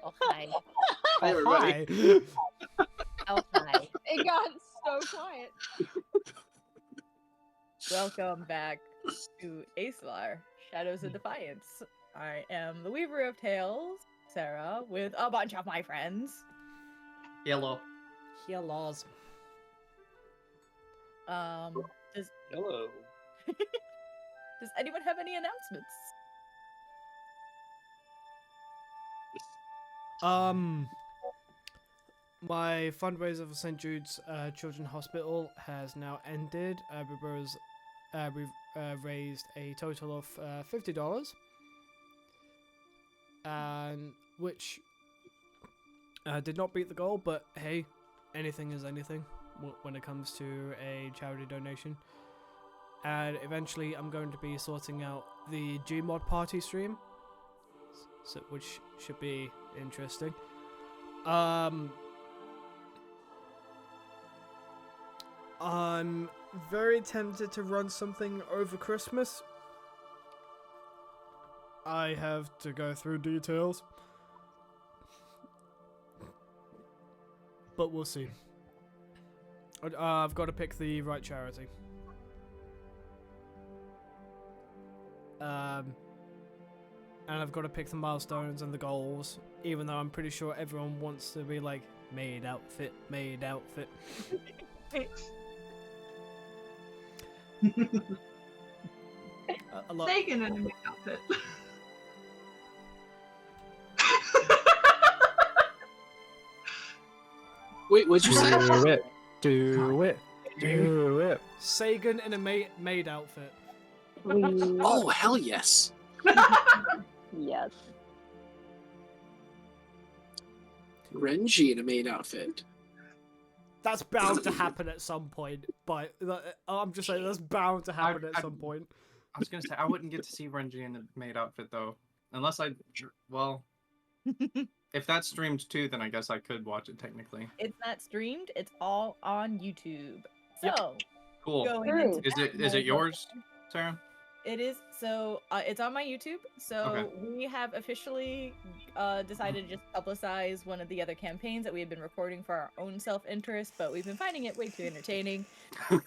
Oh, hi. Hi, everybody. Oh, hi. It got so quiet. Welcome back to Esolar, Shadows of Defiance. I am the Weaver of Tales, Sarah, with a bunch of my friends. Yellow. Yellows. Does Hello. does anyone have any announcements? My fundraiser for St. Jude's Children's Hospital has now ended. We've raised a total of $50, and which did not beat the goal. But hey, anything is anything when it comes to a charity donation. And eventually, I'm going to be sorting out the Gmod party stream, which should be interesting. I'm very tempted to run something over Christmas. I have to go through details, but we'll see. I've got to pick the right charity. And I've got to pick the milestones and the goals, even though I'm pretty sure everyone wants to be like, maid outfit. A lot. Taken in a new outfit. Wait, what'd you say? Do it. Sagan in a maid outfit. Oh, hell yes. Yes. Renji in a maid outfit. That's bound to happen at some point. But I'm just saying, that's bound to happen at some point. I was gonna say I wouldn't get to see Renji in a maid outfit though, unless I. Well, if that's streamed too, then I guess I could watch it technically. It's not streamed. It's all on YouTube. So, Yep. Cool. going True. into Is that it mode- yours, Sarah? It is. So it's on my YouTube. So Okay. we have officially decided to just publicize one of the other campaigns that we had been recording for our own self-interest, but we've been finding it way too entertaining. So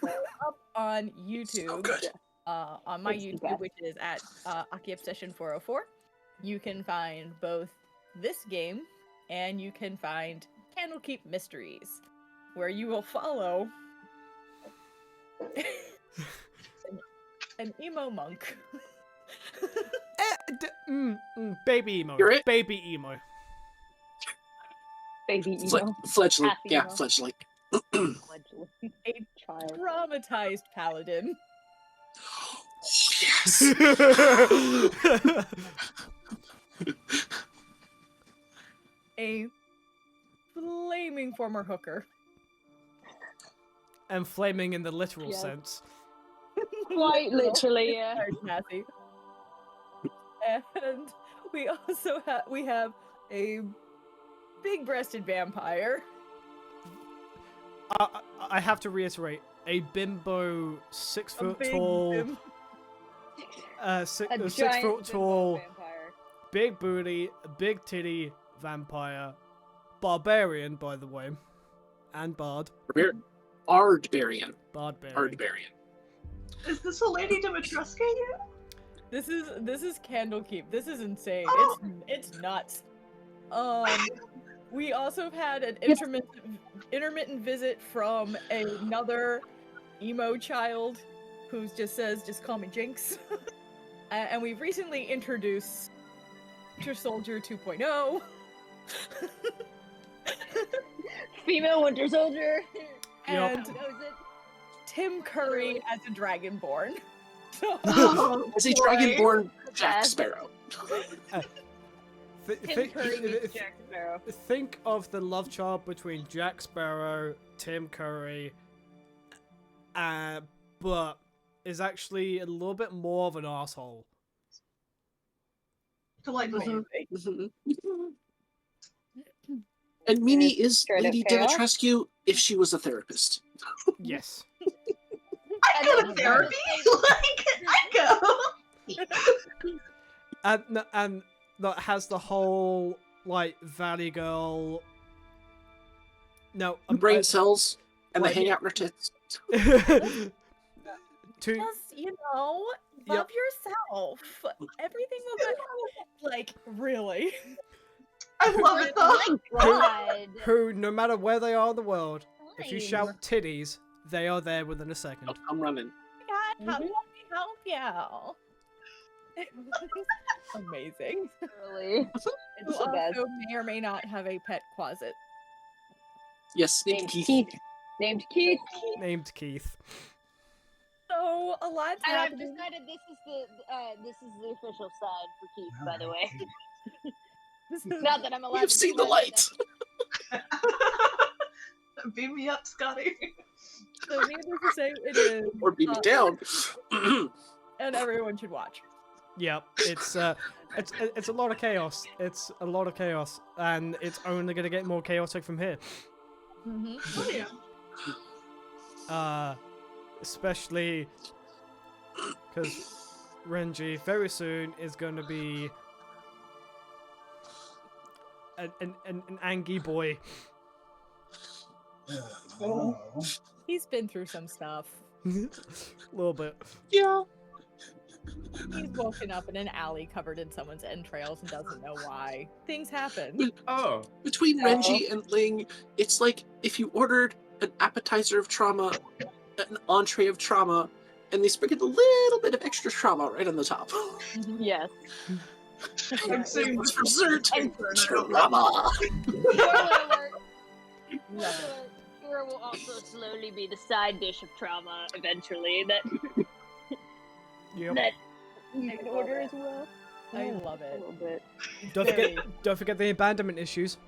up on YouTube, Oh, good. on my Thanks, you YouTube, guys. which is at Aki Obsession 404, you can find both this game and you can find Candlekeep Mysteries, where you will follow an emo monk. Baby emo. You're it? Baby emo. Baby emo. Fledgling. Happy Yeah, emo. fledgling. Fledgling. A Child. traumatized paladin. Yes. A flaming former hooker. And flaming in the literal Yes. sense. Quite literally, yeah. Very sassy. And we also have a big-breasted vampire. I have to reiterate, a bimbo 6 A foot big tall, bim- A 6 giant foot tall, vampire. big booty, big titty vampire, barbarian by the way, and bard. Ardbarian. Barbarian. Ardbarian. Is this a Lady Dimitrescu here? This is Candlekeep. This is insane. Oh. It's nuts. We also have had an intermittent visit from another emo child who just says, "Just call me Jinx." And we've recently introduced Winter Soldier 2.0. Female Winter Soldier. And Knows it. Tim Curry as a Dragonborn. So, Oh, As a boy. Dragonborn Jack Best. Sparrow. Tim Curry meets Jack Sparrow. Think of the love child between Jack Sparrow, Tim Curry, but is actually a little bit more of an asshole. Delightful. And Mimi is Straight up Lady chaos. Dimitrescu if she was a therapist. Yes. I go to therapy. Like I go. And that has the whole like Valley Girl. No, Brain cells and like- they hang out in her tits. Two. Just, love Yep. yourself. Everything will get like really. I love it though. Oh my god. Who, no matter where they are in the world, if you Fine. shout titties, they are there within a second. I'm running. God, how can we help you? Amazing. Really. Who It's the best. also may or may not have a pet closet. Yes, Nick Named Keith. Keith. Named Keith. Named Keith. So a lot's And I've happening. decided this is the official sign for Keith, by the way. Not that I'm allowed You've to seen do the that, light. Beam me up, Scotty. So needless to say, it is, Or beat me down. and everyone should watch. Yep, it's a lot of chaos. It's a lot of chaos, and it's only gonna get more chaotic from here. Oh yeah. Especially because Renji very soon is going to be an angry boy. He's been through some stuff. A little bit. Yeah. He's woken up in an alley covered in someone's entrails and doesn't know why. Things happen. Oh, Between Renji and Ling, it's like if you ordered an appetizer of trauma, an entree of trauma, and they sprinkled a little bit of extra trauma right on the top. Yes. I'm saying It's for dessert. And- Trauma. Spoiler alert. Spoiler alert. Kira will also slowly be the side dish of trauma eventually. Yep. That you can order as well. I love A it. little bit. Don't forget the abandonment issues.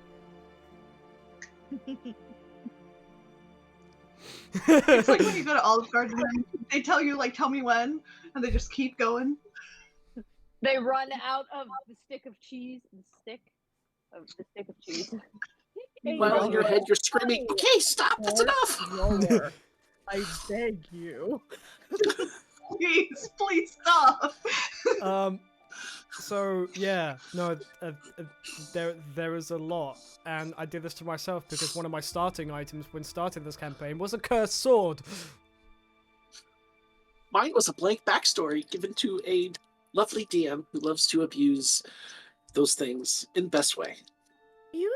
It's like when you go to Olive Garden and they tell you like, tell me when, and they just keep going. They run out of the stick of cheese. The stick of cheese. Well, in your head, you're screaming, okay, stop, that's enough. Lower. I beg you. Please stop. So yeah, no, there is a lot, and I did this to myself because one of my starting items when starting this campaign was a cursed sword. Mine was a blank backstory given to a lovely DM who loves to abuse those things in the best way. Use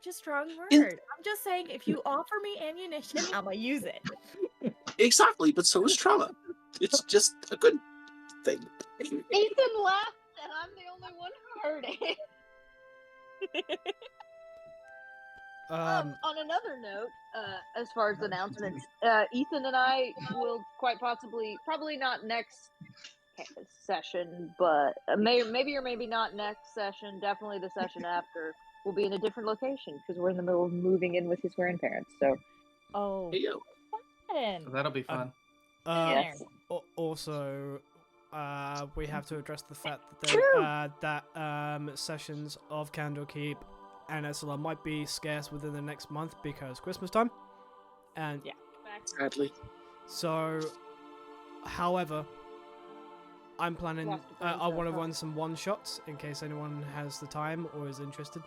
such a strong word. In- I'm just saying, if you offer me ammunition, I'ma use it. Exactly, but so is trauma. It's just a good thing. Ethan left, and I'm the only one who heard it. On another note, as far as announcements, Ethan and I will quite possibly, probably not next session, but maybe or maybe not next session, definitely the session after, we'll be in a different location because we're in the middle of moving in with his grandparents. So, Oh, Hey, yo. fun. that'll be fun. yes. Also, we have to address the fact that that sessions of Candlekeep and Esolar might be scarce within the next month because Christmas time, and Yeah. Sadly. so, however, I'm planning. Lost a friend, I want to so- run some one shots in case anyone has the time or is interested,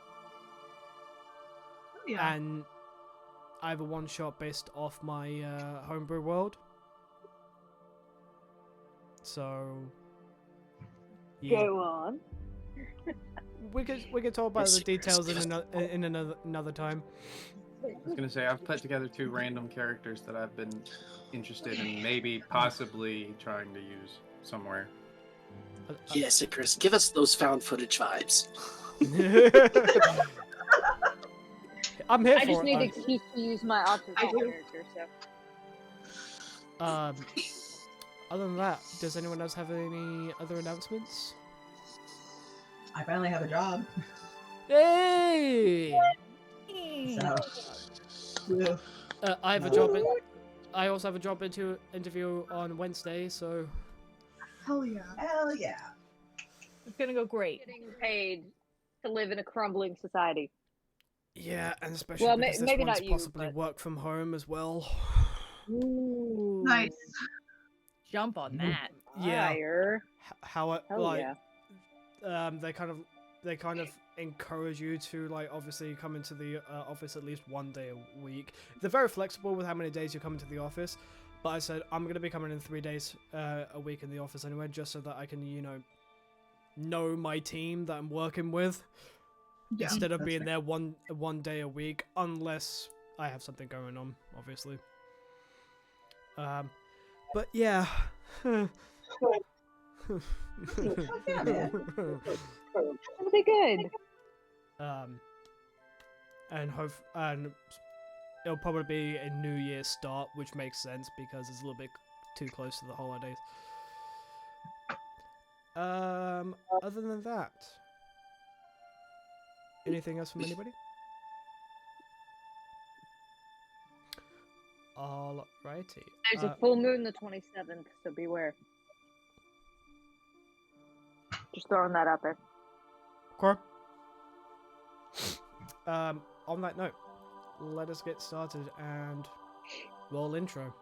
Yeah. and I have a one shot based off my homebrew world. So, yeah. Go on. We could talk about the details in another time. I was gonna say I've put together 2 random characters that I've been interested in, maybe possibly trying to use somewhere. Yes, Icarus, give us those found footage vibes. I'm here I for just need an it. excuse to use my observation character, so. Other than that, does anyone else have any other announcements? I finally have a job. Hey! So, woo. I have a job. I also have a job interview on Wednesday, so Hell yeah. Hell yeah. It's gonna go great. Getting paid to live in a crumbling society. yeah, and especially Well, because this maybe one's not you, possibly but- work from home as well. Ooh. Nice. Jump on that. Yeah. Fire. How Hell like yeah. they kind of encourage you to like obviously come into the office at least one day a week. They're very flexible with how many days you come into the office, but I said I'm gonna be coming in 3 days a week in the office anyway, just so that I can know my team that I'm working with Yeah, instead of that's being fair. there one day a week, unless I have something going on, obviously. But yeah. Yeah, man. It'll be good. And it'll probably be a New Year's start, which makes sense because it's a little bit too close to the holidays. Other than that, anything else from anybody? Alrighty. There's a full moon the 27th, so beware. Just throwing that out there. Okay. On that note, let us get started and roll intro.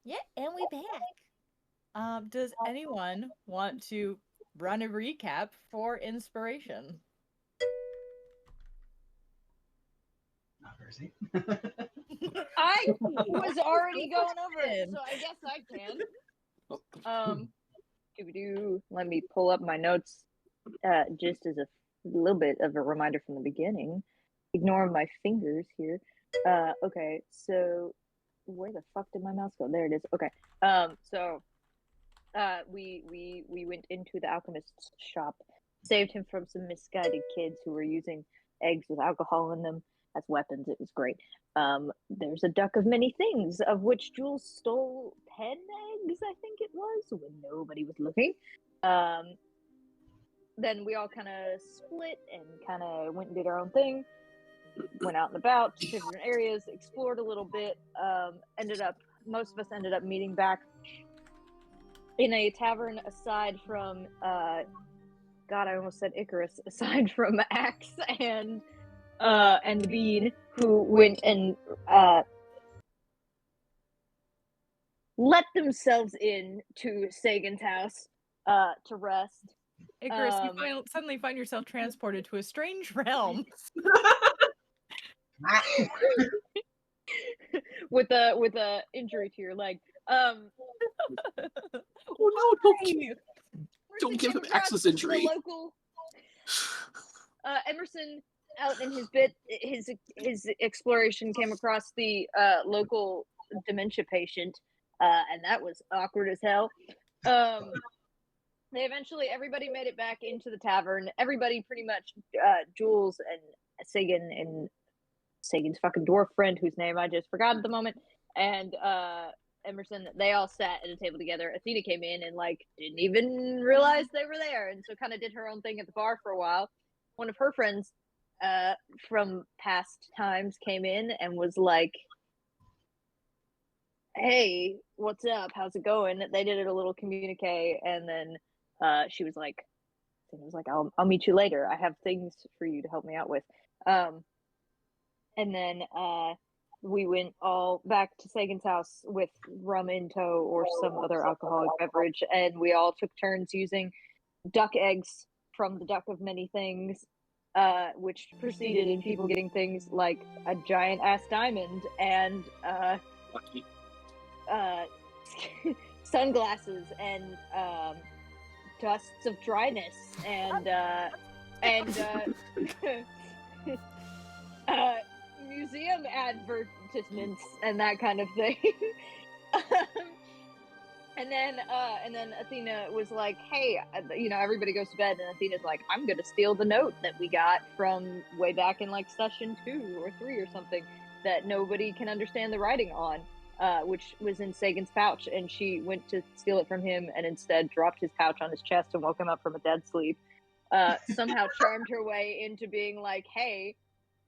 Yeah, and we back. Does anyone want to run a recap for inspiration? Not Percy. I was already going over it, so I guess I can. Let me pull up my notes just as a little bit of a reminder from the beginning. Ignore my fingers here. Okay, so where the fuck did my mouse go? There it is. Okay. We went into the alchemist's shop, saved him from some misguided kids who were using eggs with alcohol in them as weapons. It was great. There's a duck of many things, of which Jules stole 10 eggs, I think it was, when nobody was looking. Then we all kind of split and kind of went and did our own thing. Went out and about to different areas, explored a little bit. Most of us ended up meeting back in a tavern aside from, God, I almost said Icarus, aside from Axe and Bean, who went and let themselves in to Sagan's house to rest. Icarus, you suddenly find yourself transported to a strange realm. with a injury to your leg. Um, Oh no! Hey, Don't Emerson give came him across access the injury. local Emerson, out in his exploration, came across the local dementia patient, and that was awkward as hell. They eventually, everybody made it back into the tavern. Everybody pretty much, Jules and Sagan and Sagan's fucking dwarf friend, whose name I just forgot at the moment, and Emerson, they all sat at a table together. Athena came in and like didn't even realize they were there, and so kind of did her own thing at the bar for a while. One of her friends from past times came in and was like, "Hey, what's up? How's it going?" They did a little communique, and then she was like, "I'll meet you later. I have things for you to help me out with." And then we went all back to Sagan's house with rum in tow or some other alcoholic beverage, and we all took turns using duck eggs from the duck of many things, which proceeded in people getting things like a giant ass diamond and Lucky. sunglasses and dusts of dryness and museum advertisements and that kind of thing. and then Athena was like, "Hey, everybody goes to bed," and Athena's like, "I'm gonna steal the note that we got from way back in like session 2 or 3 or something that nobody can understand the writing on." Which was in Sagan's pouch, and she went to steal it from him and instead dropped his pouch on his chest and woke him up from a dead sleep. Somehow charmed her way into being like, "Hey,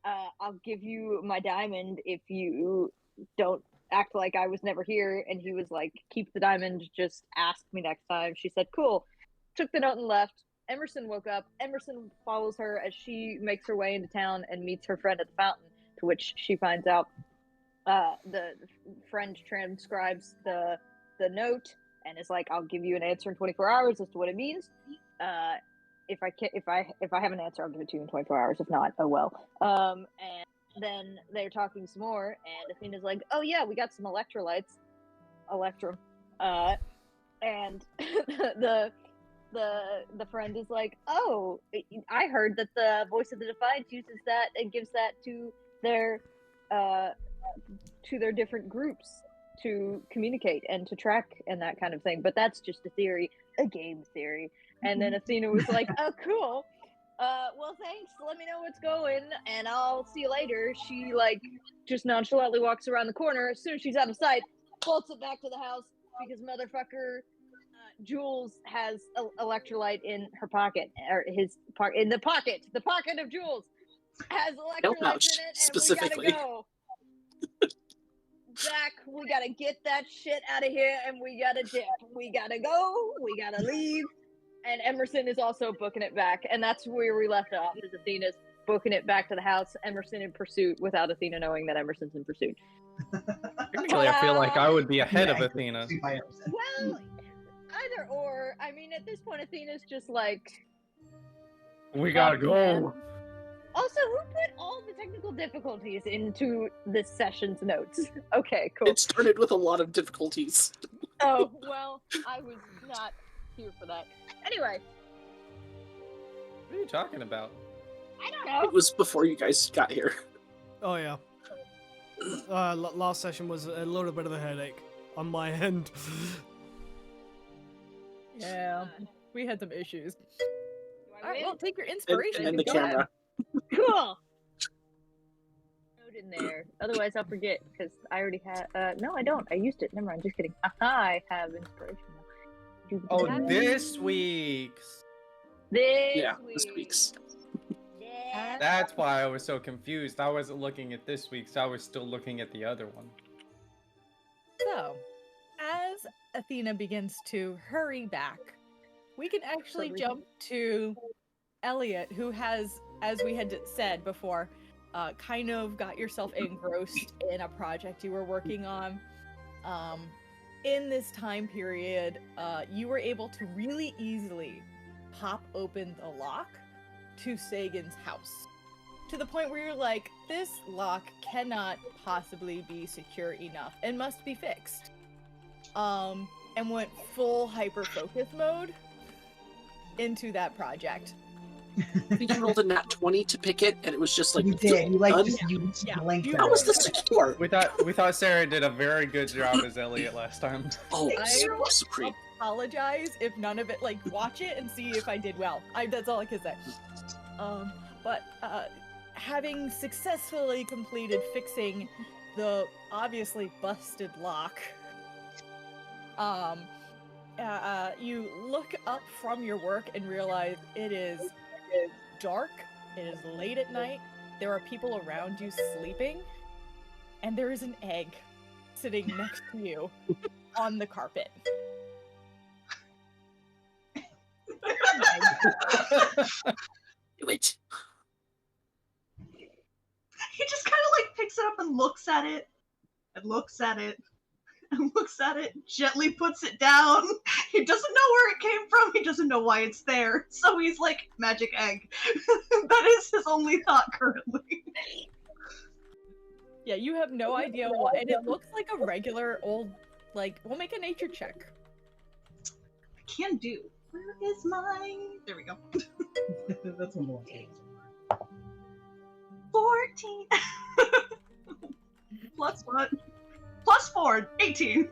I'll give you my diamond if you don't act like I was never here." And he was like, "Keep the diamond, just ask me next time." She said, "Cool." Took the note and left. Emerson woke up. Emerson follows her as she makes her way into town and meets her friend at the fountain, to which she finds out the friend transcribes the note and is like, "I'll give you an answer in 24 hours as to what it means. If I have an answer, I'll give it to you in 24 hours. If not, oh well." And then they're talking some more, and Athena's like, "Oh yeah, we got some electrolytes, electrum," and the friend is like, "Oh, I heard that the voice of the Defiant uses that and gives that to their different groups to communicate and to track and that kind of thing. But that's just a theory, a game theory." And then Athena was like, "Oh, cool. Well, thanks. Let me know what's going, and I'll see you later." She like just nonchalantly walks around the corner. As soon as she's out of sight, bolts it back to the house because motherfucker Jules has electrolyte in her pocket, or in the pocket of Jules has Nail electrolytes pouch, in it, and specifically. we gotta go. Zach, we gotta get that shit out of here, and we gotta dip. We gotta go. We gotta leave. And Emerson is also booking it back, and that's where we left off. Is Athena's booking it back to the house. Emerson in pursuit, without Athena knowing that Emerson's in pursuit. Technically, I feel like I would be ahead of Yeah, Athena. by Emerson. Well, either or. I mean, at this point, Athena's just like, We gotta fuck, man. go. Also, who put all the technical difficulties into this session's notes? Okay, cool. It started with a lot of difficulties. Oh, well, I was not here for that. Anyway, What are you talking about? I don't know. It was before you guys got here. Oh yeah. Last session was a little bit of a headache on my end. Yeah, we had some issues. Do I All right, win? well, take your inspiration. And the go ahead. camera. Cool. Note in there. Otherwise, I'll forget because I already had. No, I don't. I used it. Never mind. Just kidding. Aha, I have inspiration now. Oh, this week's. Yeah, this week's. Yeah. That's why I was so confused. I wasn't looking at this week's. I was still looking at the other one. So, as Athena begins to hurry back, we can actually jump to Elliot, who has, as we had said before, kind of got yourself engrossed in a project you were working on. In this time period, you were able to really easily pop open the lock to Sagan's house. To the point where you're like, this lock cannot possibly be secure enough and must be fixed. and went full hyper-focus mode into that project. I think you rolled a nat 20 to pick it, and it was just like, You did. You like done? just you Yeah. blinked You at How was it. this secure? We thought Sarah did a very good job as Elliot last time. Oh, I- so supreme. Apologize if none of it, like, watch it and see if I did well. That's all I can say. But having successfully completed fixing the obviously busted lock, you look up from your work and realize it is dark, it is late at night, there are people around you sleeping, and there is an egg sitting next to you on the carpet. Do it. He just kind of like picks it up and looks at it, and looks at it, and looks at it, gently puts it down. He doesn't know where it came from, he doesn't know why it's there. So he's like, magic egg. That is his only thought currently. Yeah, you have no idea what, and it looks like a regular old, like, we'll make a nature check. I can do. Where is my... There we go. That's one more. 14! Plus what? Plus 4, 18.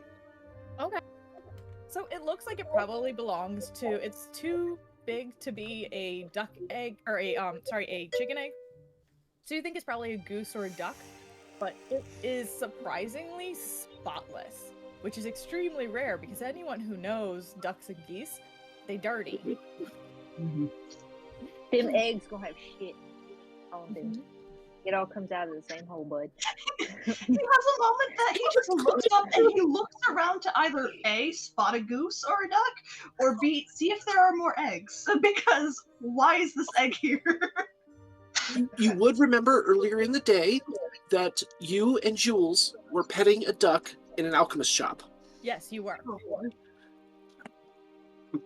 Okay. So it looks like it probably belongs to, it's too big to be a duck egg, or a chicken egg. So you think it's probably a goose or a duck, but it is surprisingly spotless, which is extremely rare because anyone who knows ducks and geese, they dirty. Mm-hmm. Them eggs gonna have shit on them. It all comes out of the same hole, bud. He has a moment that he just looks up and he looks around to either A, spot a goose or a duck, or B, see if there are more eggs. Because why is this egg here? You would remember earlier in the day that you and Jules were petting a duck in an alchemist shop. Yes, you were.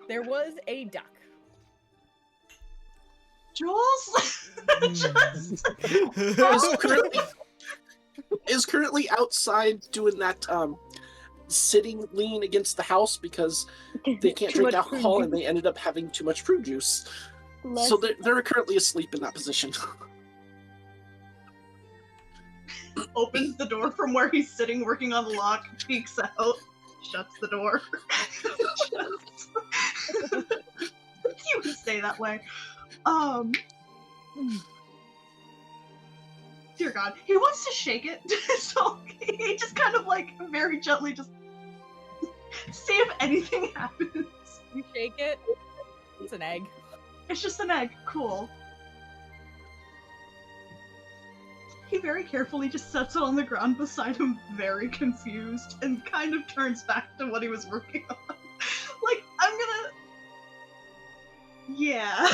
There was a duck. Jules? Just... Is currently outside doing that sitting lean against the house because they can't Too drink much alcohol fruit and they ended up having too much fruit juice. Less- So they're currently asleep in that position. Opens the door from where he's sitting working on the lock, peeks out, shuts the door. You can stay that way. Dear God, he wants to shake it, so he just kind of like very gently just see if anything happens. You shake it, it's an egg. It's just an egg. Cool. He very carefully just sets it on the ground beside him, very confused, and kind of turns back to what he was working on. Like, I'm gonna... Yeah.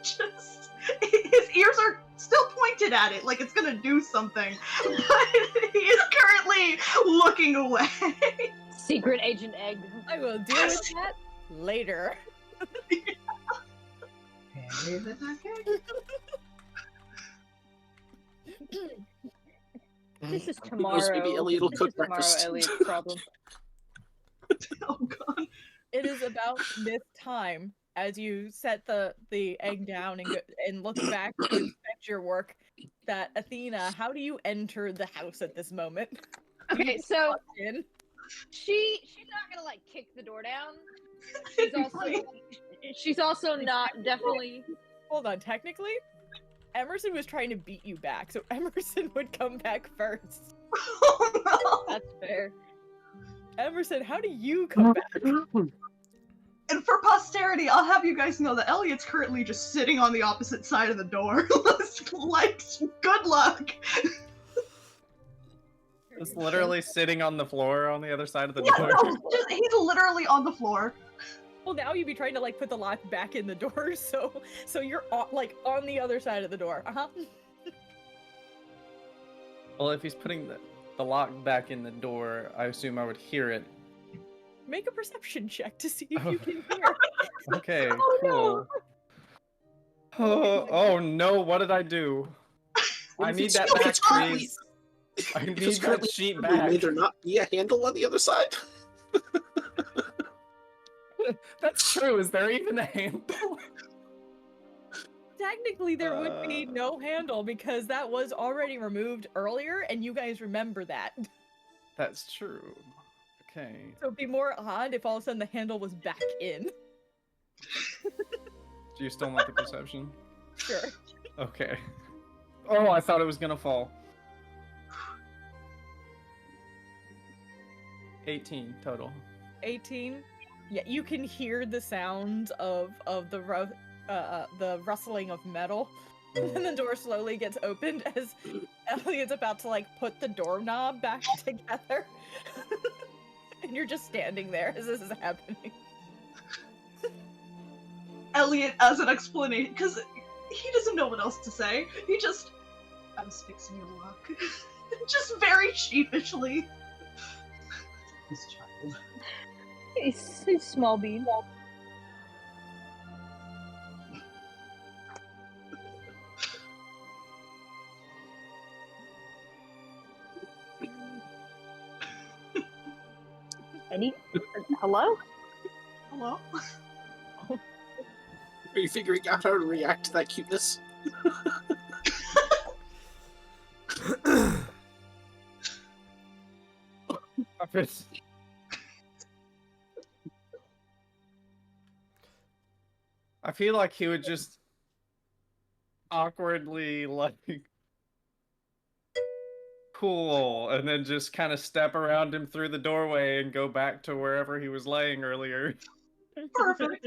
Just... His ears are still pointed at it, like it's gonna do something, but he is currently looking away. Secret Agent Egg. I will deal with that later. Hey, is it okay? This is Who tomorrow. knows, maybe Elliot will This cook is tomorrow breakfast. Elliot's problem. Oh God. It is about this time as you set the egg down and and look back to inspect your work that Athena, how do you enter the house at this moment? Do you Okay, just so walk in? she's not gonna like kick the door down. She's also not definitely. Hold on, technically, Emerson was trying to beat you back, so Emerson would come back first. Oh no. That's fair. Emerson, how do you come back? And for posterity, I'll have you guys know that Elliot's currently just sitting on the opposite side of the door. Like, good luck. It's literally sitting on the floor on the other side of the Yeah, door. no, he's literally on the floor. Well, now you'd be trying to like put the lock back in the door, so you're on the other side of the door. Well, if he's putting the lock back in the door, I assume I would hear it. Make a perception check to see if Oh. you can hear. Okay, Oh, no. cool. Oh no, what did I do? I need that back, please. I need If it's that currently sheet may back. there not be a handle on the other side? That's true. Is there even a handle? Technically, there would be no handle because that was already removed earlier, and you guys remember that. That's true. Okay. So it'd be more odd if all of a sudden the handle was back in. Do you still want the perception? Sure. Okay. Oh, I thought it was gonna fall. 18 total. 18. Yeah, you can hear the sound of the rustling of metal, and the door slowly gets opened as Elliot's about to like put the doorknob back together, and you're just standing there as this is happening. Elliot, as an explanation, because he doesn't know what else to say, he just, I was fixing your lock. Just very sheepishly. This child. He's small bean. Any? Hello? Hello? Are you figuring out how to react to that cuteness? I feel like he would just awkwardly like cool and then just kind of step around him through the doorway and go back to wherever he was laying earlier. Perfect.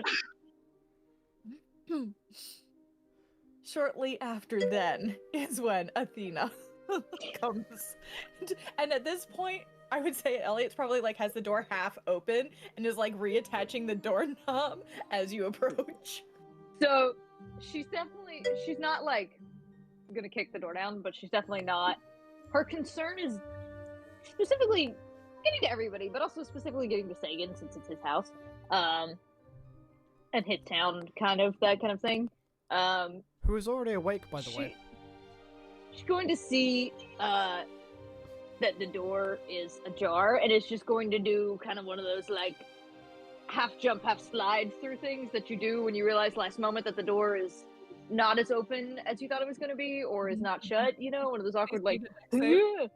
Shortly after then is when Athena comes. And at this point, I would say Elliot's probably like has the door half open and is like reattaching the doorknob as you approach. So she's not like gonna kick the door down, but she's definitely not. Her concern is specifically getting to everybody, but also specifically getting to Sagan since it's his house, and his town, that kind of thing. Who is already awake, by the way. She's going to see that the door is ajar, and it's just going to do kind of one of those like half jump, half slide through things that you do when you realize last moment that the door is not as open as you thought it was going to be, or is not shut. You know, one of those awkward like, Save.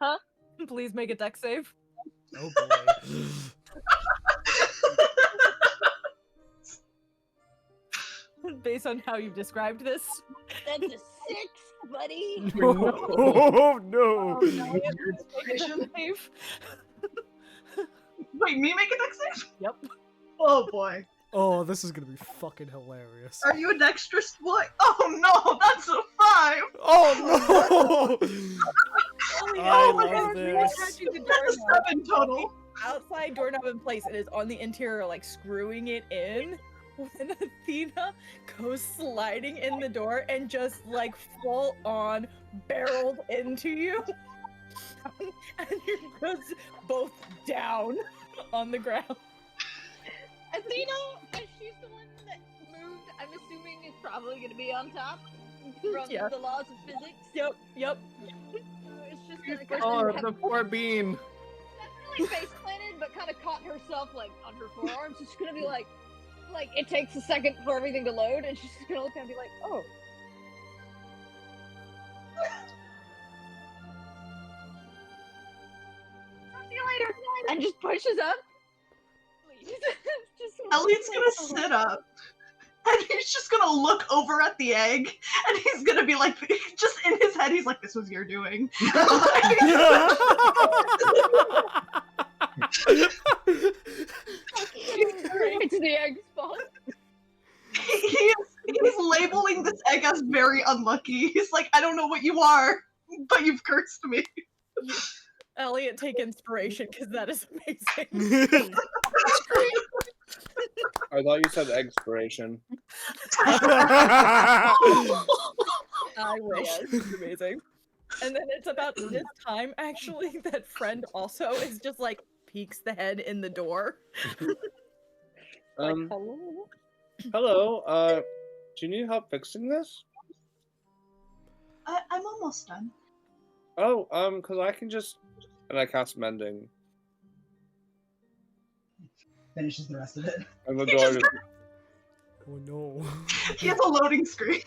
huh? Please make a deck save. Oh boy. Based on how you've described this. That's a 6, buddy. Oh no! Save. Wait, me make a dex save? Yep. Oh boy. Oh, this is gonna be fucking hilarious. Are you a dexterous boy? Oh no, that's a 5! Oh no! I Oh my love God, this. reattaching the That's a doorknob. 7 total. Outside doorknob in place, it is on the interior, like screwing it in. When Athena goes sliding in the door and just like full on barreled into you, and you're just both down on the ground. Athena, as she's the one that moved, I'm assuming is probably going to be on top from Yeah. the laws of physics. Yep. It's just going to Oh, the poor bean. definitely face planted, but kind of caught herself like on her forearms. It's going to be like it takes a second for everything to load, and she's just going to look down and be like, oh. See you later. And just pushes up. Please. Just Elliot's gonna sit up, and he's just gonna look over at the egg, and he's gonna be like, just in his head, he's like, "This was your doing." It's the egg's fault. He's labeling this egg as very unlucky. He's like, "I don't know what you are, but you've cursed me." Elliot, take inspiration because that is amazing. I thought you said expiration. I wish. It's amazing. And then it's about this time, actually, that friend also is just like peeks the head in the door. Hello? Hello, do you need help fixing this? I'm almost done. Oh, cause I can just, and I cast mending. finishes the rest of it. And the door is Oh no. He has a loading screen.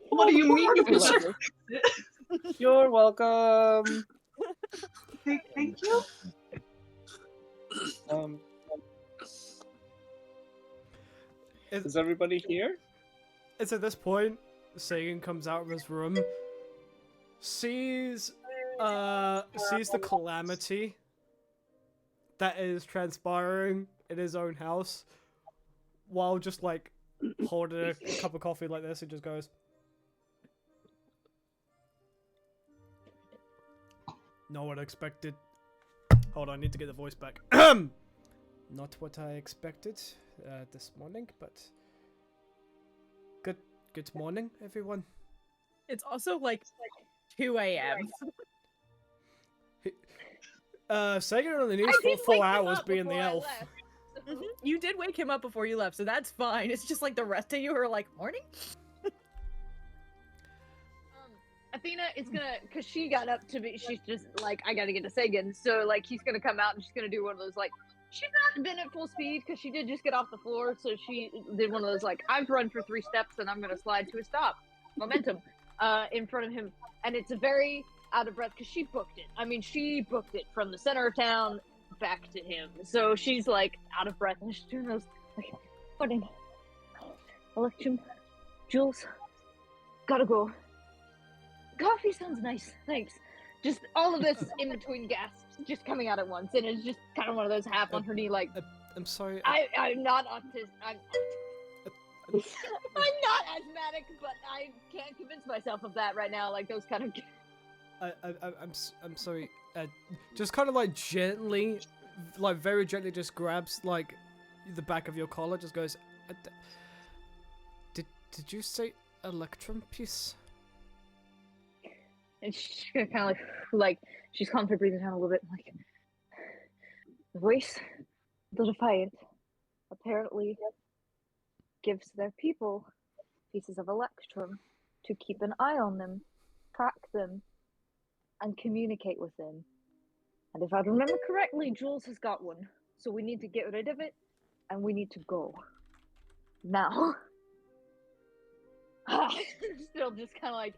What do you mean you can Sir. fix it? You're welcome. Thank you. Is everybody here? It's at this point, Sagan comes out of his room, sees the calamity that is transpiring in his own house, while just like holding a cup of coffee like this, and just goes, "No one expected." Hold on, I need to get the voice back. Not what I expected this morning, but good morning, everyone. It's also like 2 a.m. Sagan on the news I for did 4 wake him hours up being the before I elf. left, so- Mhm. You did wake him up before you left, so that's fine. It's just like the rest of you are like, morning? Athena is gonna, cause she got up to be, she's just like, I gotta get to Sagan, so like he's gonna come out and she's gonna do one of those like, she's not been at full speed because she did just get off the floor, so she did one of those like, I've run for 3 steps and I'm gonna slide to a stop, momentum, in front of him, and it's a very out of breath because she booked it. I mean, she booked it from the center of town back to him, so she's like out of breath and she's doing those like, morning, election, Jules, gotta go. Coffee sounds nice, thanks. Just all of this in between gasps, just coming out at once, and it's just kind of one of those half on her knee, like, I'm sorry. I'm not autistic. I'm not asthmatic, but I can't convince myself of that right now. Like those kind of. I'm sorry. Just kind of like gently, like very gently, just grabs like the back of your collar. Just goes. Did you say electrum piece? And she's gonna kind of like she's calmed her breathing down a little bit, like the voice, the Defiant, apparently gives their people pieces of electrum to keep an eye on them, track them, and communicate with them. And if I remember correctly, Jules has got one, so we need to get rid of it, and we need to go now. Still just kind of like.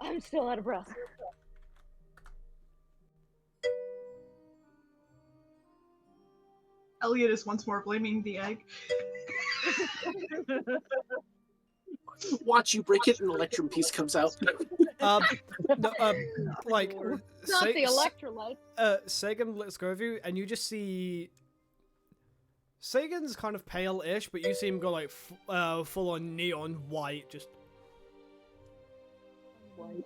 I'm still out of breath. Elliot is once more blaming the egg. Watch you break it, and an electrum piece comes out. No, like It's not the electrolyte. Sagan lets go of you, and you just see Sagan's kind of pale-ish, but you see him go like full on neon white, just. White.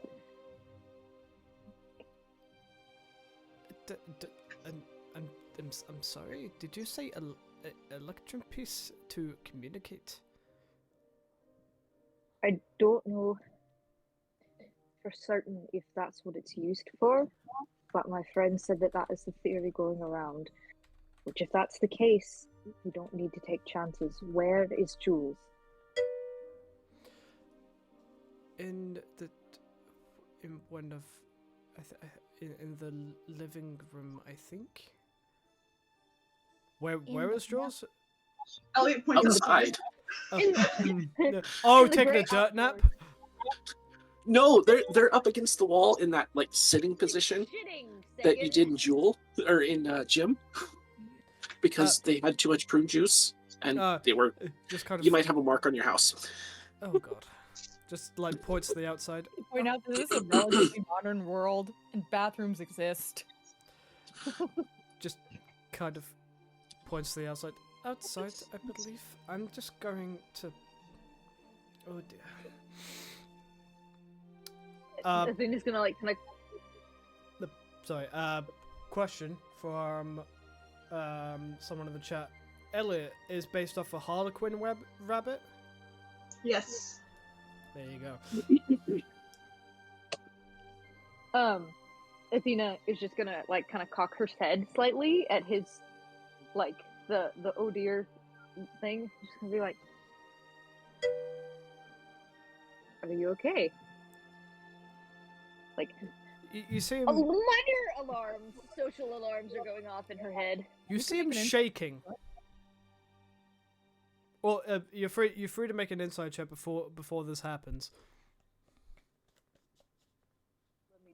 I'm sorry. Did you say electrum piece to communicate? I don't know for certain if that's what it's used for, but my friend said that that is the theory going around. Which, if that's the case, we don't need to take chances. Where is Jules? In one of, in the living room, I think. Where is Jules? Elliot points Outside. Oh, In the taking a great dirt nap. outdoors. No, they're up against the wall in that like sitting position Shitting, that you Sagan. did in Jewel or in Gym, because they had too much prune juice and they were. Just kind of. You might have a mark on your house. Oh god. Just like points to the outside. Point out that this is a relatively modern world and bathrooms exist. Just kind of points to the outside. Outside, I believe. I'm just going to. Oh dear. I think it's gonna like kind of. Sorry. Question from someone in the chat. Elliot is based off a Harlequin rabbit. Yes. There you go. Athena is just gonna like kind of cock her head slightly at his, like the oh dear thing. She's gonna be like, "Are you okay?" Like, You see him. Minor alarms, social alarms are going off in her head. You see him shaking. Well, you're free to make an insight check before this happens.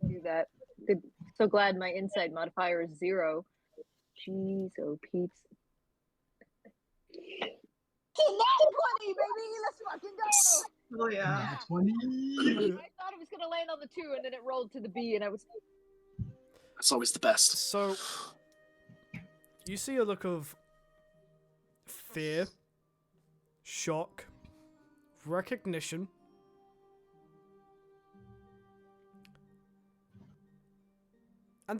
Let me do that. Good. So glad my insight modifier is 0. Jeez, oh Pete's. Nat 20, baby! Let's fucking go! Oh yeah. Nat 20. I thought it was gonna land on the 2, and then it rolled to the B, and I was. That's always the best. So, you see a look of fear, shock, recognition, and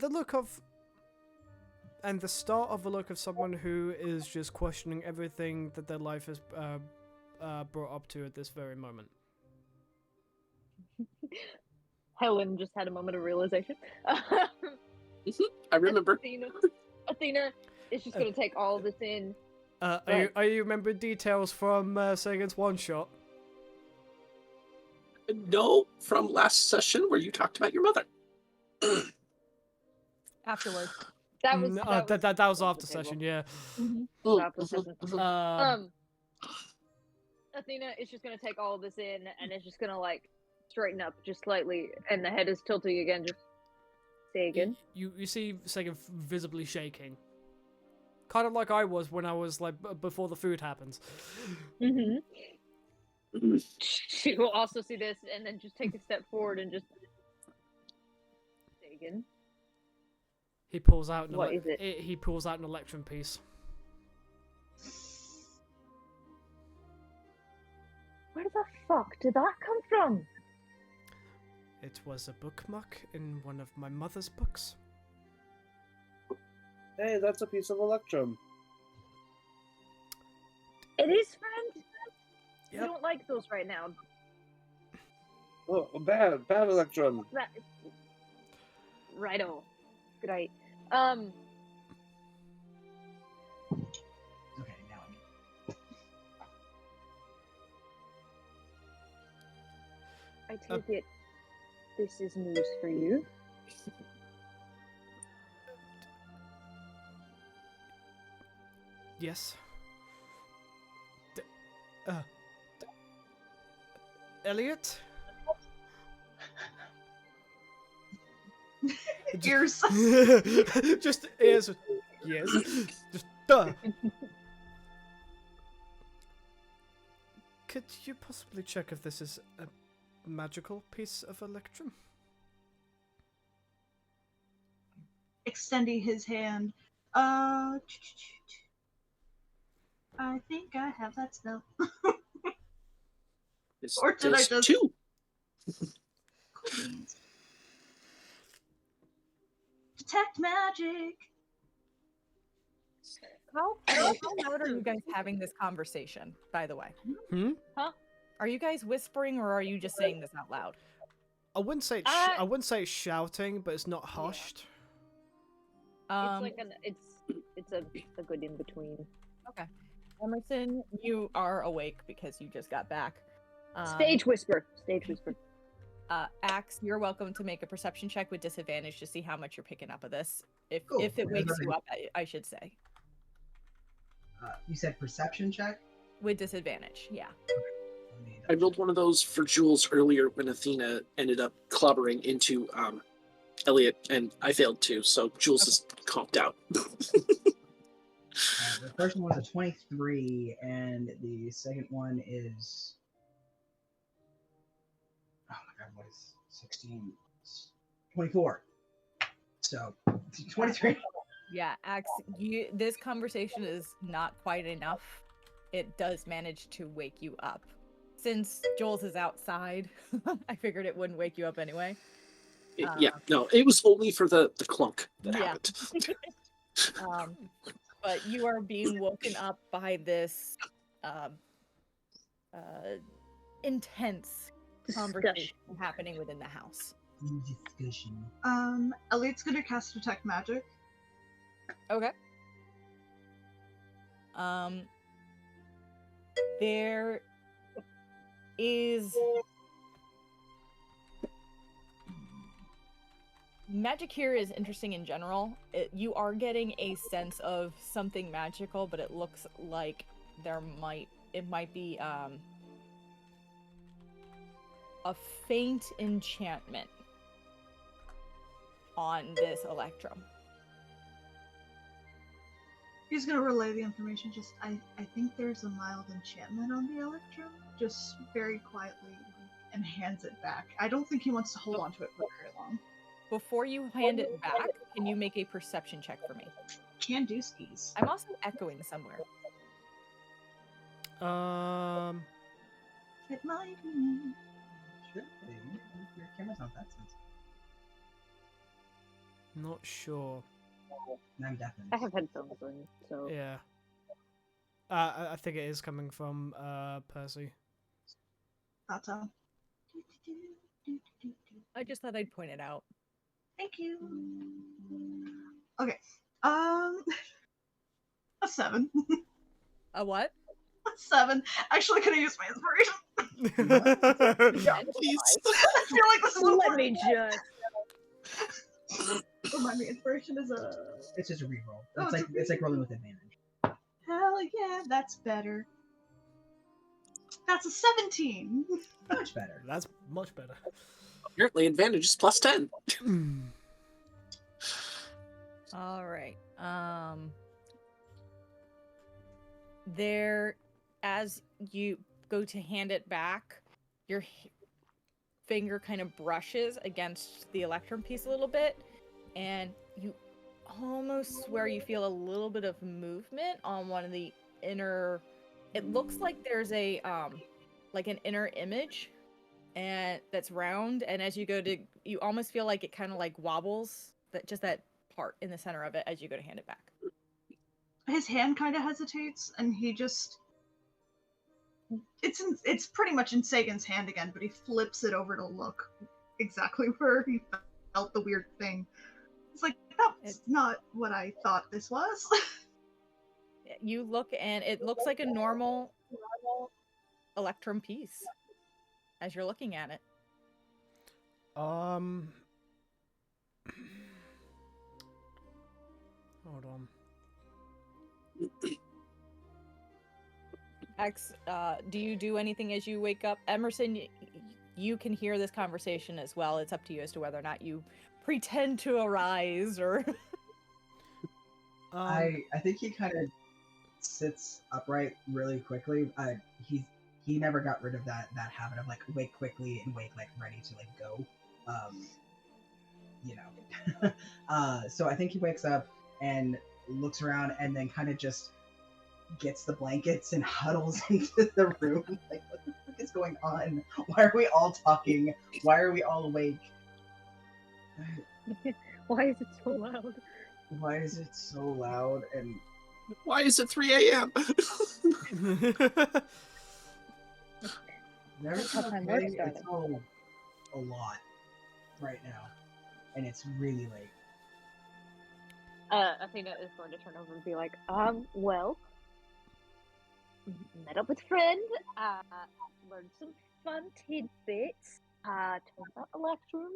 the start of a look of someone who is just questioning everything that their life has brought up to at this very moment. Helen just had a moment of realization. I remember. Athena is just gonna take all this in. Are you remembering details from Sagan's one shot? No, from last session where you talked about your mother. Afterwards. That was that was after session, yeah. After session. Athena is just gonna take all of this in, and is just gonna like straighten up just slightly, and the head is tilting again. Just say again. You see Sagan visibly shaking, kind of like I was when I was like before the food happens. She will also see this, and then just take a step forward and just say again. He pulls out. What is it? He pulls out an electrum piece. Where the fuck did that come from? It was a bookmark in one of my mother's books. Hey, that's a piece of electrum. It is, friend. Yep. We don't like those right now. Oh, bad electrum. Righto. Great. Okay, now I take it this is news for you. Yes. Elliot? Ears. Just ears. Yes. Just duh. Could you possibly check if this is a magical piece of electrum? Extending his hand. I think I have that spell. Or did I just 2? detect magic? How loud are you guys having this conversation, by the way? Huh? Are you guys whispering, or are you just saying this out loud? I wouldn't say it's shouting, but it's not hushed. It's like it's a good in between. Okay. Emerson, you are awake because you just got back. Stage whisper. Stage whisper. Axe, you're welcome to make a perception check with disadvantage to see how much you're picking up of this. If Cool. it wakes you up, I should say. You said perception check? With disadvantage, yeah. I rolled one of those for Jules earlier when Athena ended up clobbering into Elliot, and I failed too, so Jules is comped out. The first one was a 23, and the second one is... Oh my god, what is 16? 24. So, 23. Yeah, Axe, this conversation is not quite enough. It does manage to wake you up. Since Jules is outside, I figured it wouldn't wake you up anyway. Yeah, no, it was only for the clunk that happened. But you are being woken up by this intense conversation happening within the house. Discussion. Elliot's gonna cast detect magic. Okay. There is magic here is interesting in general. You are getting a sense of something magical, but it looks like it might be a faint enchantment on this electrum. He's gonna relay the information. Just, I think there's a mild enchantment on the electrum. Just very quietly, and hands it back. I don't think he wants to hold on to it for very long. Before you hand it back, can you make a perception check for me? Can do skis. I'm also echoing somewhere. It might be me. Should be. Your camera's not that sensitive. Not sure. I'm deafened. I have headphones on, so. Yeah. I think it is coming from Percy. That's all. I just thought I'd point it out. Thank you. Okay. A 7. A what? A 7. Actually, could have used my inspiration. Yeah, Please. I feel like this is Let important. me just. Remind me, inspiration is a. It's just a reroll. Oh, It's like rolling with advantage. Hell yeah, that's better. That's a 17. Much better. That's much better. Apparently, advantage is plus 10. All right. There, as you go to hand it back, your finger kind of brushes against the electrum piece a little bit, and you almost swear you feel a little bit of movement on one of the inner. It looks like there's a like an inner image, and that's round. And as you go to, you almost feel like it kind of like wobbles. That part in the center of it as you go to hand it back. His hand kind of hesitates, and he just. It's pretty much in Sagan's hand again, but he flips it over to look exactly where he felt the weird thing. It's like, that's not what I thought this was. You look, and it looks like a normal electrum piece as you're looking at it. Hold on. X, do you do anything as you wake up? Emerson, you can hear this conversation as well. It's up to you as to whether or not you pretend to arise or... I think he kind of sits upright really quickly. He never got rid of that habit of like wake quickly and wake like ready to like go. So I think he wakes up and looks around and then kind of just gets the blankets and huddles into the room. Like, what the fuck is going on? Why are we all talking? Why are we all awake? Why is it so loud? Why is it so loud? And Why is it 3 a.m.? everything's how time okay. work started. It's all a lot right now, and it's really late. Athena is going to turn over and be like, well, met up with a friend, learned some fun tidbits, turns out Electrum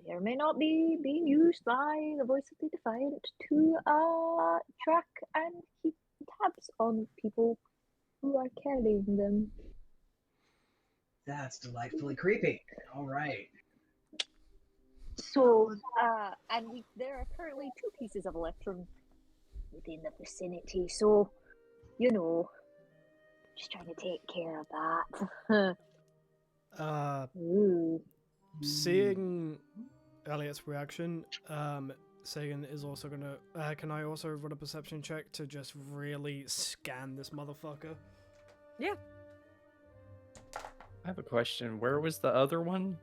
may or may not be being used by the voice of the Defiant to, track and keep tabs on people who are carrying them. That's delightfully creepy. All right. So, and there are currently 2 pieces of Electrum within the vicinity, so, you know, just trying to take care of that. Ooh. Seeing Elliot's reaction, Sagan is also gonna. Can I also run a perception check to just really scan this motherfucker? Yeah. I have a question. Where was the other one?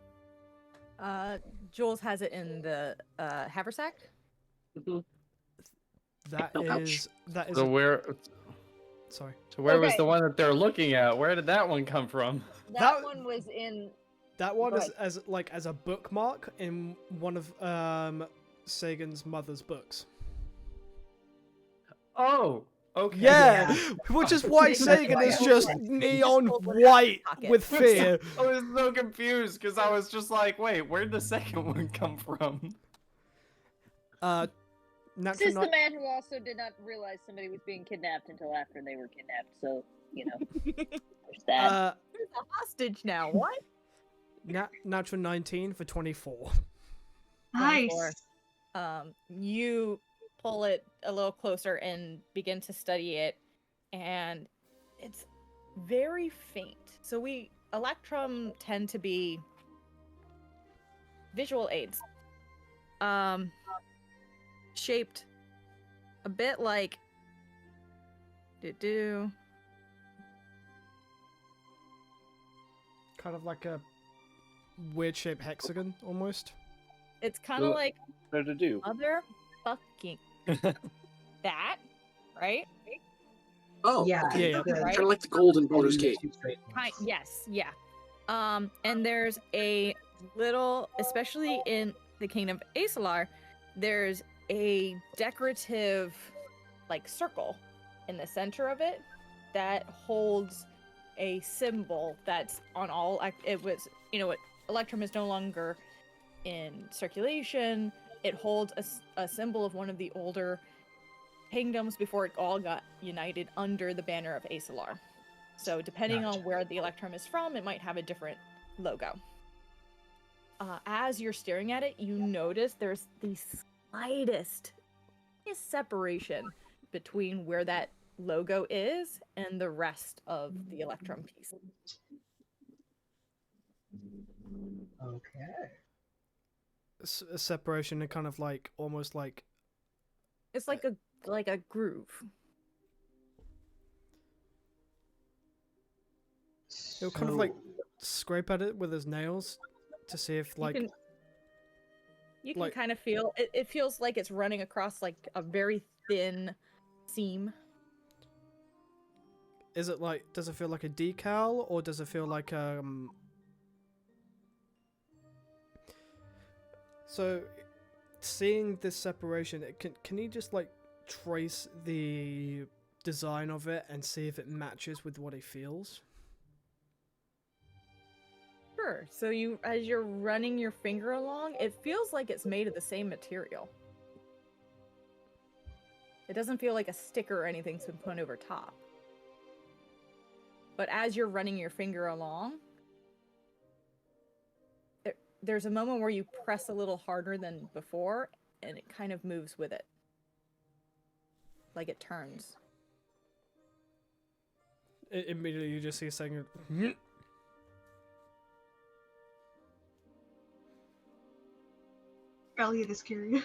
Jules has it in the haversack. That Ouch. is. So where? Sorry. So where was Okay. the one that they're looking at? Where did that one come from? That one was in. That one Go is as a bookmark in one of Sagan's mother's books. Oh, okay. Yeah, which is why Sagan is just neon white with fear. I was so confused because I was just like, wait, where'd the second one come from? This natural is the ni- man who also did not realize somebody was being kidnapped until after they were kidnapped. So there's that. Who's a hostage now? What? natural 19 for 24. 24. Nice. You pull it a little closer and begin to study it, and it's very faint. So Electrum tend to be visual aids. Shaped a bit like Kind of like a weird shaped hexagon, almost. it's kind of Well, like What to do? motherfucking that, right? Oh, Yeah, okay. Yeah, it's the- Right. Kind of like the gold in Baldur's and the Gate. two straight ones. Yes, yeah. And there's a little, especially in the Kingdom of Esolar, there's a decorative, like, circle in the center of it that holds a symbol that's on all. It was, Electrum is no longer in circulation. It holds a symbol of one of the older kingdoms before it all got united under the banner of Esolar. So depending on Gotcha. where the Electrum is from, it might have a different logo. As you're staring at it, you notice there's the slightest separation between where that logo is and the rest of the Electrum piece. Okay. A separation and kind of like almost like It's like a groove. he'll kind of like scrape at it with his nails to see if like You can like- kind of feel it. It feels like it's running across like a very thin seam. is it like, does it feel like a decal or does it feel like so seeing this separation, can you just like trace the design of it and see if it matches with what he feels? Sure. So as you're running your finger along, it feels like it's made of the same material. It doesn't feel like a sticker or anything's been put over top. But as you're running your finger along, there's a moment where you press a little harder than before, and it kind of moves with it. Like it turns. Immediately you just see a second. Elliot is curious.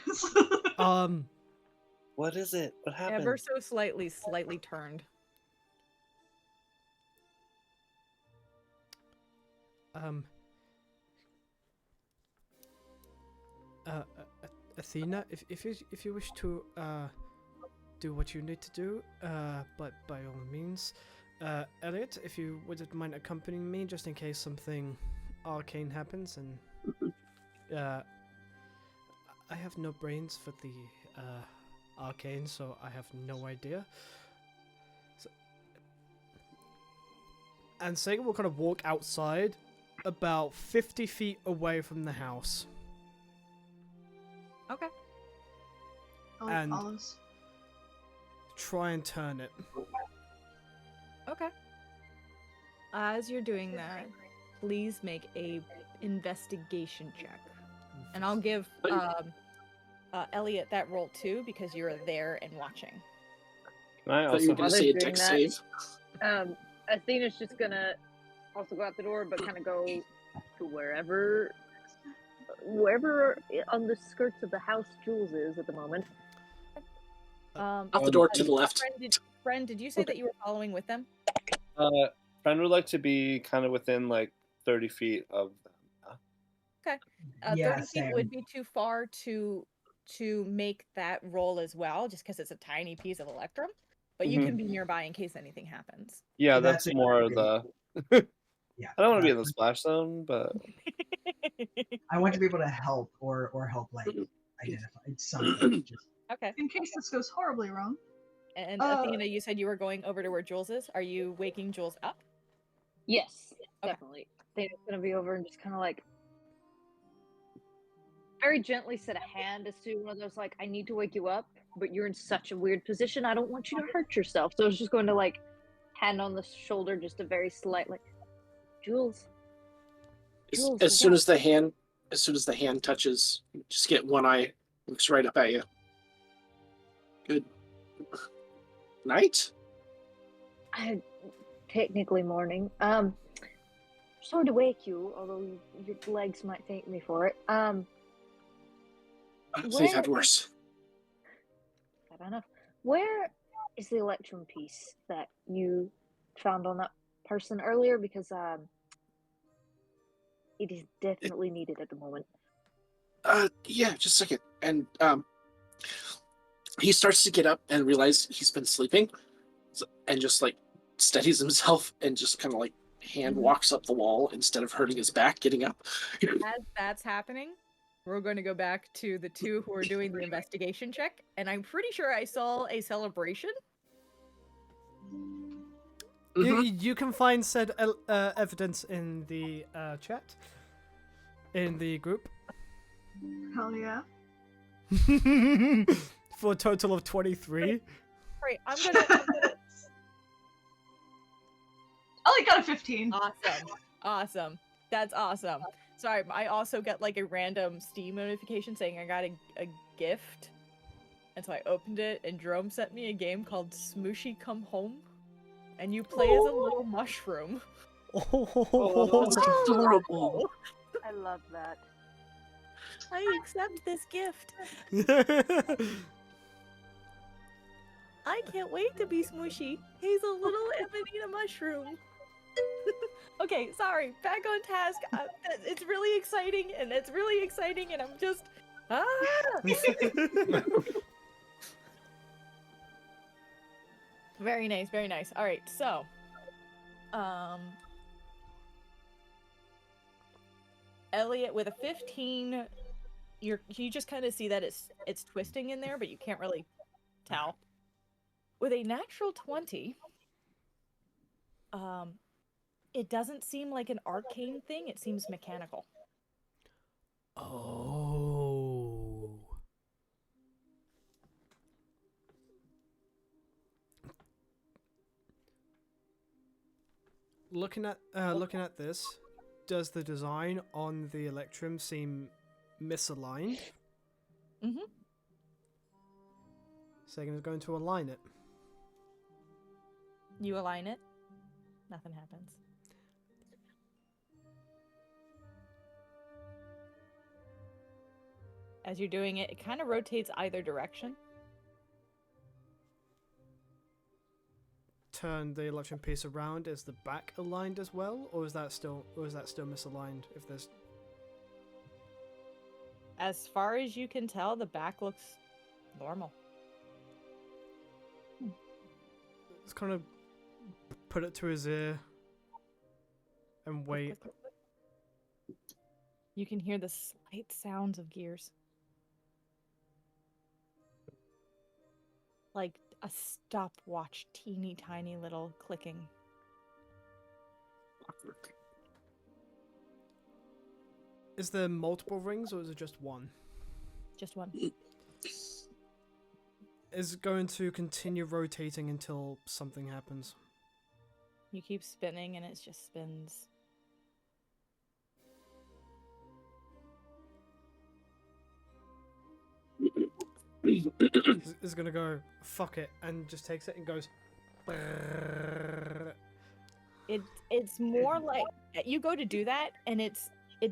What is it? What happened? Ever so slightly turned. Athena, if you wish to do what you need to do, but by all means, Elliot, if you wouldn't mind accompanying me, just in case something arcane happens, and I have no brains for the arcane, so I have no idea. So, and Sega will kind of walk outside, about 50 feet away from the house. Okay. Elliot And- follows. Try and turn it. Okay. As you're doing that, please make a investigation check. And I'll give Elliot that roll too, because you're there and watching. Can I I thought you also were going While to they're say a doing deck that- save. Athena's just gonna also go out the door, but kind of go to wherever on the skirts of the house Jules is at the moment. Out the door to the left. Friend, did you say that you were following with them? Friend would like to be kind of within like 30 feet of them. Yeah, 30 feet same. would be too far to make that roll as well, just because it's a tiny piece of Electrum. But you Mhm. can be nearby in case anything happens. Yeah, So that's that's a more good the. Yeah. I don't want to be in the splash zone, but I want to be able to help or help like identify something. Just Okay. In case this goes horribly wrong. And Uh, Athena, you said you were going over to where Jules is. Are you waking Jules up? Yes, Okay. definitely. Athena's gonna be over and just kind of like very gently set a hand as to one of those, like, I need to wake you up, but you're in such a weird position. I don't want you to hurt yourself. So I was just going to, like, hand on the shoulder, just a very slight, like, Jules. Jules, As wake soon up. as the hand touches, just get one eye, looks right up at you. Good night. Technically morning. Sorry to wake you, although your legs might thank me for it. They've had worse. I don't know. Where is the electrum piece that you found on that person earlier? Because it is definitely needed at the moment. Yeah, just a second. And he starts to get up and realize he's been sleeping, and just like steadies himself and just kind of like hand walks up the wall instead of hurting his back getting up. As that's happening, we're going to go back to the two who are doing the investigation check, and I'm pretty sure I saw a celebration. You can find said evidence in the chat, in the group. Hell yeah. For a total of 23. Right, I'm gonna I only got a 15. Awesome. That's awesome. Sorry, I also got like a random Steam notification saying I got a gift. And so I opened it, and Jerome sent me a game called Smooshy Come Home. And you play as a little mushroom. Oh, that's adorable. I love that. I accept this gift. I can't wait to be Smooshy. He's a little Emanita mushroom. Okay, sorry. Back on task. It's really exciting, and I'm just Very nice, very nice. All right, so, Elliot with a 15, you just kind of see that it's twisting in there, but you can't really tell. With a natural 20, it doesn't seem like an arcane thing. It seems mechanical. Oh. Looking at this, does the design on the electrum seem misaligned? Mm-hmm. Sagan is going to align it. You align it, nothing happens. As you're doing it, it kind of rotates either direction. Turn the electrum piece around. Is the back aligned as well, or is that still misaligned? If there's, As far as you can tell, the back looks normal. let's kind of put it to his ear and wait. You can hear the slight sounds of gears. Like a stopwatch, teeny tiny little clicking. Is there multiple rings, or is it just one? Just one. Is it going to continue rotating until something happens? You keep spinning and it just spins. Is gonna go fuck it and just takes it and goes. It's more like you go to do that and it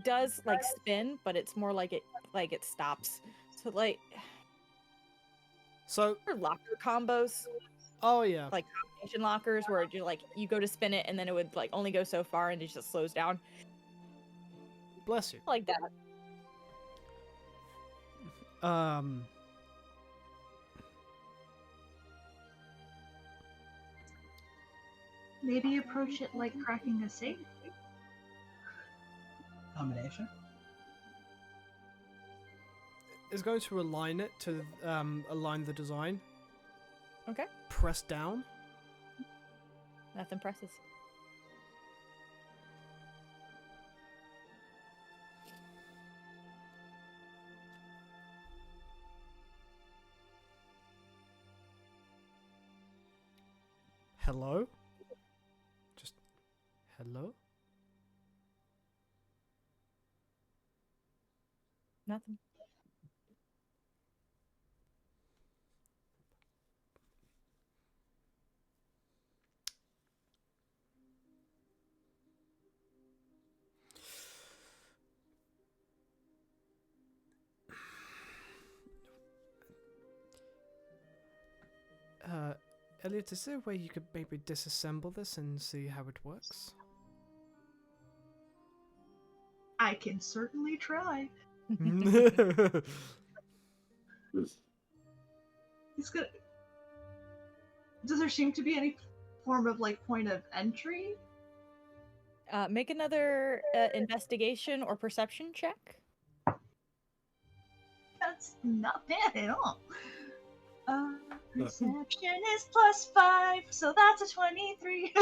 does like spin, but it's more like it stops. So like locker combos. Oh yeah. Like combination lockers where you go to spin it and then it would like only go so far and it just slows down. Bless you. Like that. Maybe approach it like cracking a safe. Combination. Is going to align it to align the design. Okay. Press down. Nothing presses. hello? Just hello? Nothing. Elliot, is there a way you could maybe disassemble this and see how it works? I can certainly try. He's gonna. Does there seem to be any form of like point of entry? Make another investigation or perception check. That's not bad at all. Perception is +5, so that's a 23.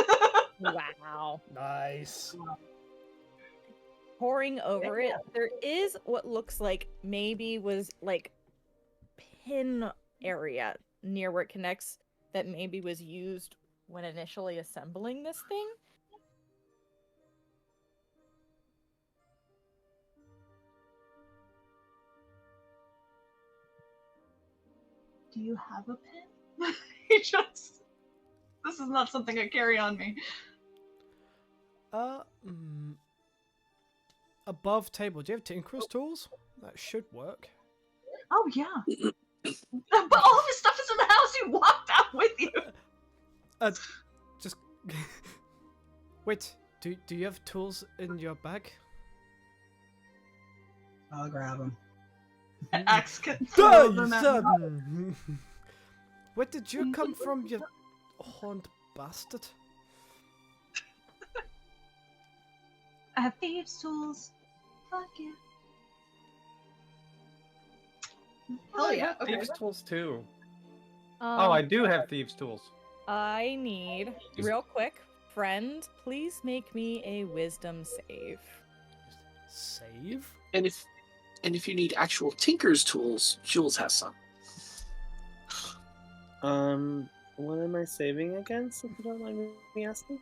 Wow. Nice. Poring over it, there is what looks like maybe was like pin area near where it connects that maybe was used when initially assembling this thing. Do you have a pin? He just. This is not something I carry on me. Above table, do you have Tinker's tools? That should work. Oh yeah. But all of his stuff is in the house. He walked out with you. Just wait. Do you have tools in your bag? I'll grab him. Axe can throw Die, them at son! Where did you come from, you horned bastard? I have thieves' tools. Fuck yeah. Oh, Hell yeah. Okay. Thieves' tools too. Oh, I do have thieves' tools. I need, real quick, friend, please make me a wisdom save. Save? And if you need actual Tinker's tools, Jules has some. What am I saving against, if you don't mind me asking?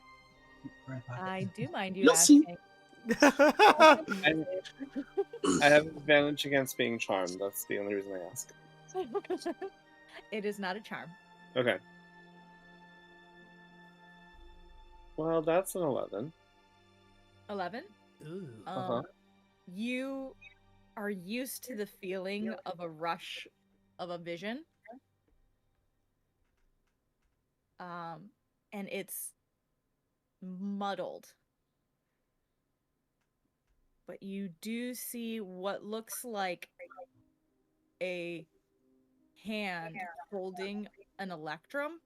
Right pocket. I do mind you You'll see. asking. I have advantage against being charmed. That's the only reason I ask. It is not a charm. Okay. Well, that's an 11. 11? Ooh. Uh-huh. You are used to the feeling of a rush of a vision. And it's muddled. But you do see what looks like a hand holding an electrum.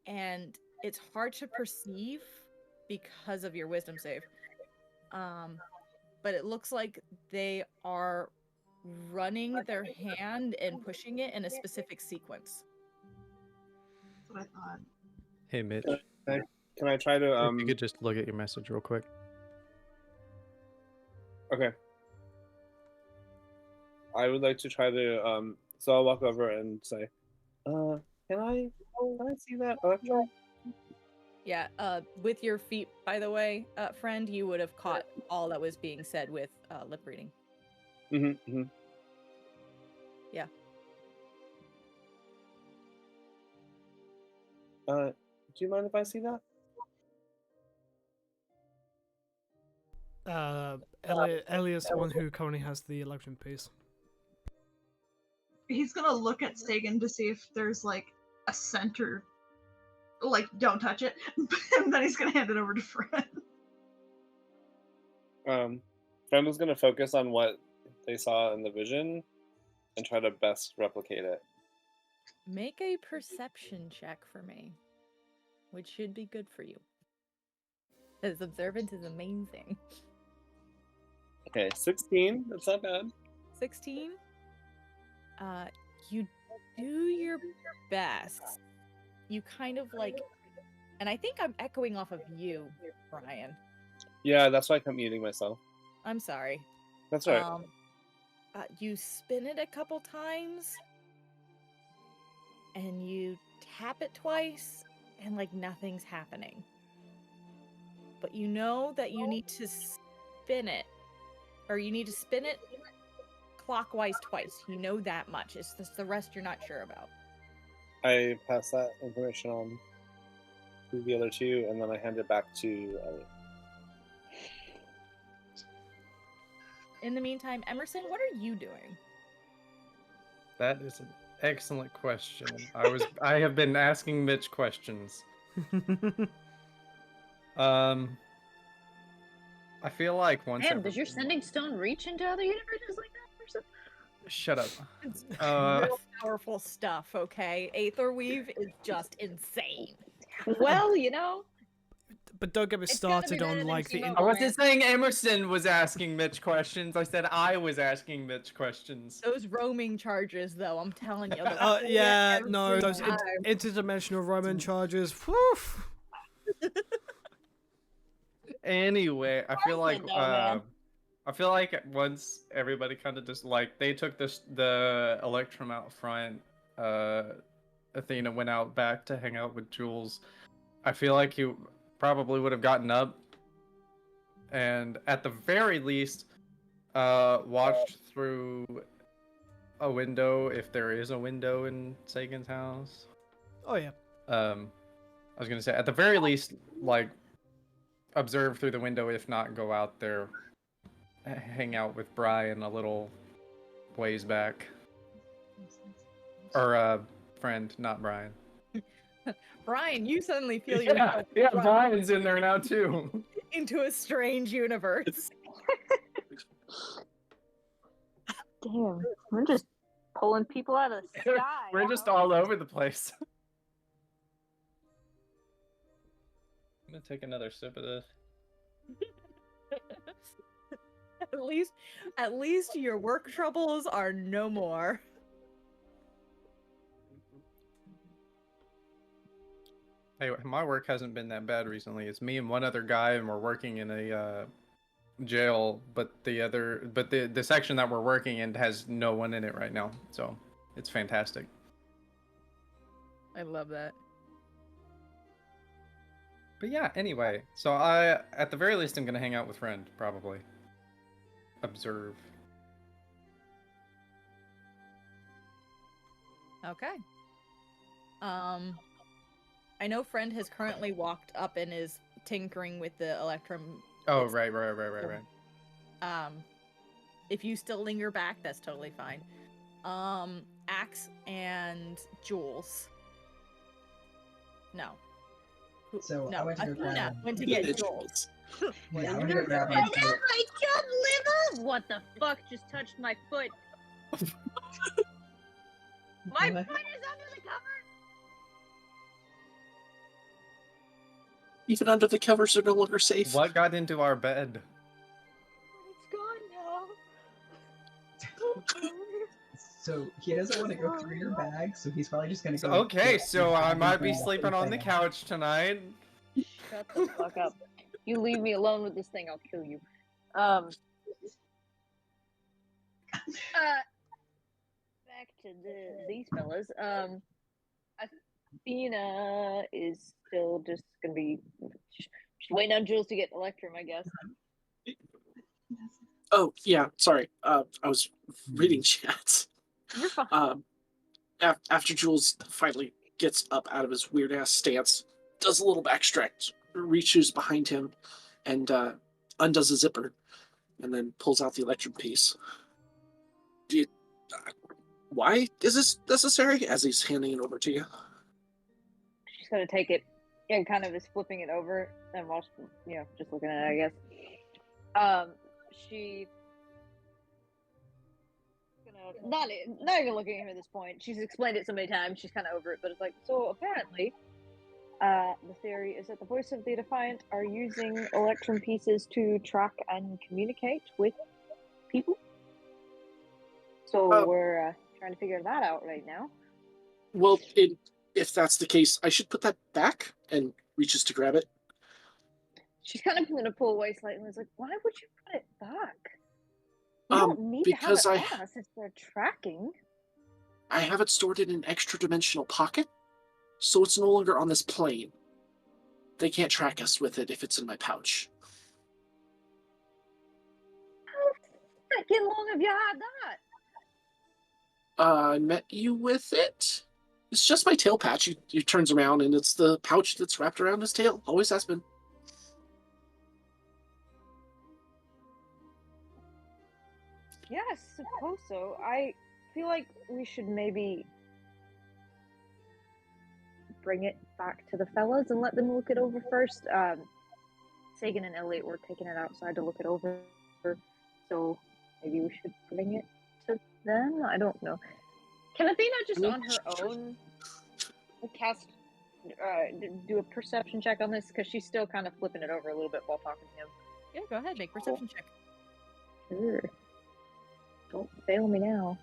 And it's hard to perceive because of your wisdom save. But it looks like they are running their hand and pushing it in a specific sequence. That's what I thought. Hey, Mitch. Can I try to If you could just look at your message real quick. Okay. I would like to try to so I'll walk over and say, can I see that electron? Yeah, with your feet, by the way, friend, you would have caught all that was being said with lip reading. Mm-hmm. Yeah. Do you mind if I see that? Elliot's the one who currently has the electrum piece. He's gonna look at Sagan to see if there's like a center. Like, don't touch it. And then he's gonna hand it over to Fred. Friend was gonna focus on what they saw in the vision and try to best replicate it. Make a perception check for me, which should be good for you. Because observance is amazing. Okay, 16. That's not bad. 16? You do your best. You kind of like, and I think I'm echoing off of you, Brian. Yeah, that's why I kept muting myself. I'm sorry. That's all right. You spin it a couple times, and you tap it twice, and like nothing's happening. But you know that you need to spin it, or you need to spin it clockwise twice. You know that much. It's just the rest you're not sure about. I pass that information on to the other two, and then I hand it back to Ellie. In the meantime, Emerson, what are you doing? That is an excellent question. I have been asking Mitch questions. I feel like once. Damn, does your sending stone reach into other universes like that or something? Shut up. It's real powerful stuff, okay? Aetherweave is just insane. Well, you know. But don't get me It's gotta be started better on than like the. T-Mobile. I wasn't saying Emerson was asking Mitch questions. I said I was asking Mitch questions. Those roaming charges, though, I'm telling you. Yeah, no, every those time. interdimensional Roman charges. Whew. Anyway, I feel like Though, man. I feel like once everybody kind of just like they took the Electrum out front, Athena went out back to hang out with Jules. I feel like he probably would have gotten up and at the very least watched through a window if there is a window in Sagan's house. Oh yeah. I was gonna say at the very least like observe through the window, if not go out there, hang out with Brian a little ways back. Or friend, not Brian. Brian, you suddenly feel yourself Yeah, run Brian's in there now too. into a strange universe. Damn, we're just pulling people out of the sky. We're just all over the place. I'm gonna take another sip of this. At least your work troubles are no more. Hey, my work hasn't been that bad recently. It's me and one other guy, and we're working in a jail. But the section that we're working in has no one in it right now, so it's fantastic. I love that. But yeah, anyway, so I at the very least I'm gonna hang out with friend probably. Observe. Okay. I know friend has currently walked up and is tinkering with the Electrum. Oh, right. If you still linger back, that's totally fine. Axe and Jules. No. So no, I went to go Athena grab. went to get Jules. Yeah, I went to go grab I him. got my chum liver! What the fuck just touched my foot? My foot is under the cover! Even under the covers are no longer safe. What got into our bed? It's gone now. So he doesn't want to go through your bag, so he's probably just gonna go. Okay, get so your I bag might and be grab sleeping on the thing. couch tonight. Shut the fuck up. You leave me alone with this thing, I'll kill you. Back to these fellas. Athena is still just gonna be just waiting on Jules to get Electrum, I guess. Oh yeah, sorry. I was reading chats. You're fine. After Jules finally gets up out of his weird ass stance, does a little backstretch, reaches behind him, and undoes a zipper, and then pulls out the Electrum piece. Why is this necessary? As he's handing it over to you. She's gonna take it and kind of is flipping it over and watch, just looking at it, I guess. She not even looking at him at this point. She's explained it so many times, she's kind of over it, but it's like, so apparently, the theory is that the voice of the Defiant are using Electrum pieces to track and communicate with people. So we're trying to figure that out right now. Well, if that's the case, I should put that back, and reaches to grab it. She's kind of going to pull away slightly and is like, why would you put it back? You don't need to have because it on us if they're tracking. I have it stored in an extra dimensional pocket, so it's no longer on this plane. They can't track us with it if it's in my pouch. How fucking long have you had that? I met you with it. It's just my tail patch. He turns around and it's the pouch that's wrapped around his tail. Always has been. Yeah, I suppose so. I feel like we should maybe bring it back to the fellas and let them look it over first. Sagan and Elliot were taking it outside to look it over, so maybe we should bring it to them? I don't know. Can Athena just on her own cast, do a perception check on this? Because she's still kind of flipping it over a little bit while talking to him. Yeah, go ahead, make perception check. Sure. Don't fail me now.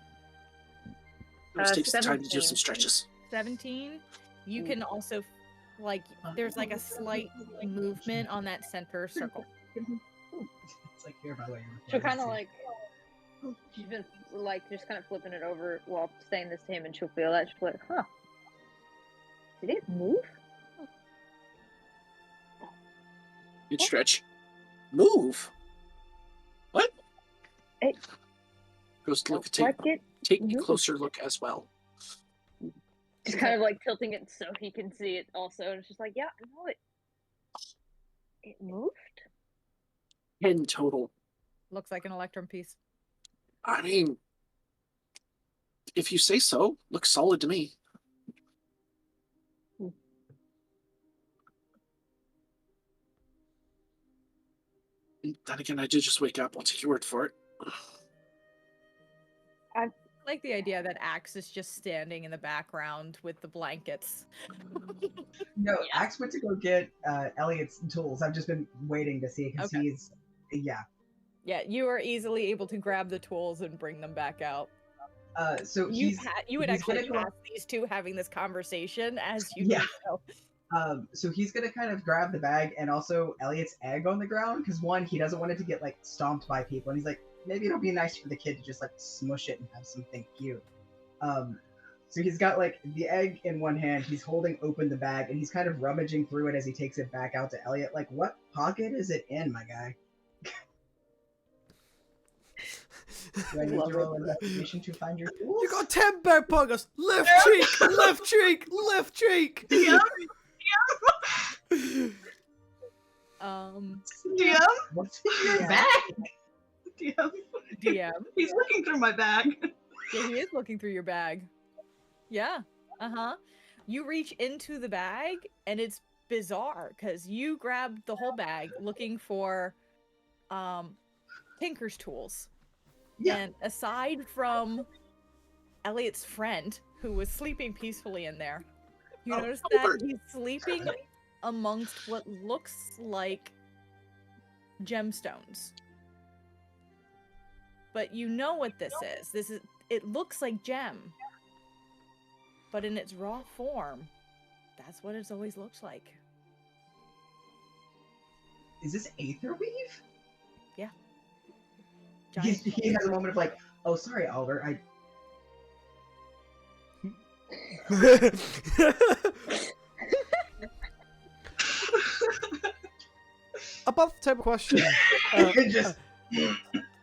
It takes time to 17. do some stretches. 17. You can also, like, there's like a slight movement on that center circle. It's like here, by the way. So kind of like, she's been like just kind of flipping it over while saying this to him, and she'll feel that. She'll be like, huh. Did it move? You'd stretch. Move? What? It Goes to look looks like it take a moved. closer look as well. Just kind of like tilting it so he can see it also. And it's just like, yeah, I know it. It moved? 10 total. Looks like an electrum piece. I mean, if you say so, looks solid to me. Then again, I did just wake up. I'll take your word for it. I like the idea that Axe is just standing in the background with the blankets. No, Axe went to go get Elliot's tools. I've just been waiting to see because Okay. he's Yeah, you are easily able to grab the tools and bring them back out. So You would he's actually gonna go- pass these two having this conversation as you Yeah. do so. So he's gonna kind of grab the bag and also Elliot's egg on the ground because one, he doesn't want it to get like stomped by people, and he's like, maybe it'll be nice for the kid to just like smush it and have something cute. So he's got like the egg in one hand, he's holding open the bag, and he's kind of rummaging through it as he takes it back out to Elliot. Like, what pocket is it in, my guy? Do I need to roll investigation to find your tools? You got 10 bag pockets. Left cheek, left cheek, left cheek. DM? DM? What's in your Yeah. bag? DM. DM. He's looking through my bag. Yeah, he is looking through your bag. Yeah. Uh-huh. You reach into the bag, and it's bizarre, because you grabbed the whole bag looking for Tinker's tools. Yeah. And aside from Elliot's friend, who was sleeping peacefully in there, you notice that Albert. he's sleeping amongst what looks like gemstones. But you know what this is. It looks like gem. But in its raw form, that's what it's always looked like. Is this Aetherweave? Giant He has a moment of like, oh, sorry, Albert. Above the table question. Just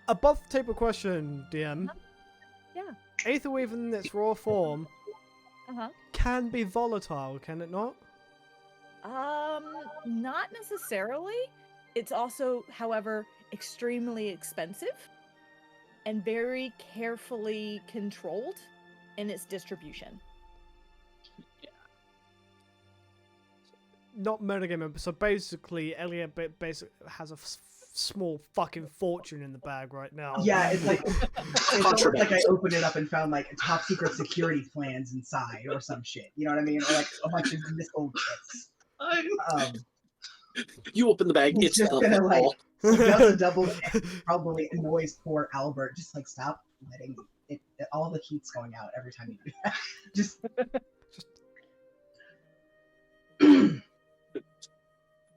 Above the table question, DM. Yeah. Aetherweave in its raw form Uh-huh. can be volatile, can it not? Not necessarily. It's also, however, extremely expensive and very carefully controlled in its distribution. Not metagame, so basically Elliot basically has a small fucking fortune in the bag right now. yeah, it's like it's almost like I opened it up and found like top secret security plans inside or some shit. You know what I mean? Or like a bunch of missile kits. You open the bag, He's it's just the gonna, like, ball. He does a double kick, probably annoys poor Albert. Just like stop letting it, all the heat's going out every time you do that. Just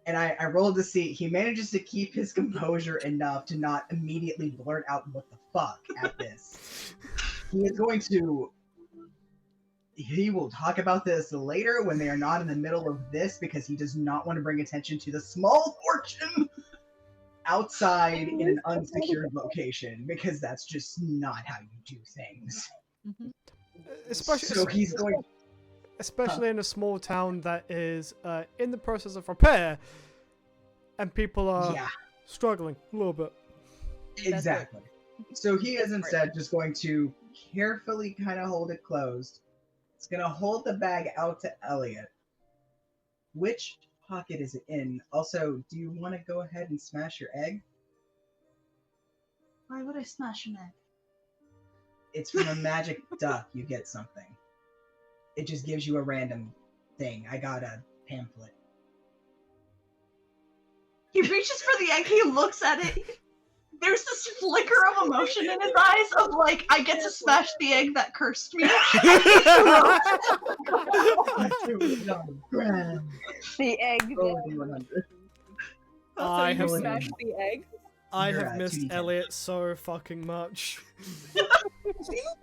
and I rolled to see he manages to keep his composure enough to not immediately blurt out what the fuck at this. He is going to he will talk about this later when they are not in the middle of this because he does not want to bring attention to the small fortune outside in an unsecured location because that's just not how you do things. So he's going. Especially in a small town that is in the process of repair, and people are struggling a little bit. Exactly. So he is instead just going to carefully kind of hold it closed. It's going to hold the bag out to Elliot. Which pocket is it in? Also, do you want to go ahead and smash your egg? Why would I smash an egg? It's from a magic duck. You get something. It just gives you a random thing. I got a pamphlet. He reaches for the egg, he looks at it. There's this flicker of emotion in his eyes of like, I get to smash the egg that cursed me. The egg. I have smashed the egg. I have missed Elliot so fucking much.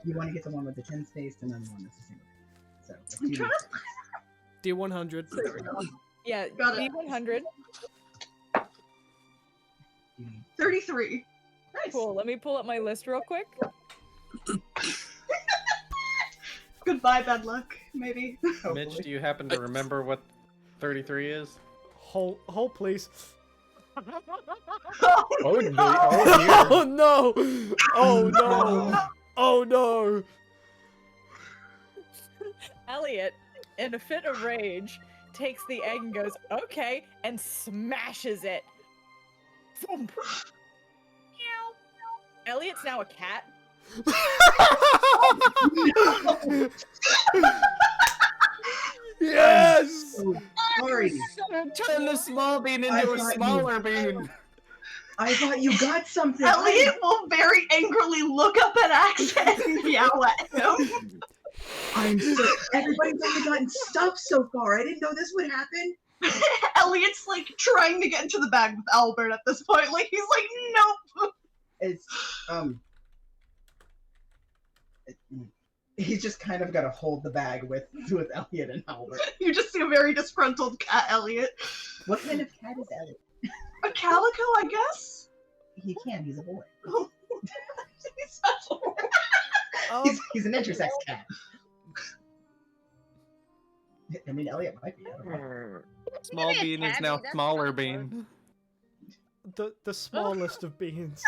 You want to get the one with the 10 space and then the one that's a single. So, I'm trying to... D100. Yeah, Got it. D100. 33. Nice. Cool. Let me pull up my list real quick. Goodbye, bad luck, maybe. Mitch, do you happen to remember what 33 is? Hold, please. Oh, dear. Oh no! Oh no! Oh no! Elliot, in a fit of rage, takes the egg and goes, okay, and smashes it. Thump. Meow. Elliot's now a cat. Yes! Sorry. Turn the small bean into a smaller bean. I thought you got something. Elliot will very angrily look up at Axe and meow at him. I'm so. Everybody's only gotten stuff so far. I didn't know this would happen. Elliot's like trying to get into the bag with Albert at this point. Like he's like, nope. It's he's just kind of got to hold the bag with Elliot and Albert. You just see a very disgruntled cat, Elliot. What kind of cat is Elliot? A calico, I guess. He can. He's a boy. He's special. He's an intersex cat. I mean, Elliot might be. I don't know. Small bean is now smaller bean. The smallest of beans.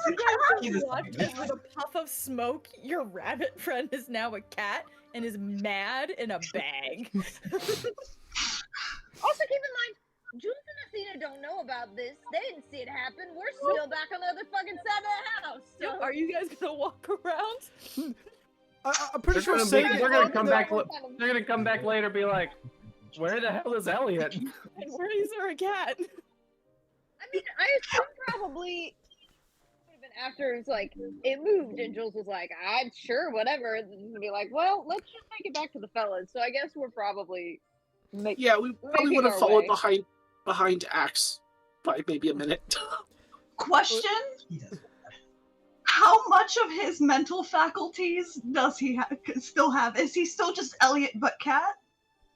You guys watched it with a puff of smoke. Your rabbit friend is now a cat and is mad in a bag. Also, keep in mind, Jules and Athena don't know about this. They didn't see it happen. We're still back on the other fucking side of the house. So... Are you guys gonna walk around? I'm pretty sure they're gonna come back. They're gonna come back later, and be like, "Where the hell is Elliot?" And where is there a cat? I mean, I assume probably would have been after it's like it moved, and Jules was like, "I'm sure, whatever." And then be like, "Well, let's just make it back to the fellas." So I guess we're probably we probably would have followed behind Axe by maybe a minute. Question: how much of his mental faculties does he still have? Is he still just Elliot but cat?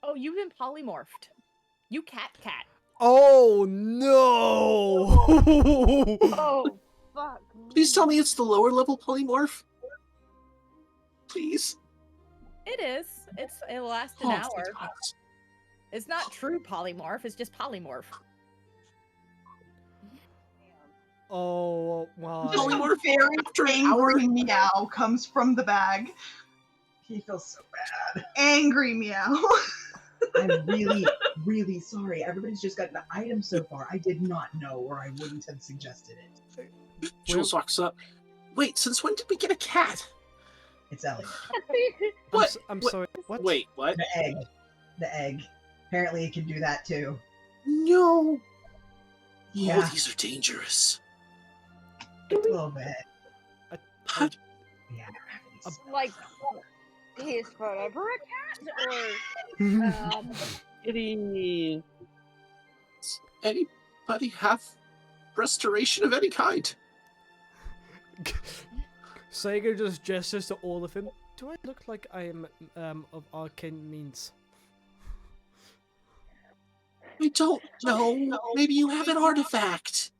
Oh, you've been polymorphed. You cat. Oh no! Oh fuck! Please tell me it's the lower level polymorph. Please. It is. It'll last an hour. It's not true polymorph. It's just polymorph. Oh well. Just a very angry meow comes from the bag. He feels so bad. Angry meow. I'm really, really sorry. Everybody's just gotten the item so far. I did not know, or I wouldn't have suggested it. Jules walks up. Wait, since when did we get a cat? It's Elliot. What? I'm sorry. What? Wait, what? The egg. Apparently it can do that too. No. Yeah. Oh, these are dangerous. A little bit. But Yeah. Like, he's forever a cat, or Kitty. does anybody have restoration of any kind? Sega just gestures to all of him. do I look like I am of arcane means? I don't know. Maybe you have an artifact.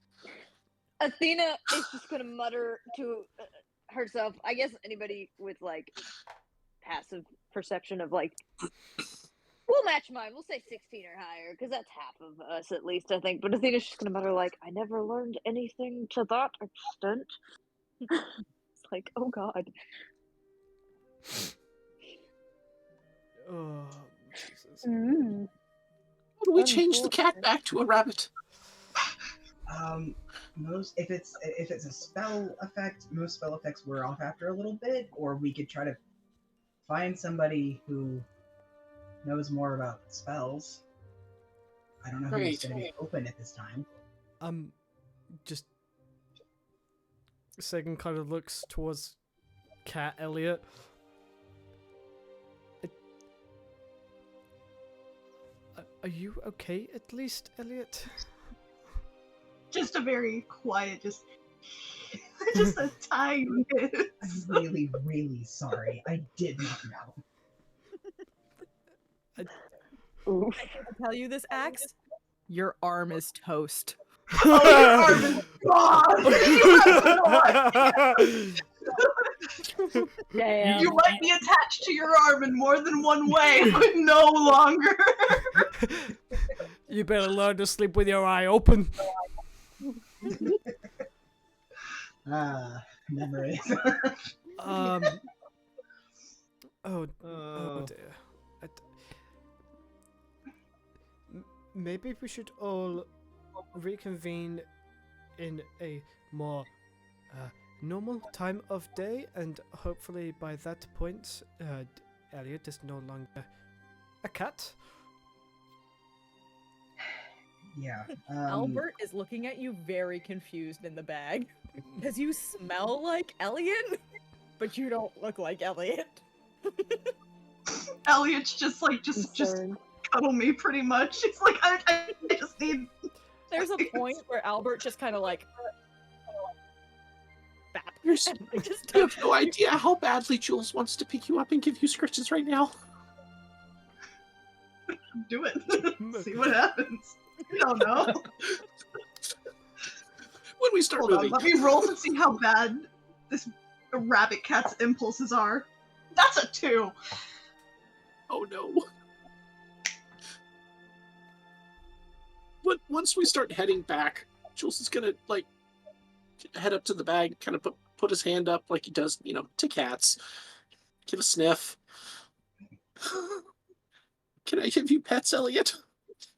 Athena is just gonna mutter to herself. I guess anybody with like passive perception of like, we'll match mine. We'll say 16 or higher because that's half of us at least, I think. But Athena's just gonna mutter like, I never learned anything to that extent. It's like, oh god. Oh, Jesus. How do we change the cat back to a rabbit? Most if it's a spell effect, most spell effects wear off after a little bit, or we could try to find somebody who knows more about spells. I don't know who's going to be open at this time. Just Sagan kind of looks towards Cat Elliot. Are you okay at least, Elliot? Just a very quiet, just a tiny bit. I'm really, really sorry. I did not know. I can tell you this, Axe. Your arm is toast. Oh, your arm is gone! Damn. You might be attached to your arm in more than one way, but no longer. You better learn to sleep with your eye open. Memories. Oh dear. Maybe we should all reconvene in a more normal time of day, and hopefully by that point, Elliot is no longer a cat. Yeah. Albert is looking at you very confused in the bag. Because you smell like Elliot, but you don't look like Elliot. Elliot's just cuddle me pretty much. It's like I just need. There's a point where Albert just kind of like. Bap. You have no touch idea how badly Jules wants to pick you up and give you scratches right now. Do it. See what happens. You don't know. When we start Hold on, moving. let me roll to see how bad this rabbit cat's impulses are. That's a 2. Oh no. But once we start heading back, Jules is gonna like head up to the bag, kind of put his hand up like he does, to cats. Give a sniff. Can I give you pets, Elliot?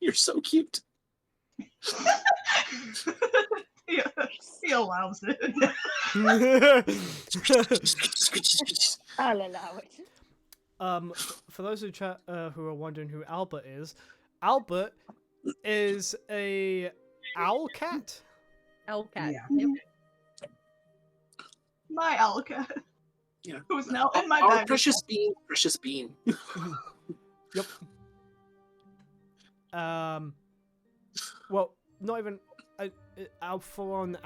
You're so cute. He allows it. I'll allow it. For those who who are wondering who Albert is a owl cat. Owl cat. Yeah. Yep. My owl cat. Yeah. Who's now in my Our bag. precious bean. Yep. Well, not even full-on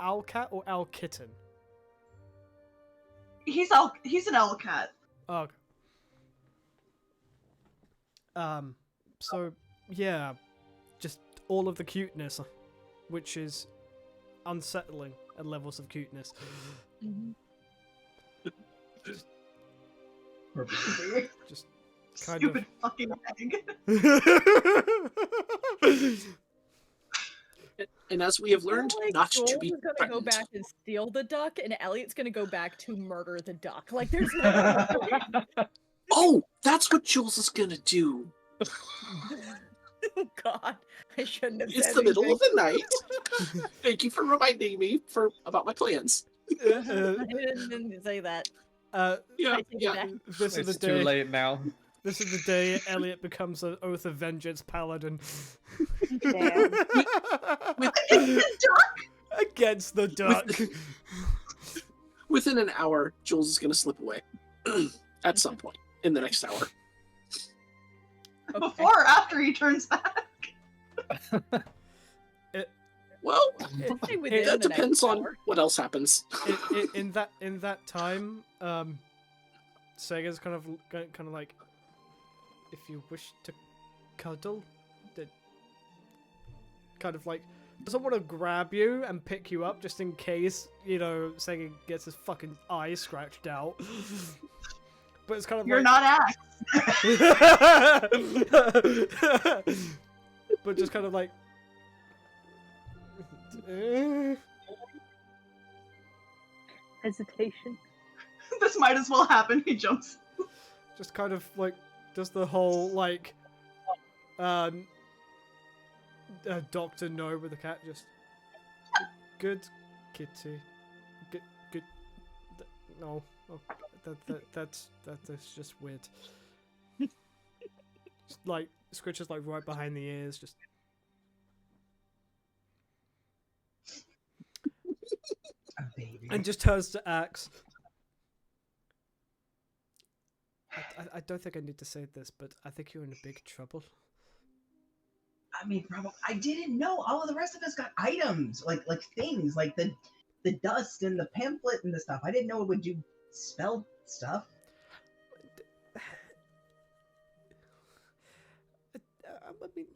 owl cat or owl kitten. He's an owl cat. Oh, okay. So yeah, just all of the cuteness, which is unsettling at levels of cuteness. Just kind Stupid fucking egg. And as we have learned, Like, not Joel to be is gonna go threatened. back and steal the duck, and Elliot's gonna go back to murder the duck. Like, there's no way. Oh, that's what Jules is gonna do. Oh God, I shouldn't have It's said the middle anything. of the night. Thank you for reminding me about my plans. I didn't say that. Yeah, I take it back. This is It's the too day. late now. This is the day Elliot becomes an Oath of Vengeance paladin. Damn. Against the duck. Within an hour, Jules is gonna slip away. At some point in the next hour. Okay. Before or after he turns back. Well, Say within that the next depends on hour. what else happens. in that time, Sega's kind of like, if you wish to cuddle, that kind of like doesn't want to grab you and pick you up just in case, you know, Sega gets his fucking eye scratched out. But it's kind of You're like, not Axe. but just kind of like Hesitation. This might as well happen. He jumps. just kind of like does the whole like Dr. No with the cat, just good kitty, good no, oh, that's just weird. Just, like scritches like right behind the ears, just A baby. and just turns to Axe. I don't think I need to say this, but I think you're in big trouble. I mean, probably. I didn't know all of the rest of us got items, like things, like the dust and the pamphlet and the stuff. I didn't know it would do spell stuff. I mean,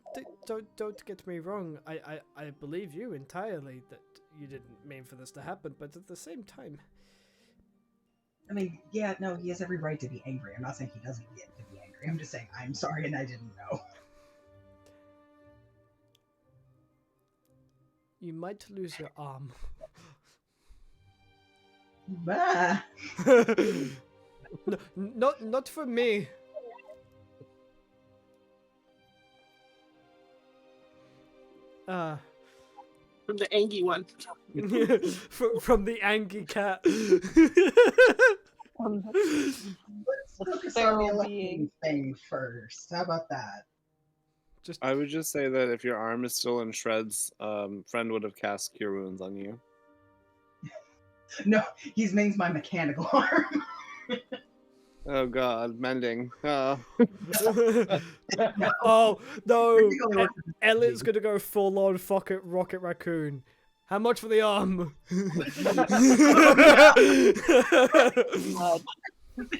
don't get me wrong. I believe you entirely that you didn't mean for this to happen, but at the same time, I mean, yeah, no, he has every right to be angry. I'm not saying he doesn't get to be angry. I'm just saying I'm sorry and I didn't know. you might lose your arm. Bah. No, not for me. From the Angie one. from the angry cat. Let's focus on the electing thing first. How about that? Just I would just say that if your arm is still in shreds, friend would have cast Cure Wounds on you. No, he's named my mechanical arm. Oh god, mending. Oh. oh no! Particularly works with Elliot's gonna go full on Rocket Raccoon. How much for the arm?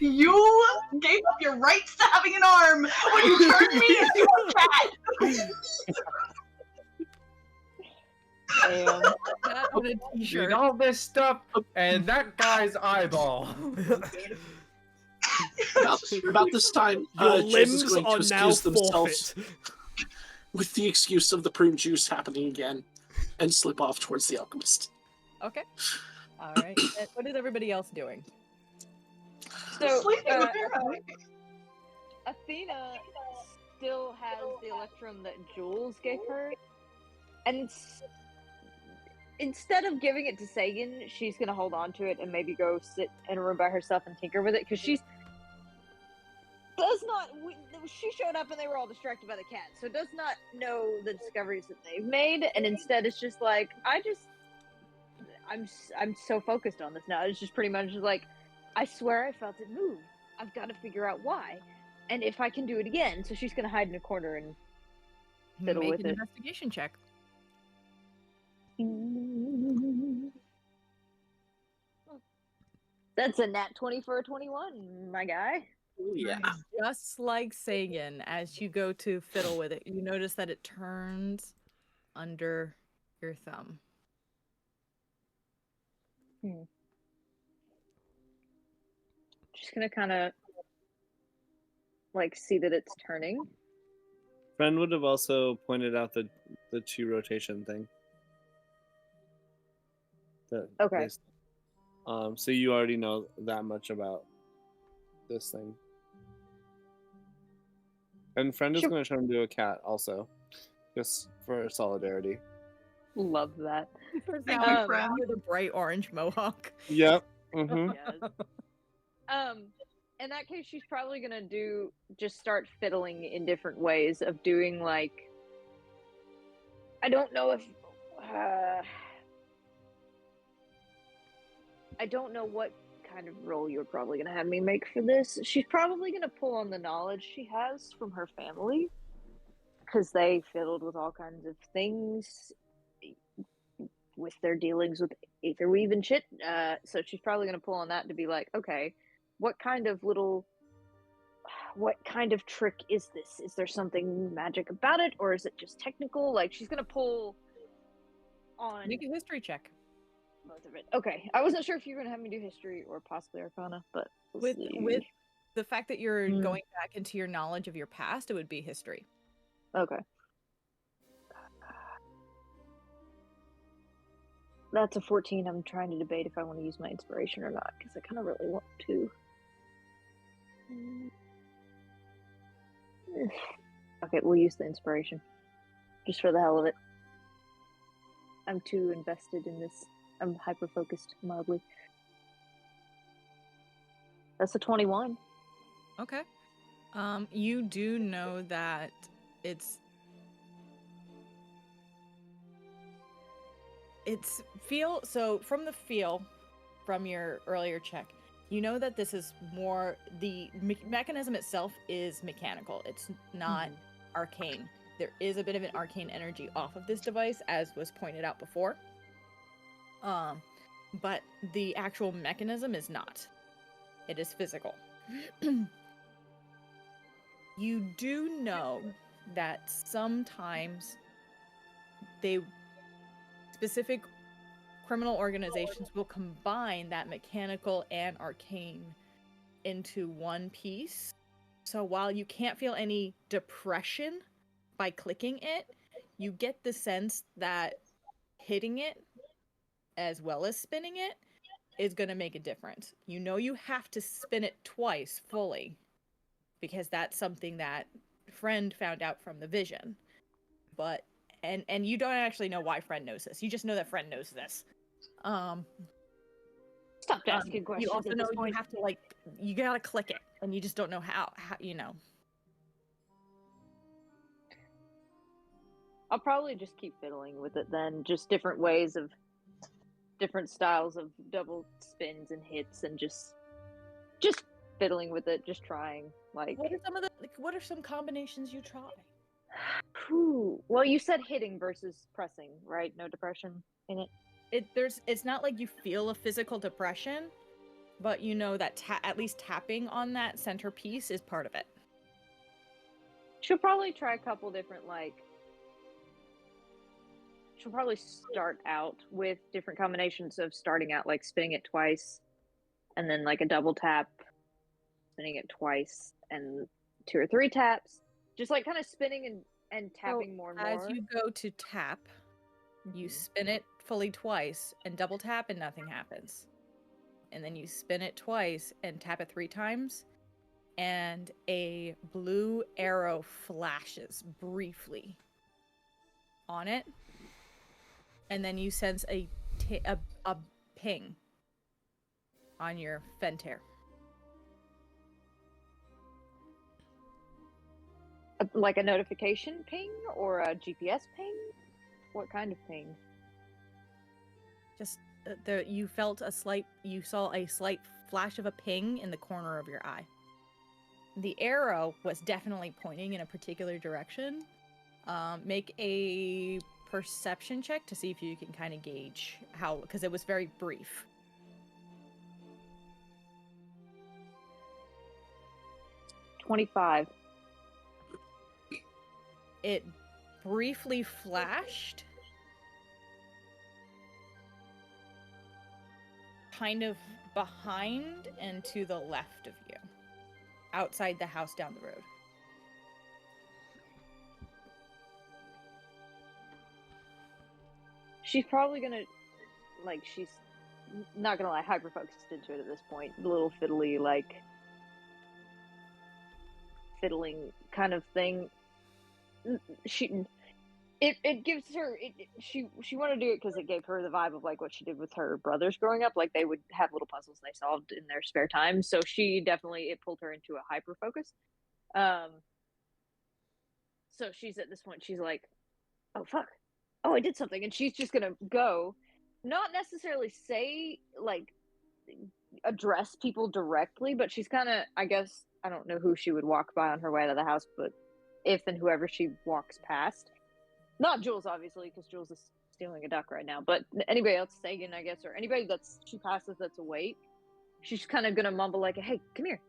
You gave up your rights to having an arm when you turned me into a cat. Damn. That on a Did t-shirt. all this stuff and that guy's eyeball. About this time, Your Jez is limbs going to are now excuse themselves forfeit. with the excuse of the prune juice happening again, and slip off towards the alchemist. Okay. All right. What is everybody else doing? So, Sleeping apparently. Athena still has the electrum that Jules gave her, and instead of giving it to Sagan, she's gonna hold on to it and maybe go sit in a room by herself and tinker with it, because she showed up and they were all distracted by the cat, so does not know the discoveries that they've made, and instead it's just like, I'm so focused on this now. It's just pretty much like, I swear I felt it move. I've got to figure out why, and if I can do it again. So she's gonna hide in a corner and fiddle Make with an it. investigation check. That's a nat 20 for a 21, my guy. Ooh, yeah. Just like Sagan, as you go to fiddle with it, you notice that it turns under your thumb. Just gonna kind of like see that it's turning. Friend would have also pointed out the chi rotation thing. Okay. So you already know that much about this thing. And friend is Sure. going to turn into a cat also, just for solidarity. Love that. Thank you, friend. With a bright orange mohawk. Yep. Mm-hmm. Yes. In that case, she's probably gonna just start fiddling in different ways of doing, like, I don't know if I don't know what kind of role you're probably gonna have me make for this. She's probably gonna pull on the knowledge she has from her family, because they fiddled with all kinds of things with their dealings with Aetherweave and shit. So she's probably gonna pull on that to be like, okay, what kind of trick is this? Is there something magic about it, or is it just technical? Like, she's gonna pull on Make a history check. both of it. Okay, I wasn't sure if you were gonna have me do history or possibly Arcana, but we'll With see. the fact that you're Hmm. going back into your knowledge of your past, it would be history. Okay. That's a 14. I'm trying to debate if I want to use my inspiration or not, because I kind of really want to. Okay, we'll use the inspiration. Just for the hell of it. I'm too invested in this. I'm hyper-focused, mildly. That's a 21. Okay. You do know that so from your earlier check, you know that this is more the mechanism itself is mechanical. It's not arcane. There is a bit of an arcane energy off of this device, as was pointed out before. But the actual mechanism is not. It is physical. You do know that sometimes specific criminal organizations will combine that mechanical and arcane into one piece. So while you can't feel any depression by clicking it, you get the sense that hitting it as well as spinning it is going to make a difference. You know you have to spin it twice fully, because that's something that Friend found out from the vision. But and you don't actually know why Friend knows this. You just know that Friend knows this. Stop asking questions. You also at know this you point. have to you gotta click it, and you just don't know how you know. I'll probably just keep fiddling with it then. Just different ways of different styles of double spins and hits, and just fiddling with it, just trying. Like, What are some combinations you try? Well, you said hitting versus pressing, right? No depression in it. It's not like you feel a physical depression, but you know that at least tapping on that centerpiece is part of it. She'll probably try a couple different, she'll probably start out with different combinations of starting out like spinning it twice, and then like a double tap, spinning it twice, and 2 or 3 taps, just like kind of spinning and tapping more and more. As you go to tap, you spin it fully twice and double tap, and nothing happens. And then you spin it twice and tap it 3 times, and a blue arrow flashes briefly on it. And then you sense a ping on your Fentair. Like a notification ping or a GPS ping? What kind of ping? Just you saw a slight flash of a ping in the corner of your eye. The arrow was definitely pointing in a particular direction. Make a perception check to see if you can kind of gauge how, because it was very brief. $25. It briefly flashed, kind of behind and to the left of you, outside the house down the road. She's probably gonna, she's not gonna lie, hyper focused into it at this point. A little fiddly, fiddling kind of thing. It gives her, she wanted to do it because it gave her the vibe of like what she did with her brothers growing up. Like, they would have little puzzles they solved in their spare time. So she definitely, it pulled her into a hyper focus. So she's at this point, she's like, oh fuck, oh, I did something. And she's just gonna go, not necessarily say, address people directly, but she's kind of, I guess, I don't know who she would walk by on her way to the house, but if and whoever she walks past, not Jules, obviously, because Jules is stealing a duck right now, but anybody else, Sagan, I guess, or anybody she passes that's awake, she's kind of gonna mumble like, "Hey, come here,"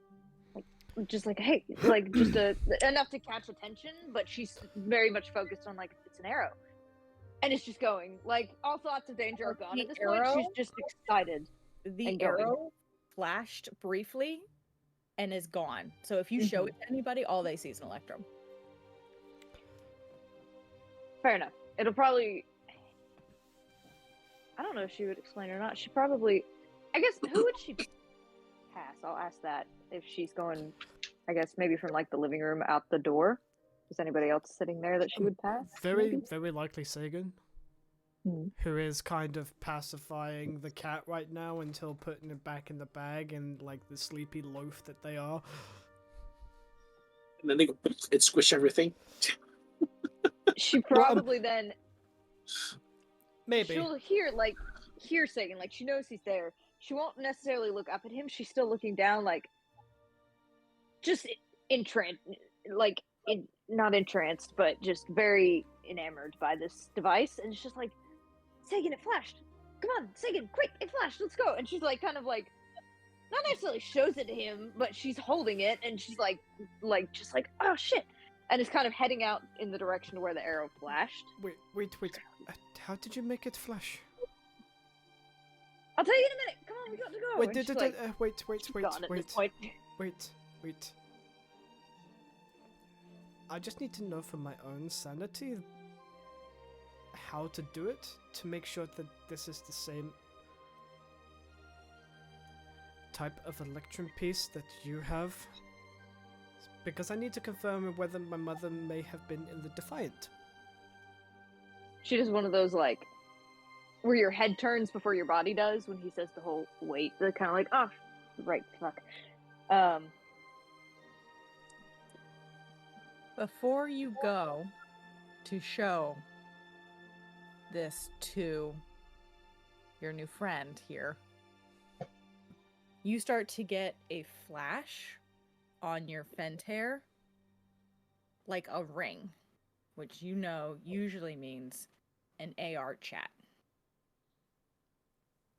like just like, "Hey," like just enough to catch attention, but she's very much focused on like it's an arrow, and it's just going like all thoughts of danger are gone The at this point. She's just excited. The and going. arrow flashed briefly and is gone. So if you show it to anybody, all they see is an electrum. Fair enough. It'll probably. I don't know if she would explain or not. She probably. I guess who would she pass? I'll ask that if she's going. I guess maybe from like the living room out the door. Is anybody else sitting there that she would pass? Very likely Sagan, Hmm. who is kind of pacifying the cat right now until putting it back in the bag and like the sleepy loaf that they are. And then they go and squish everything. She probably then. Maybe. She'll hear Sagan, like she knows he's there. She won't necessarily look up at him. She's still looking down, like just entranced, like not entranced, but just very enamored by this device. And it's just like, Sagan, it flashed. Come on, Sagan, quick, it flashed. Let's go. And she's like, kind of like, not necessarily shows it to him, but she's holding it, and she's like, just like, oh shit. And is kind of heading out in the direction where the arrow flashed. Wait. How did you make it flash? I'll tell you in a minute. Come on, we got to go. Wait, And she's like, gone at this point. wait. I just need to know for my own sanity how to do it to make sure that this is the same type of electrum piece that you have. Because I need to confirm whether my mother may have been in the Defiant. She does one of those like where your head turns before your body does when he says the whole wait. They're kind of like, oh, right, fuck. Before you go to show this to your new friend here, you start to get a flash on your Fentair, like a ring, which you know usually means an AR chat.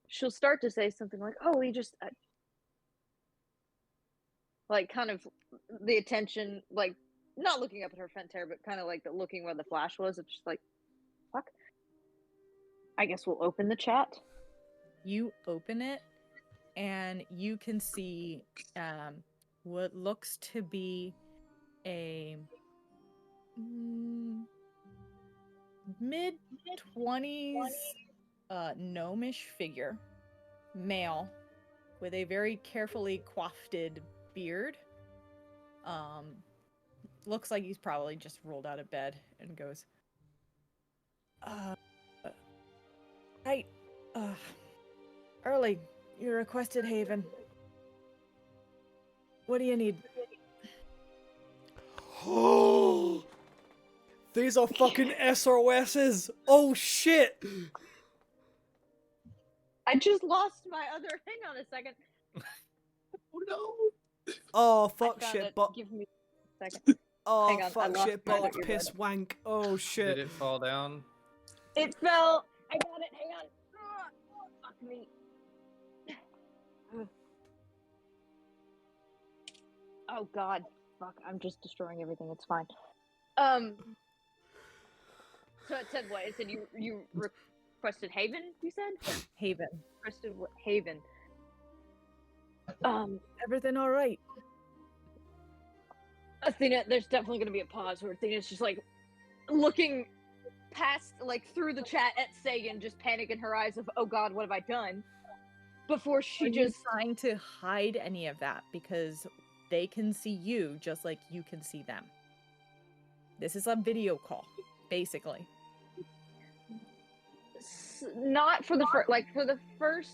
She'll start to say something like, oh, we just like kind of the attention, like not looking up at her Fentair, but kind of like looking where the flash was. It's just like, fuck. I guess we'll open the chat. You open it, and you can see what looks to be a mid-20s gnomish figure, male, with a very carefully coiffed beard. Looks like he's probably just rolled out of bed and goes, right, early, you requested Haven. What do you need? Oh, these are fucking SOSs. Oh shit. I just lost my other. Hang on a second. Oh no! Oh fuck I found shit, it. but Give me a second. oh Hang on, I fuck lost shit, my bollocks, other piss, earbud. wank. Oh shit. Did it fall down? It fell. I got it. Hang on. Fuck me. Oh god. Fuck. I'm just destroying everything. It's fine. So it said what? It said you requested Haven. You said Haven. requested what? Haven. Everything all right? Athena, there's definitely gonna be a pause where Athena's just like looking past, like through the chat at Sagan, just panic in her eyes of, oh god, what have I done? Before she Are you just trying to hide any of that because they can see you just like you can see them. This is a video call, basically. not for the first, like for the first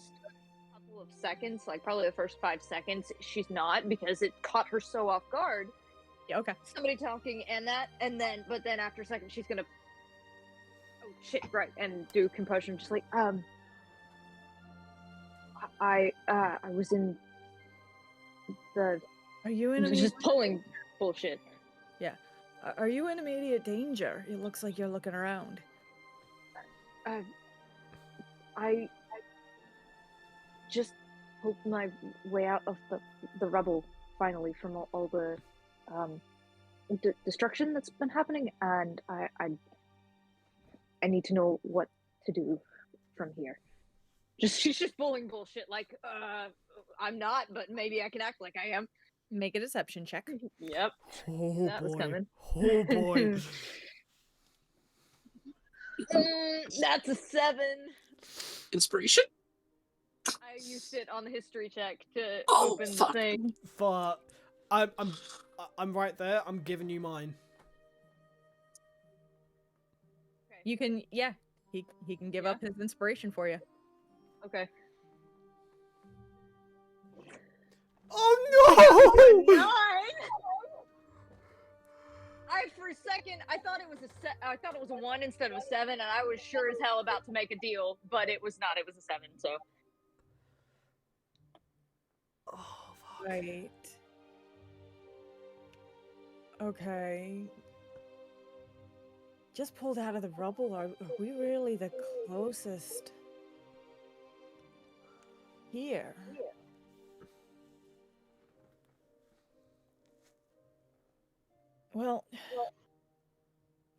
couple of seconds, like probably the first 5 seconds, she's not, because it caught her so off guard. Yeah, okay. Somebody talking but then after a second she's gonna, oh shit, right, and do composure, just like, I was in the, Are you in just pulling bullshit. Are you in immediate danger? It looks like you're looking around. I just hope my way out of the rubble finally from all the destruction that's been happening, and I need to know what to do from here. She's just pulling bullshit. Like, I'm not, but maybe I can act like I am. Make a deception check. Yep, Oh that was boy. coming. Oh boy. That's a 7. Inspiration? I used it on the history check to Oh, open fuck. the thing. But I'm right there. I'm giving you mine. You can, yeah. He can give up his inspiration for you. Okay. Oh no! 9. For a second, I thought it was a 1 instead of a 7, and I was sure as hell about to make a deal, but it was not. It was a 7. So. Oh, fuck. Right. Okay. Just pulled out of the rubble. Are we really the closest here? Well,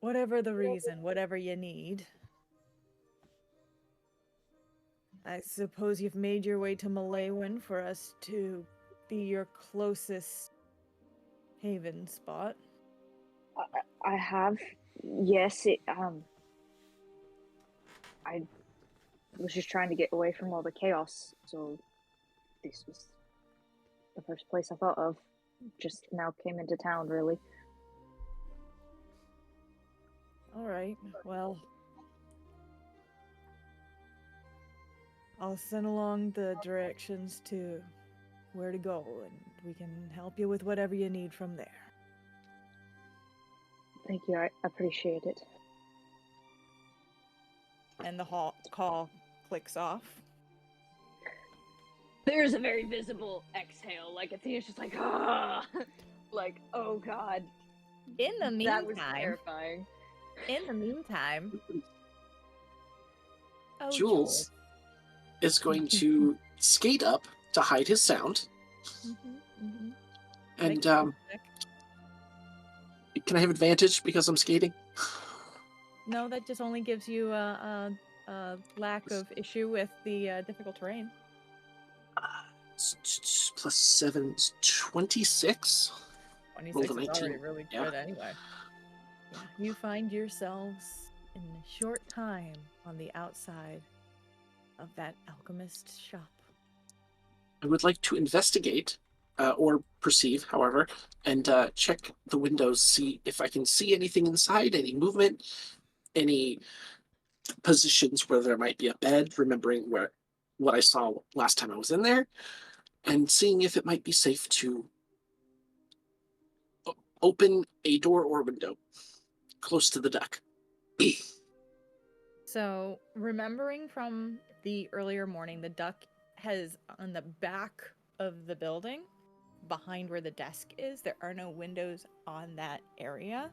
whatever the reason, whatever you need. I suppose you've made your way to Malaywin for us to be your closest haven spot. I have, yes. I was just trying to get away from all the chaos, so this was the first place I thought of. Just now came into town, really. All right. Well, I'll send along the directions to where to go, and we can help you with whatever you need from there. Thank you, I appreciate it. And the call clicks off. There's a very visible exhale, like Athena's just like, ah, like, oh god. In the That was meantime, terrifying. Oh, Jules is going to skate up to hide his sound. And can I have advantage because I'm skating? No, that just only gives you a lack of issue with the difficult terrain. Plus 7 is 26. 26 is 19. already really good anyway. Yeah, you find yourselves in a short time on the outside of that alchemist shop. I would like to investigate, or perceive, however, and check the windows, see if I can see anything inside, any movement, any positions where there might be a bed, remembering what I saw last time I was in there, and seeing if it might be safe to open a door or window close to the Duch. So, remembering from the earlier morning, the Duch has on the back of the building, behind where the desk is, there are no windows on that area,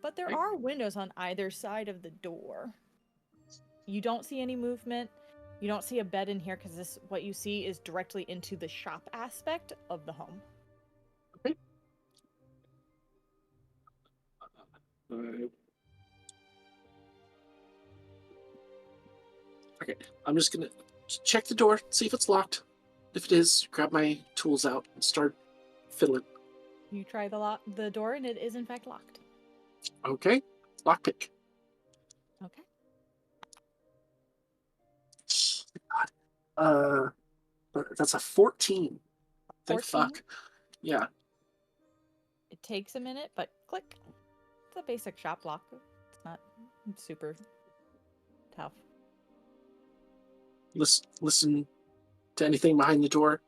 but there are windows on either side of the door. You don't see any movement. You don't see a bed in here because what you see is directly into the shop aspect of the home. Okay. Okay, I'm just gonna check the door, see if it's locked. If it is, grab my tools out and start fiddling. You try the door, and it is in fact locked. Okay, lockpick. Okay. God. That's a 14. Thank 14? fuck. Yeah. It takes a minute, but click. It's a basic shop lock. It's not super tough. Listen to anything behind the door.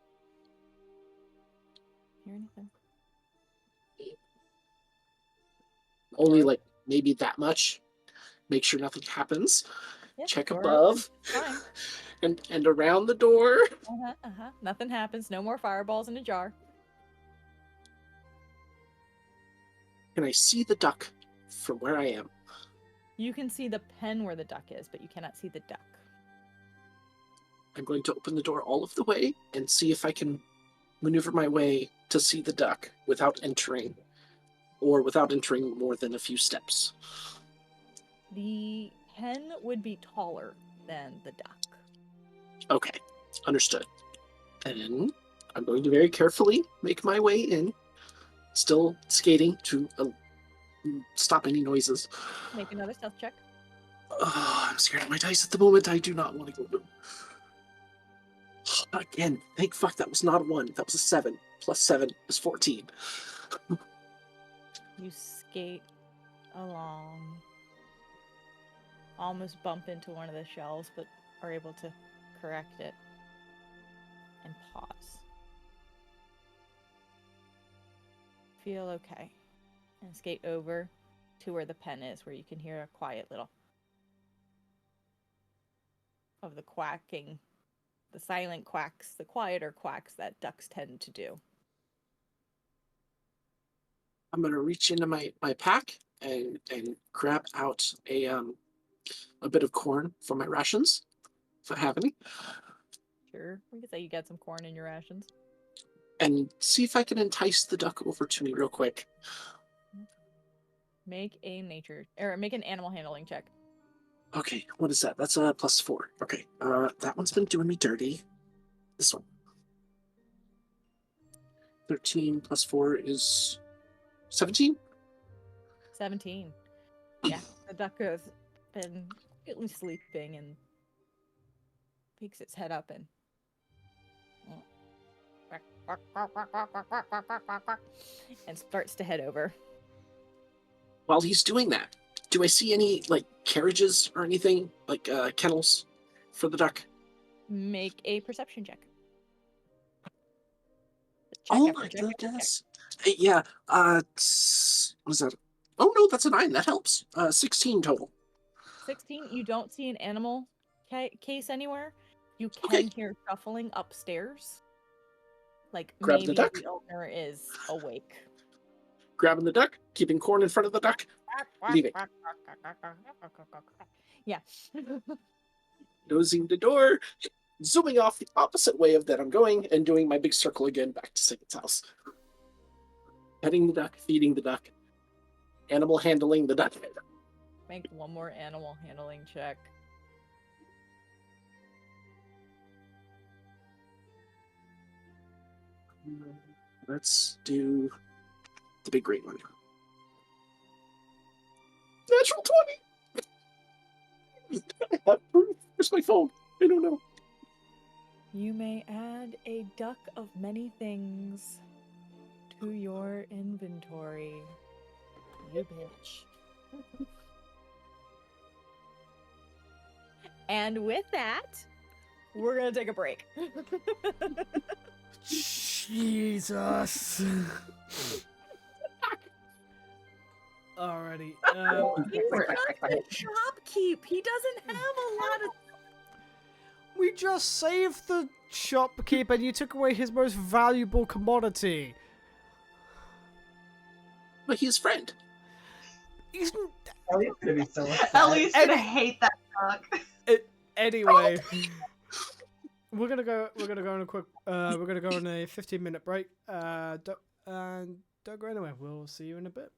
Hear anything? Only like maybe that much. Make sure nothing happens. Yeah, Check door above. Fine. and around the door. Nothing happens. No more fireballs in a jar. Can I see the Duch from where I am? You can see the pen where the Duch is, but you cannot see the Duch. I'm going to open the door all of the way and see if I can maneuver my way to see the duck without entering, or without entering more than a few steps. The pen would be taller than the duck. Okay, understood. And I'm going to very carefully make my way in, still skating to stop any noises. Make another stealth check. I'm scared of my dice at the moment. I do not want to go. Again, thank fuck that was not a 1. That was a 7. Plus 7 is 14. You skate along, almost bump into one of the shelves, but are able to correct it and pause. Feel okay. And skate over to where the pen is, where you can hear a quiet little of the quacking, the silent quacks, the quieter quacks that ducks tend to do. I'm going to reach into my pack and grab out a bit of corn from my rations, if I have any, Sure, we could say you got some corn in your rations. and see if I can entice the duck over to me real quick. Make an animal handling check. Okay, what is that? That's a +4. Okay, that one's been doing me dirty. This one. 13 plus 4 is 17? 17. Yeah, the duck has been quietly sleeping and peeks its head up and starts to head over. While he's doing that, do I see any, like, carriages or anything? Like, kennels for the duck? Make a perception check. Oh my goodness. Yeah, what is that? Oh no, that's a 9. That helps. 16 total. 16, you don't see an animal case anywhere. You can Okay. hear shuffling upstairs. Like Grab maybe the duck. the owner is awake. Grabbing the duck, keeping corn in front of the duck, leaving. Yeah. Nosing the door, zooming off the opposite way of that I'm going, and doing my big circle again back to Sagan's house. Petting the duck, feeding the duck, animal handling the duck. Make one more animal handling check. Let's do the big green one. Natural 20! I have proof. Where's my phone? I don't know. You may add a duck of many things to your inventory. You bitch. And with that, we're gonna take a break. Jesus. Alrighty. He's just a shopkeep. He doesn't have a lot of. We just saved the shopkeep and you took away his most valuable commodity. But he's friend. He's Ellie's gonna be so upset. Ellie's gonna hate that dog. anyway. We're gonna go on a quick. We're gonna go on a 15-minute break. Don't go anywhere. We'll see you in a bit.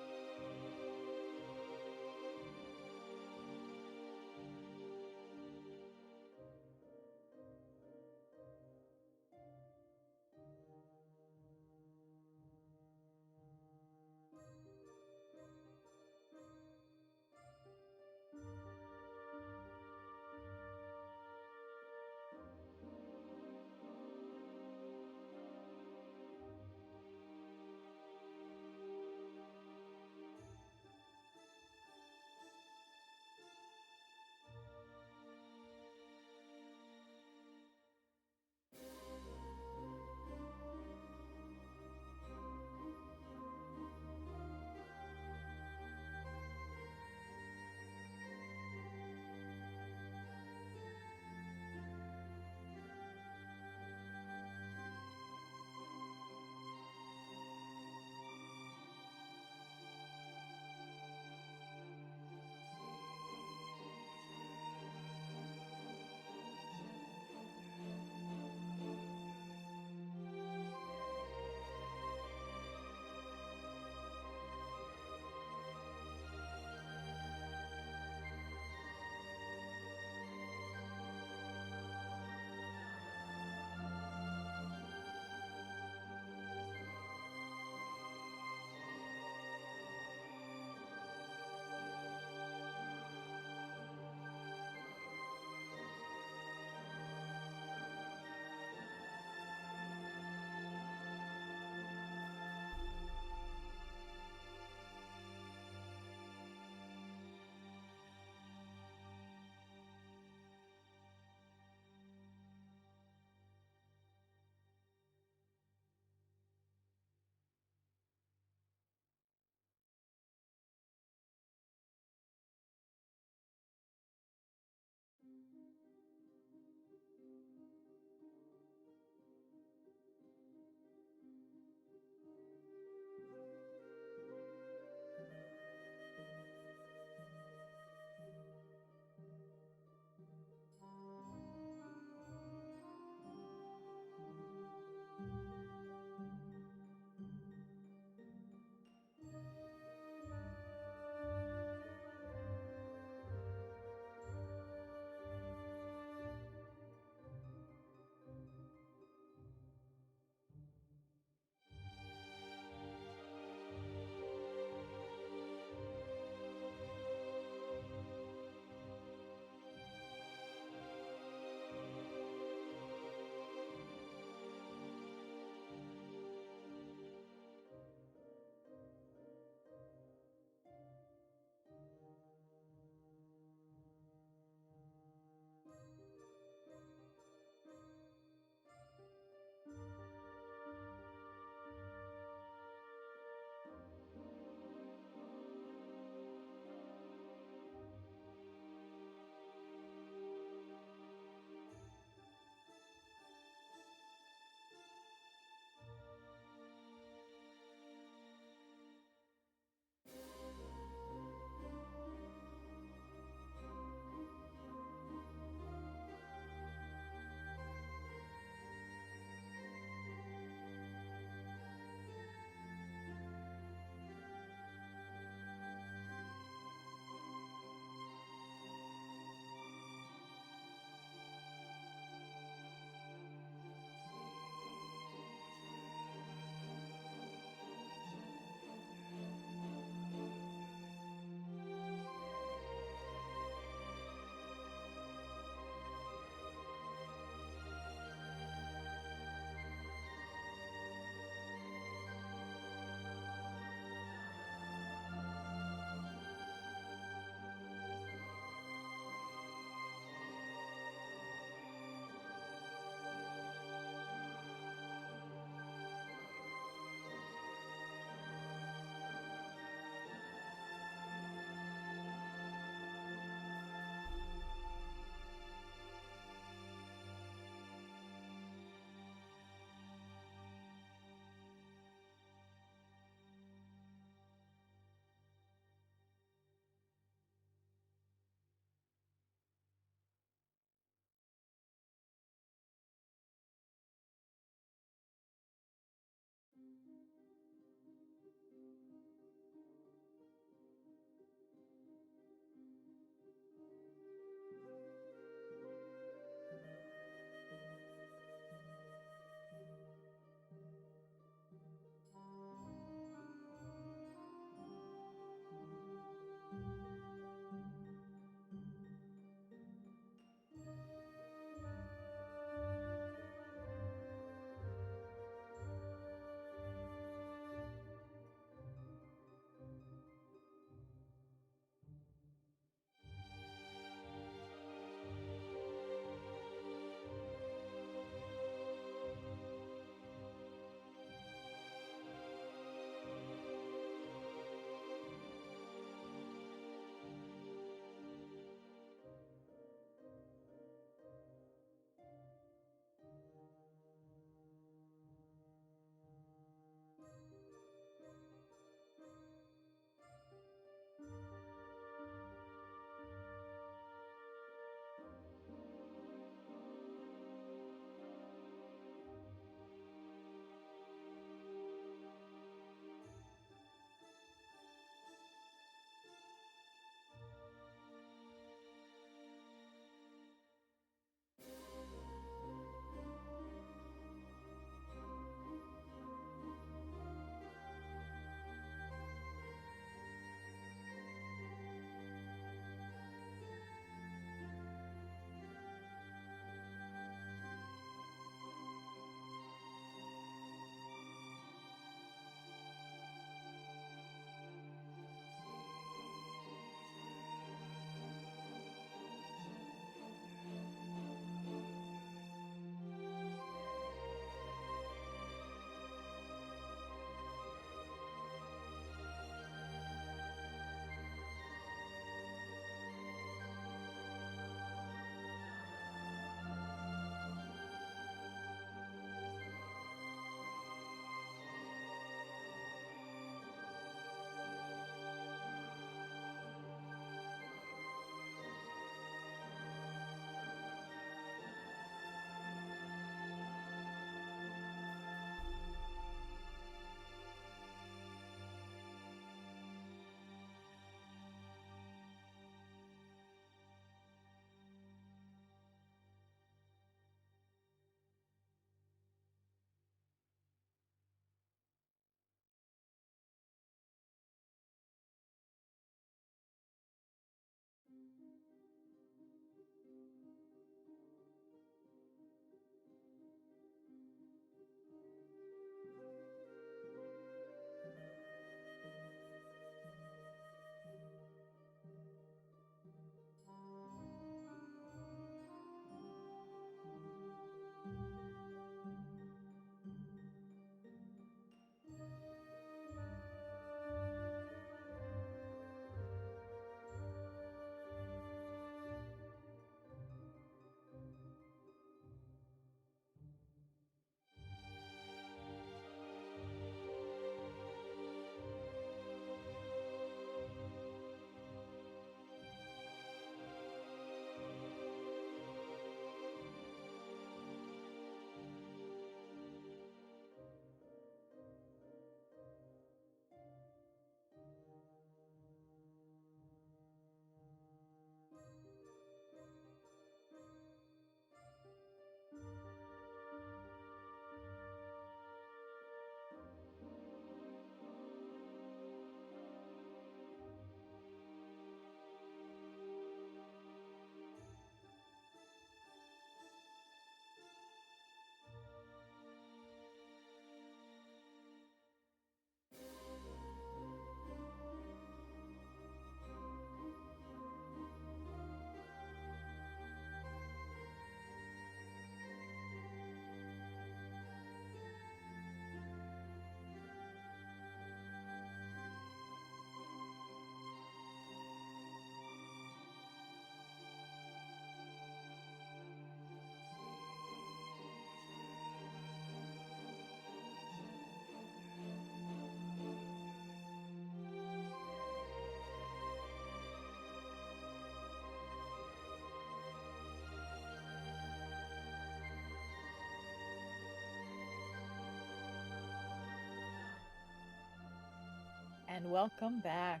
and welcome back.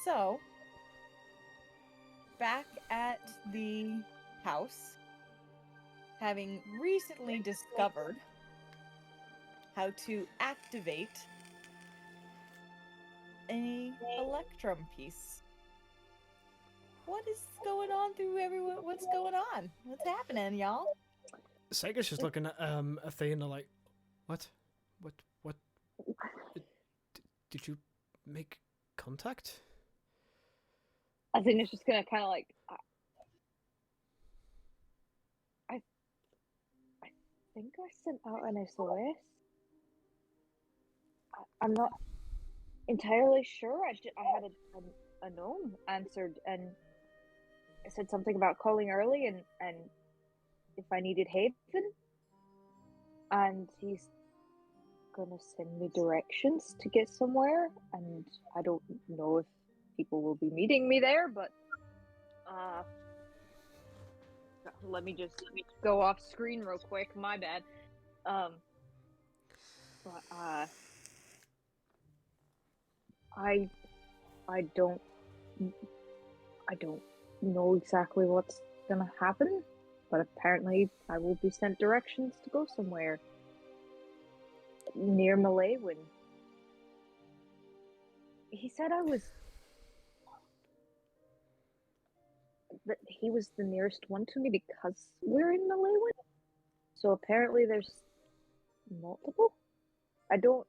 So back at the house, having recently discovered how to activate a electrum piece. What is going on through everyone? What's going on? What's happening, y'all? Sega's just looking at Athena like, what? Did you make contact? I think it's just gonna kind of like. I think I sent out an SOS. I'm not entirely sure. I had a gnome answered, and I said something about calling early and if I needed haven, and he's gonna send me directions to get somewhere, and I don't know if people will be meeting me there, but let me just go off screen real quick. My bad. But I don't know exactly what's gonna happen, but apparently I will be sent directions to go somewhere near Malaywin. He said that he was the nearest one to me because we're in Malaywin. So apparently there's multiple. I don't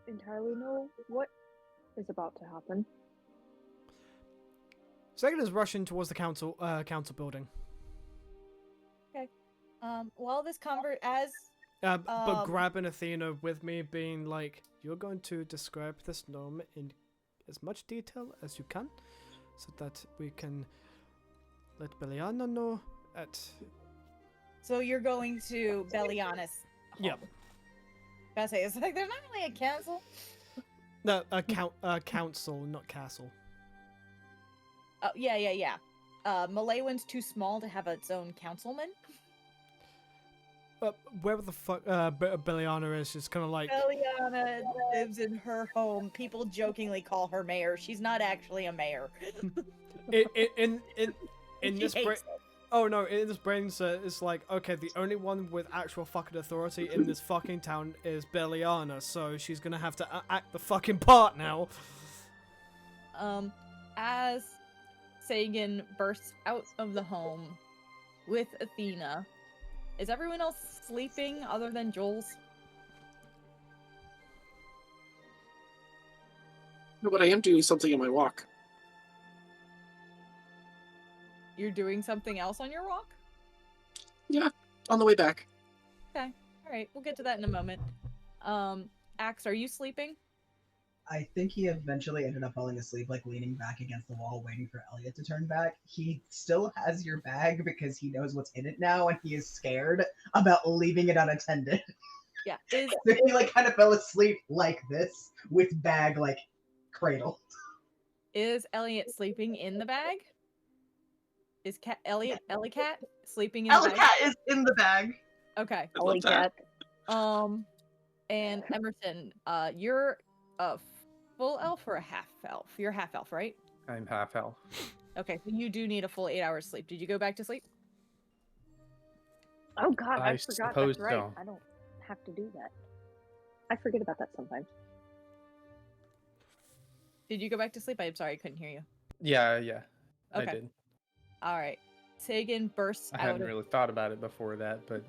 entirely know what is about to happen. Sega is rushing towards the council building. Okay. While this But grabbing Athena with me, being like, "You're going to describe this gnome in as much detail as you can, so that we can let Beliana know at." So you're going to Beliana's home. Yep. I say it's like there's not really a council. No, council, not castle. Oh yeah. Malaywin's too small to have its own councilman. Where the fuck Beliana is just kind of like... Beliana lives in her home. People jokingly call her mayor. She's not actually a mayor. in this She brain... hates it. Oh no, in this brain it's like, okay, the only one with actual fucking authority in this fucking town is Beliana, so she's gonna have to act the fucking part now. As Sagan bursts out of the home with Athena, is everyone else sleeping other than Jules? No, but I am doing something in my walk. You're doing something else on your walk? Yeah, on the way back. Okay. Alright, we'll get to that in a moment. Axe, are you sleeping? I think he eventually ended up falling asleep, like leaning back against the wall, waiting for Elliot to turn back. He still has your bag because he knows what's in it now, and he is scared about leaving it unattended. Yeah. So he like kind of fell asleep like this, with bag like cradle. Is Elliot sleeping in the bag? Is Elliot sleeping in the bag? Ellicat is in the bag. Okay. Holy cat. And Emerson, you're a full elf or a half elf? You're half elf, right? I'm half elf. Okay, so you do need a full 8 hours sleep. Did you go back to sleep? Oh god, I I forgot. suppose That's right. so. I don't have to do that. I forget about that sometimes. Did you go back to sleep? I'm sorry, I couldn't hear you. Yeah, I Okay. did. All right. Sagan bursts I out hadn't of really thought about it before that, but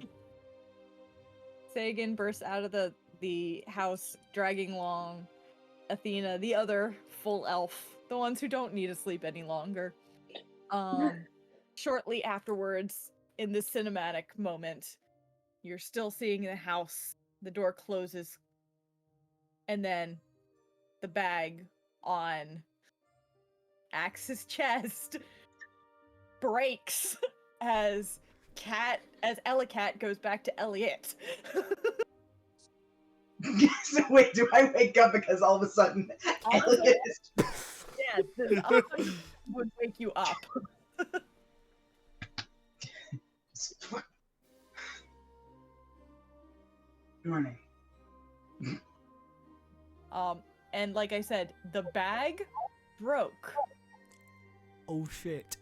Sagan bursts out of the house, dragging along Athena, the other full elf, the ones who don't need to sleep any longer. Shortly afterwards, in this cinematic moment, you're still seeing the house. The door closes, and then the bag on Axe's chest breaks as Ellicat goes back to Elliot. So wait, do I wake up because all of a sudden All of a Elliot sudden? is... Yes, this otherwise would wake you up. Good morning. And like I said, the bag broke. Oh shit.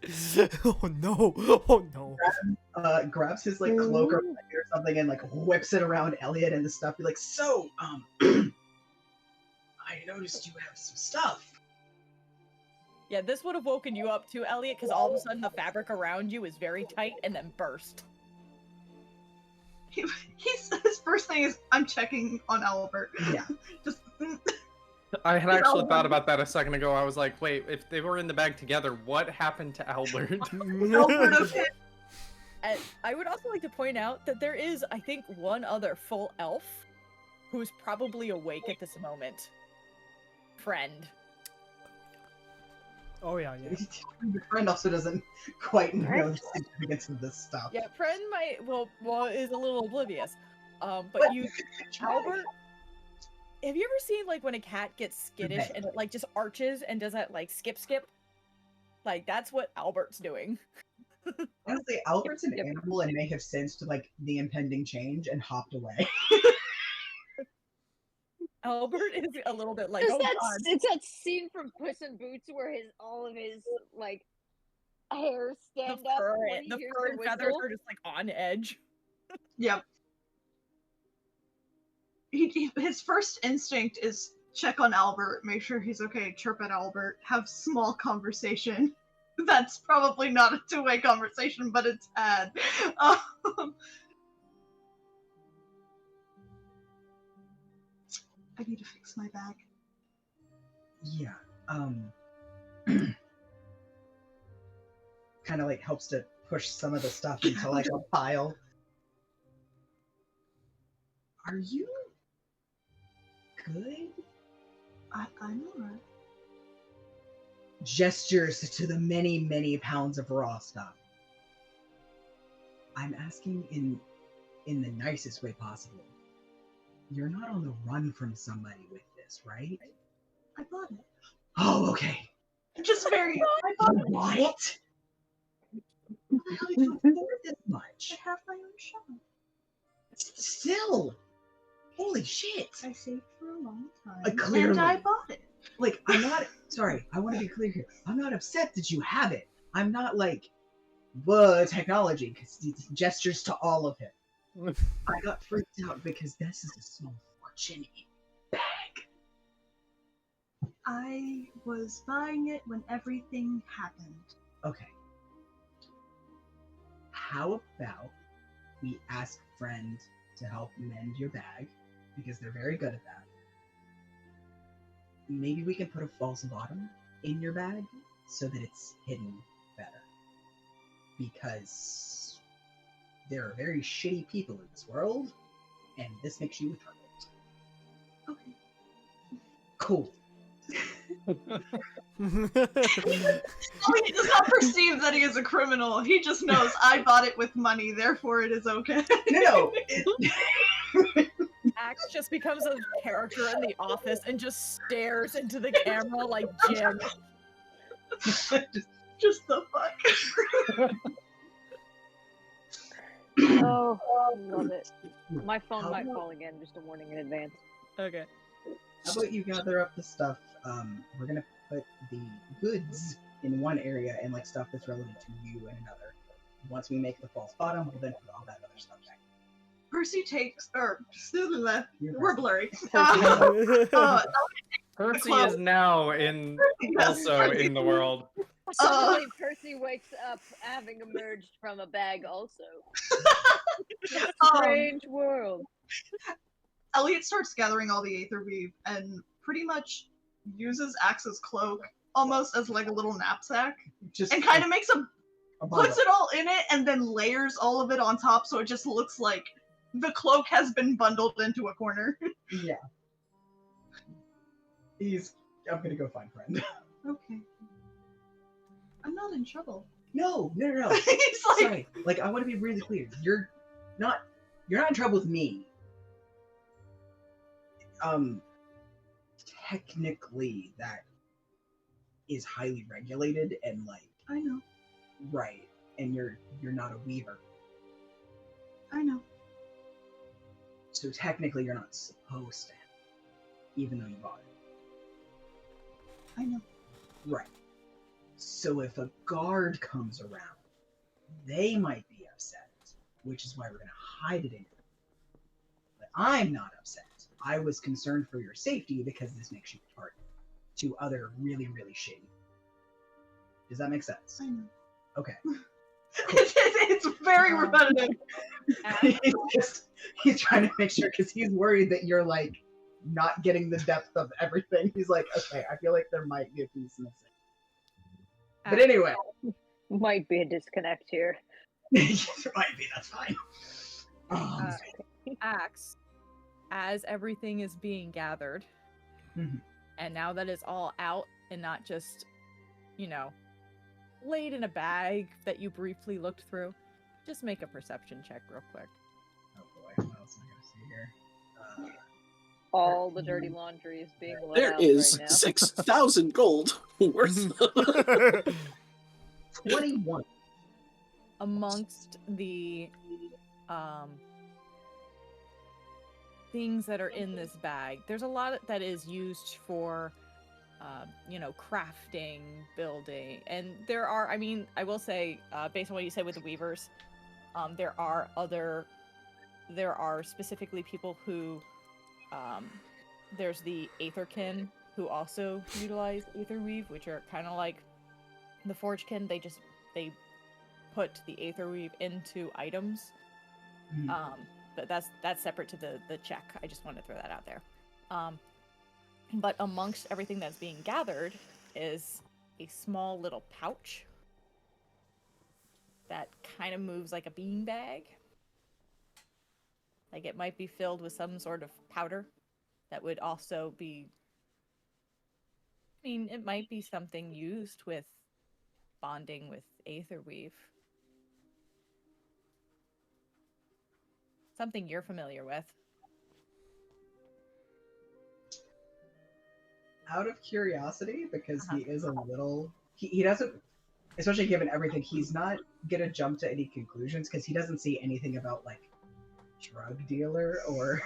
Oh no. Oh no. Grabs his like cloak or something and like whips it around Elliot and the stuff. Be like, so, I noticed you have some stuff. Yeah, this would have woken you up too, Elliot, because all of a sudden the fabric around you is very tight and then burst. His first thing is, I'm checking on Albert. Yeah. Just. I had actually thought about that a second ago. I was like, wait, if they were in the bag together, what happened to Albert? Albert, okay. And I would also like to point out that there is, I think, one other full elf who's probably awake at this moment. Friend. Oh yeah. Your friend also doesn't quite know the significance of this stuff. Yeah, friend might is a little oblivious. But Albert, have you ever seen like when a cat gets skittish and it like just arches and does that like skip? Like that's what Albert's doing. Honestly, Albert's an animal and may have sensed like the impending change and hopped away. Albert is a little bit like, It's that scene from Puss in Boots where all of his like hairs stand up. The fur and feathers are just like on edge. Yep. His first instinct is check on Albert, make sure he's okay, chirp at Albert, have small conversation. That's probably not a two-way conversation, but it's had. I need to fix my bag. Yeah. Kind of like helps to push some of the stuff into like a pile. Are you good? I'm alright. Gestures to the many, many pounds of raw stuff. I'm asking in the nicest way possible. You're not on the run from somebody with this, right? I bought it. Oh, okay. Just very. I bought it. How did you afford this much? I have my own shop. Still, holy shit! I saved for a long time, Clearly. and I bought it. Like, I'm not. Sorry, I want to be clear here. I'm not upset that you have it. I'm not like, whoa, technology, because he gestures to all of him. I got freaked out because this is a small fortune bag. I was buying it when everything happened. Okay. How about we ask friend to help mend your bag, because they're very good at that. Maybe we can put a false bottom in your bag so that it's hidden better. Because there are very shitty people in this world, and this makes you a target. Okay. Cool. He does not perceive that he is a criminal. He just knows I bought it with money, therefore it is okay. No. Axe just becomes a character in the office and just stares into the camera like Jim. just the fuck. Oh, I love it. My phone might fall again, just a warning in advance. Okay. How about you gather up the stuff? We're gonna put the goods in one area and like stuff that's relevant to you in another. Once we make the false bottom, we'll then put all that other stuff back. Percy takes, we're blurry. Percy is now also in the world. Suddenly, Percy wakes up having emerged from a bag also. Strange world. Elliot starts gathering all the aether weave and pretty much uses Axe's cloak almost as like a little knapsack. And kind of makes puts it all in it and then layers all of it on top so it just looks like the cloak has been bundled into a corner. Yeah. I'm gonna go find friend. Okay. I'm not in trouble. No. He's like, Sorry. Like, I want to be really clear. You're not in trouble with me. Technically that is highly regulated and like, I know. Right. And you're not a weaver. I know. So technically you're not supposed to even though you bought it. I know. Right. So if a guard comes around, they might be upset, which is why we're going to hide it in your room. But I'm not upset. I was concerned for your safety because this makes you a target to other really, really shady. Does that make sense? I know. Okay. It's very repetitive. he's trying to make sure because he's worried that you're like not getting the depth of everything. He's like, okay, I feel like there might be a piece missing. But anyway, Might be a disconnect here. there might be. That's fine. Axe, as everything is being gathered, Mhm. and now that it's all out and not just, laid in a bag that you briefly looked through, just make a perception check real quick. Oh boy, what else am I gonna see here? All the dirty laundry is being let There out is right now. 6,000 gold worth. 21. Amongst the things that are in this bag, there's a lot that is used for crafting, building, and there are, I will say, based on what you said with the weavers, there are specifically people who, there's the Aetherkin who also utilize Aetherweave, which are kind of like the Forgekin. They put the Aetherweave into items. But that's separate to the check. I just wanted to throw that out there. But amongst everything that's being gathered is a small little pouch that kind of moves like a beanbag. Like it might be filled with some sort of powder that would also be... it might be something used with bonding with Aetherweave. Something you're familiar with. Out of curiosity, because he is a little... He doesn't... Especially given everything, he's not gonna jump to any conclusions, because he doesn't see anything about, like, drug dealer or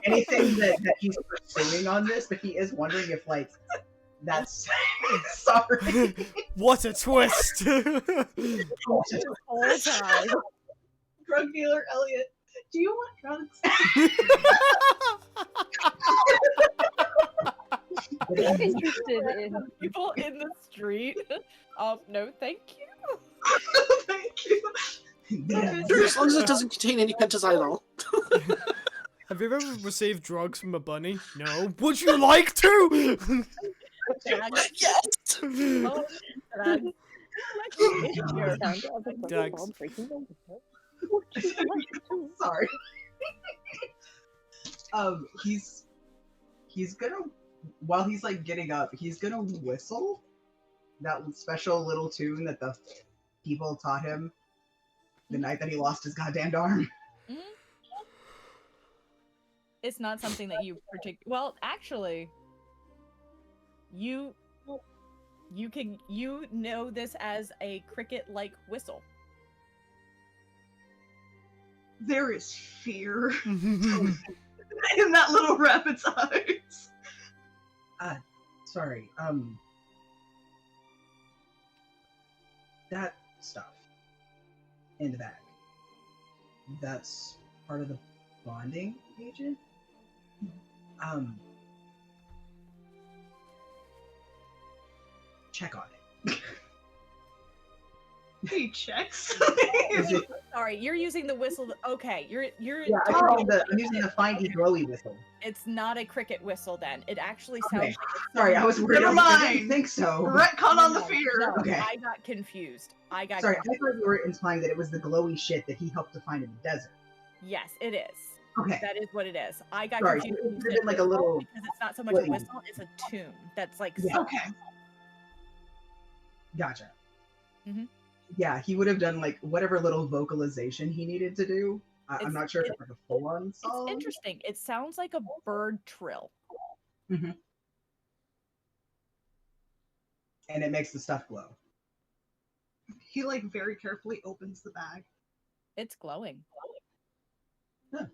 anything that he's pursuing on this, but he is wondering if, like, that's... Sorry. What a twist! Whole time. Drug dealer Elliot, do you want drugs? Interested in People in the street. No, thank you. Thank you. Sure, as long as it doesn't contain any pentazylol. Have you ever received drugs from a bunny? No. Would you like to? Yes! Oh, Dax. Sorry. He's gonna, while he's like getting up, he's gonna whistle that special little tune that the people taught him the night that he lost his goddamned arm. It's not something that you well, actually, you know this as a cricket-like whistle. There is fear in that little rabbit's eyes. Sorry, that stuff in the bag, that's part of the bonding agent? Check on it. He checks. Is it, Sorry, you're using the whistle. Okay, you're yeah, I'm using the findy glowy whistle. It's not a cricket whistle then. It actually Okay. sounds like Sorry, I was worried. Never I didn't mind. think so. Retcon on the No, fear. no, Okay. I got confused. Sorry, I thought you were implying that it was the glowy shit that he helped to find in the desert. Yes, it is. Okay. That is what it is. I got Sorry, confused it when you could have said been like a whistle little because it's not so much a flame. whistle, it's a tune. That's like Yeah. song. Okay. Gotcha. Mhm. Yeah, he would have done like whatever little vocalization he needed to do. I'm It's- not sure if it's like a full-on It's song. interesting. It sounds like a bird trill. And it makes the stuff glow. He like very carefully opens the bag. It's glowing. Good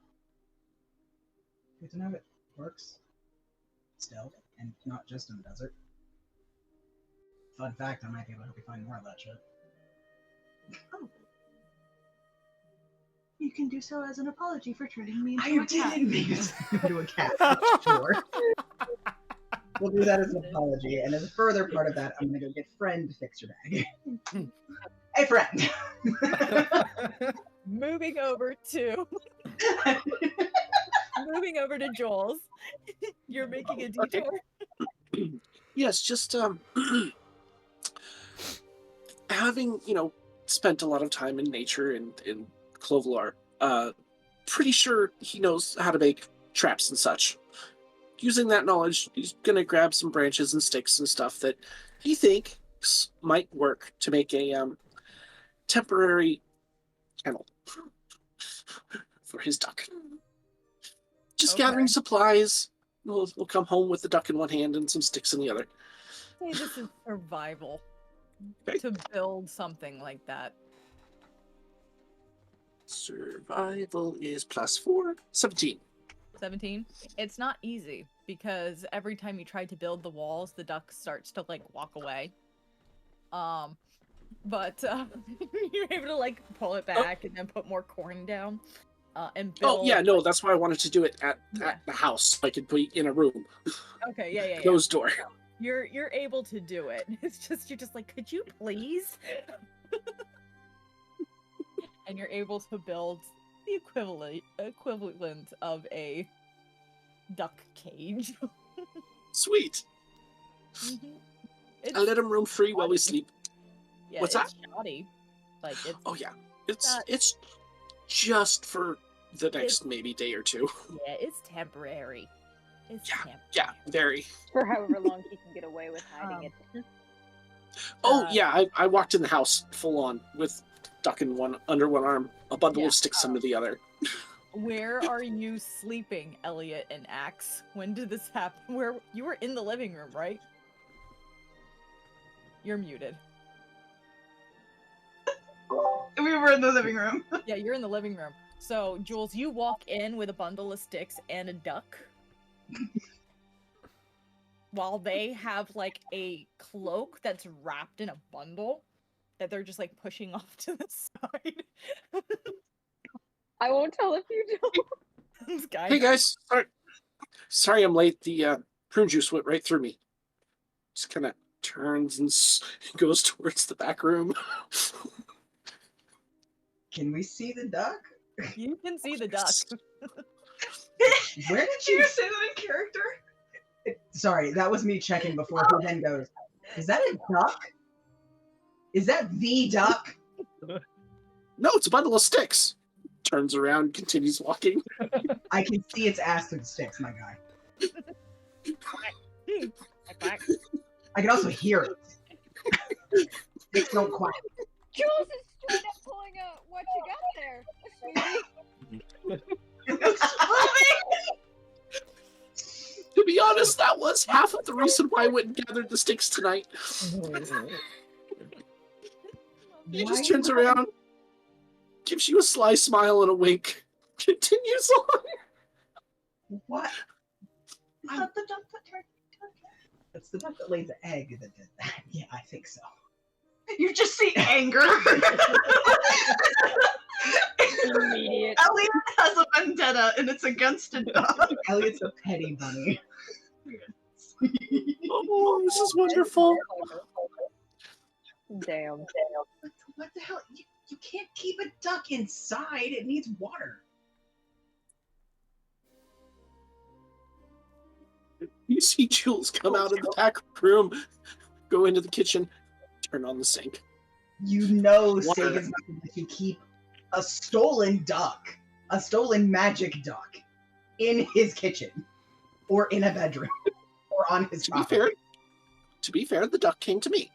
to know it. works. Stealth, and not just in the desert. Fun fact, I might be able to help you find more of that shit. Oh. You can do so as an apology for turning me into I a cat. didn't make it into a cat. Sure. We'll do that as an apology, and as a further part of that, I'm gonna go get friend to fix your bag. Hey, friend. Moving over to Joel's. You're making a detour. Yes, just having spent a lot of time in nature in Clovelar, pretty sure he knows how to make traps and such. Using that knowledge, he's gonna grab some branches and sticks and stuff that he thinks might work to make a temporary kennel for his duck. Just Okay. gathering supplies. We'll come home with the duck in one hand and some sticks in the other. Say this is survival Okay. to build something like that. Survival is +4, 17. 17. It's not easy because every time you try to build the walls, the duck starts to like walk away. But you're able to like pull it back and then put more corn down. And build. Oh yeah, no, that's why I wanted to do it at the house. So I could be in a room. Okay, yeah. Closed door. You're able to do it. It's just you're just like, could you please? And you're able to build the equivalent of a duck cage. Sweet. I let him roam free while we sleep. Yeah, What's it's that? shoddy. Like it's. Oh yeah, it's not- it's just for the next maybe day or two. Yeah, it's temporary. It's temporary. Yeah, very. For however long he can get away with hiding it. Oh yeah, I walked in the house full on with duck in under one arm, a bundle Yeah, of sticks under the other. Where are you sleeping, Elliot and Axe? When did this happen? Where you were in the living room, right? You're muted. We were in the living room. Yeah, you're in the living room. So, Jules, you walk in with a bundle of sticks and a duck. While they have, like, a cloak that's wrapped in a bundle that they're just, like, pushing off to the side. I won't tell if you don't. This guy. Hey guys, sorry I'm late. The prune juice went right through me. Just kind of turns and goes towards the back room. Can we see the duck? You can see the duck. Where did Did you say that in character? Sorry, that was me checking before he then goes, is that a duck? Is that the duck? No, it's a bundle of sticks. Turns around, continues walking. I can see its ass through the sticks, my guy. I can also hear it. It's no quiet. Jules is straight up pulling out what you got there, sweetie. To be honest, that was half of the reason why I went and gathered the sticks tonight. He just turns around, gives you a sly smile and a wink, continues on. What? I thought the duck that turned into a cat. That's the duck that laid the egg that did that. Yeah, I think so. You just see anger. Immediate. Elliot has a vendetta, and it's against a duck. Elliot's a petty bunny. Oh, this is wonderful. Damn. What the hell? You can't keep a duck inside. It needs water. You see Jules come out of the back room, go into the kitchen, turn on the sink. You know Water. Sagan's not going to let you keep a stolen duck, a stolen magic duck, in his kitchen, or in a bedroom, or on his property. To be fair, the duck came to me.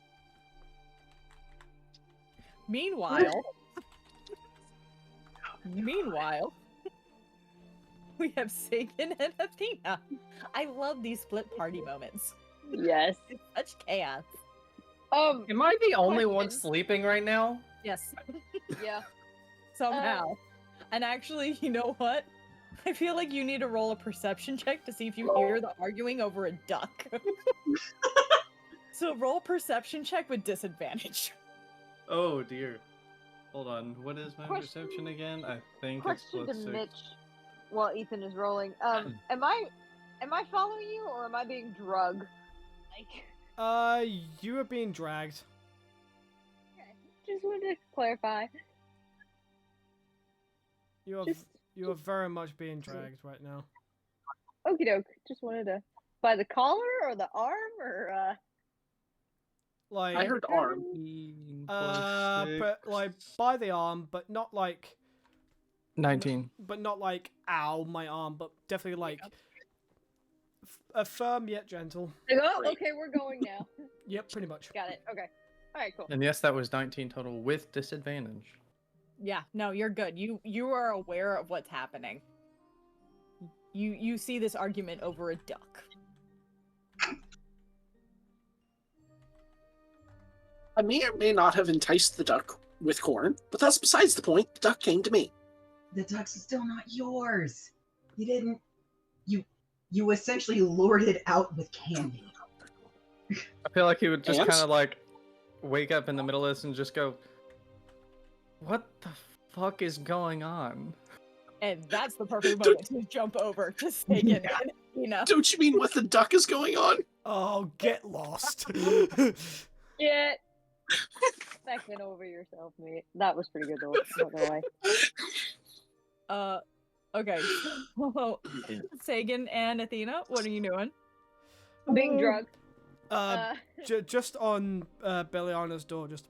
Meanwhile, we have Sagan and Athena. I love these split party moments. Yes. It's such chaos. Am I the only one Question. sleeping right now? Yes, Yeah. somehow. And actually, you know what? I feel like you need to roll a perception check to see if you hear the arguing over a duck. So roll perception check with disadvantage. Oh dear. Hold on. What is my Question- perception again? I think it's Question to +6. Mitch while Ethan is rolling. Am I following you or am I being drugged? Like, You are being dragged. okay, just wanted to clarify. You are very much being dragged right now. Okie doke. Just wanted to by the collar or the arm or Like I heard arm. but like by the arm, but not like 19. but not like ow my arm, but definitely like a firm yet gentle. Oh, okay, we're going now. Yep, pretty much. Got it. Okay. All right, cool. And yes, that was 19 total with disadvantage. Yeah, no, you're good. You are aware of what's happening. You see this argument over a duck. I may or may not have enticed the duck with corn, but that's besides the point. The duck came to me. The duck's still not yours. You didn't. You essentially lured it out with candy. I feel like he would just And? kind of like wake up in the middle of this and just go, "What the fuck is going on?" And that's the perfect moment to jump over to Sagan and Athena. Don't you mean what the duck is going on? Oh, get lost. Get back in over yourself, mate. That was pretty good though. Not gonna lie. Okay. So, Sagan and Athena, what are you doing? Being drugged. Just on Beliana's door, just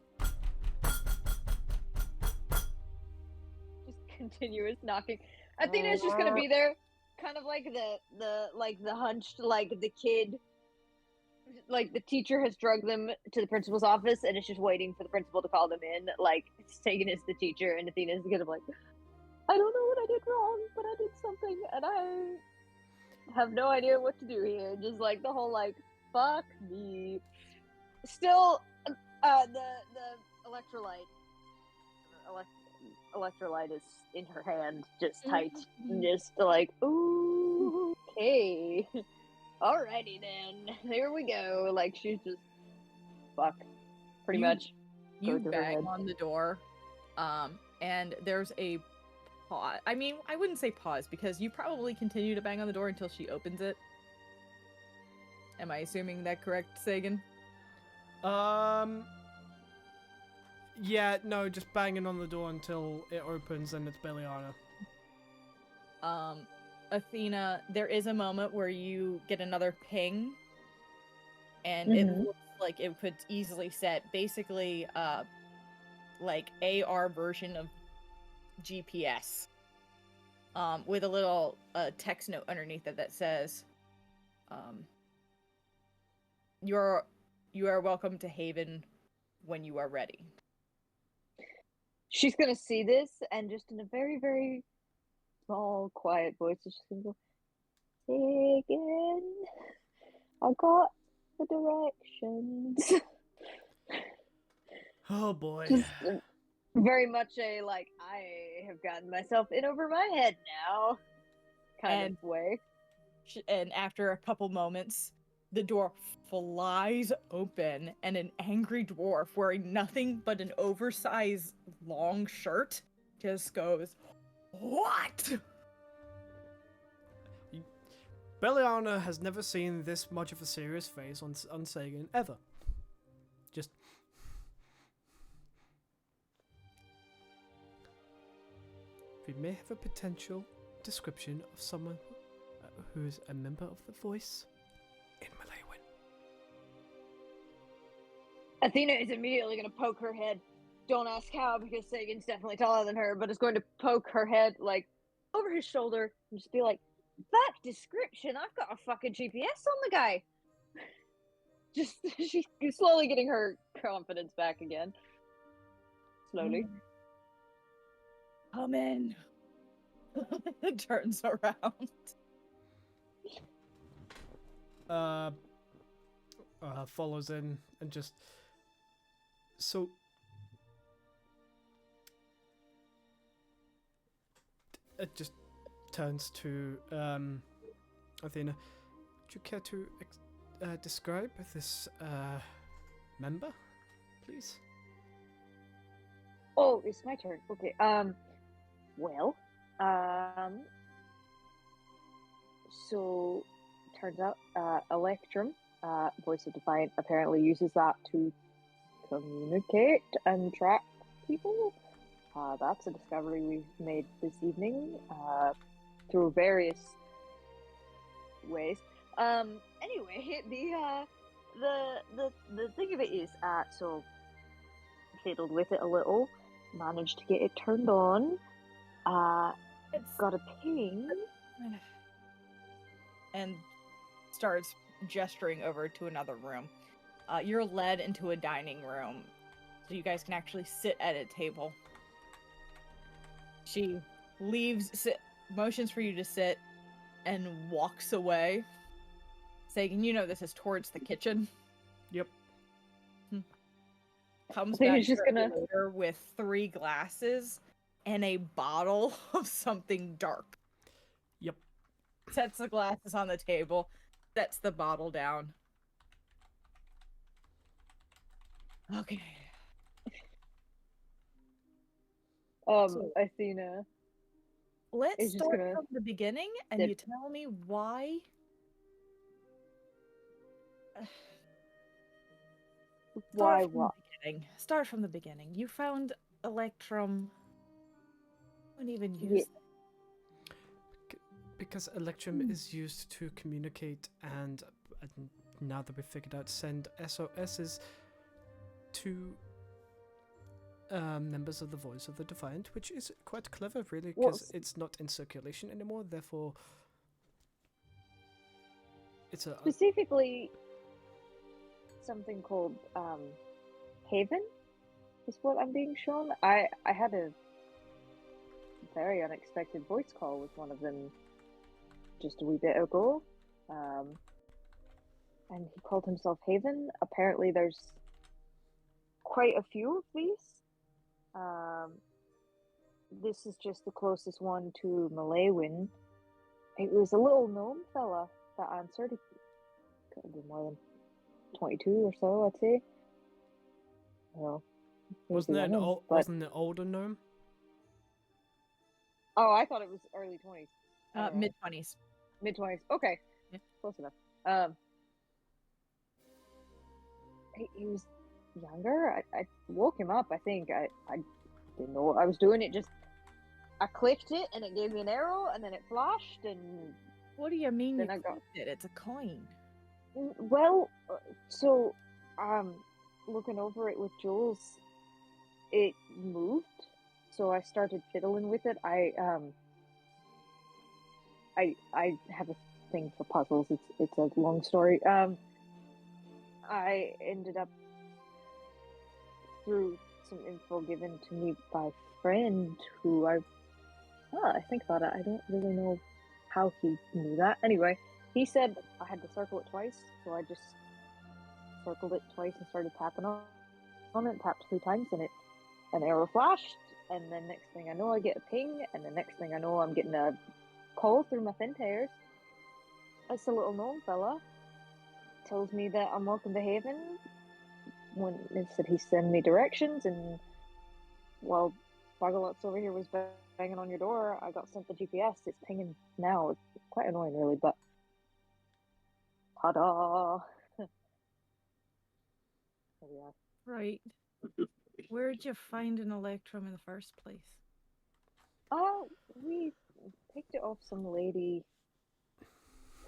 Continuous knocking. Athena's just gonna be there, kind of like the hunched, like the kid, like the teacher has drugged them to the principal's office, and it's just waiting for the principal to call them in. Like Sagan is the teacher, and Athena's gonna be like, I don't know what I did wrong, but I did something, and I have no idea what to do here. Just like the whole like, fuck me. Still, the electrolyte. Electrolyte is in her hand, just tight, just like, ooh, okay, alrighty then, here we go. Like she's just, fuck, pretty much. You Go through her bang head. on the door, and there's a pause. I mean, I wouldn't say pause because you probably continue to bang on the door until she opens it. Am I assuming that correct, Sagan? yeah, no, just banging on the door until it opens and it's Beliana. Athena, there is a moment where you get another ping, and it looks like it could easily set basically like AR version of GPS, with a little text note underneath it that says, you are welcome to Haven when you are ready. She's gonna see this, and just in a very, very small, quiet voice, she's just gonna go, Sagan, I got the directions. Oh boy. Just very much a, like, I have gotten myself in over my head now kind of way. And after a couple moments, the door flies open, and an angry dwarf wearing nothing but an oversized long shirt just goes, "What?" Beliana has never seen this much of a serious face on Sagan ever. Just we may have a potential description of someone who is a member of the voice in Malaywin. Athena is immediately going to poke her head. Don't ask how, because Sagan's definitely taller than her, but is going to poke her head, like, over his shoulder and just be like, that description, I've got a fucking GPS on the guy. Just, she's slowly getting her confidence back again. Slowly. Come in. Turns around. Follows in and just so just turns to Athena. Would you care to describe this member, please? Oh, it's my turn. Okay. Well, so turns out, Electrum, voice of Defiant, apparently uses that to communicate and track people. That's a discovery we've made this evening, through various ways. Anyway, the thing of it is, so fiddled with it a little, managed to get it turned on. It's Got a ping. and starts gesturing over to another room. You're led into a dining room, so you guys can actually sit at a table. She motions for you to sit, and walks away, saying, "You know this is towards the kitchen." Yep. Comes I think back he's just shortly gonna- later with 3 glasses and a bottle of something dark. Yep. Sets the glasses on the table, sets the bottle down. Okay. Athena. Let's It's just start gonna from the beginning, and dip- you tell me why. Why Start from what? the beginning. Start from the beginning. You found Electrum. Wouldn't even use Because Electrum is used to communicate and now that we've figured out, send SOSs to members of the Voice of the Defiant, which is quite clever, really, because it's not in circulation anymore. Therefore, it's a Specifically, something called Haven is what I'm being shown. I had a very unexpected voice call with one of them just a wee bit ago, and he called himself Haven. Apparently, there's quite a few of these. This is just the closest one to Malaywin. It was a little gnome fella that answered. He could have been more than 22 or so, I'd say. Well, wasn't it but... wasn't it older gnome? Oh, I thought it was early 20s. mid-20s. Mid-20s. Okay. Yeah. Close enough. He was younger. I woke him up, I think. I didn't know what I was doing. I clicked it and it gave me an arrow and then it flashed and... What do you mean Then you I got- clicked it? It's a coin. Well, so, looking over it with Jules, it moved. So I started fiddling with it. I have a thing for puzzles. It's a long story. I ended up, through some info given to me by a friend who I think about it. I don't really know how he knew that. Anyway, he said I had to circle it twice, so I just circled it twice and started tapping on it. Tapped 3 times, and an arrow flashed. And then next thing I know, I get a ping, and the next thing I know, I'm getting a call through my Fintears. It's a little gnome fella. Tells me that I'm welcome to Haven. When it said he sent me directions, and while Bogglot's over here was banging on your door, I got sent the GPS. It's pinging now. It's quite annoying, really, but ta-da! There we are. Right. Where'd you find an Electrum in the first place? Oh, we picked it off some lady.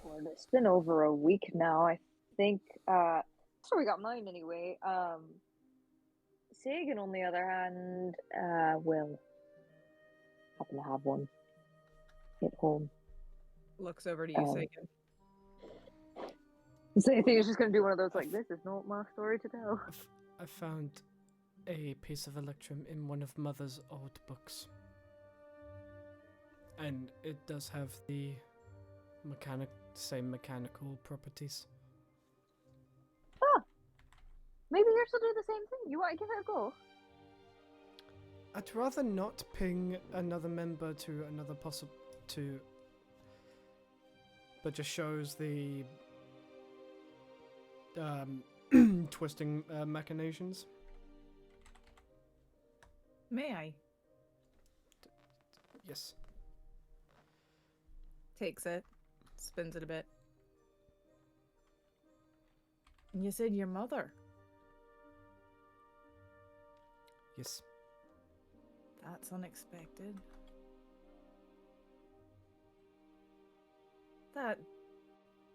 Well, it's been over a week now, I think. That's where we got mine anyway. Sagan, on the other hand, well, happen to have one at home. Looks over to you, Sagan. So you think it's just gonna do one of those like, this is not my story to tell. I found a piece of Electrum in one of Mother's old books. And it does have the same mechanical properties. Maybe yours will do the same thing. You want to give it a go? I'd rather not ping another member to another that just shows the twisting machinations. May I? Yes. Takes it, spins it a bit. And you said your mother. Yes. That's unexpected. That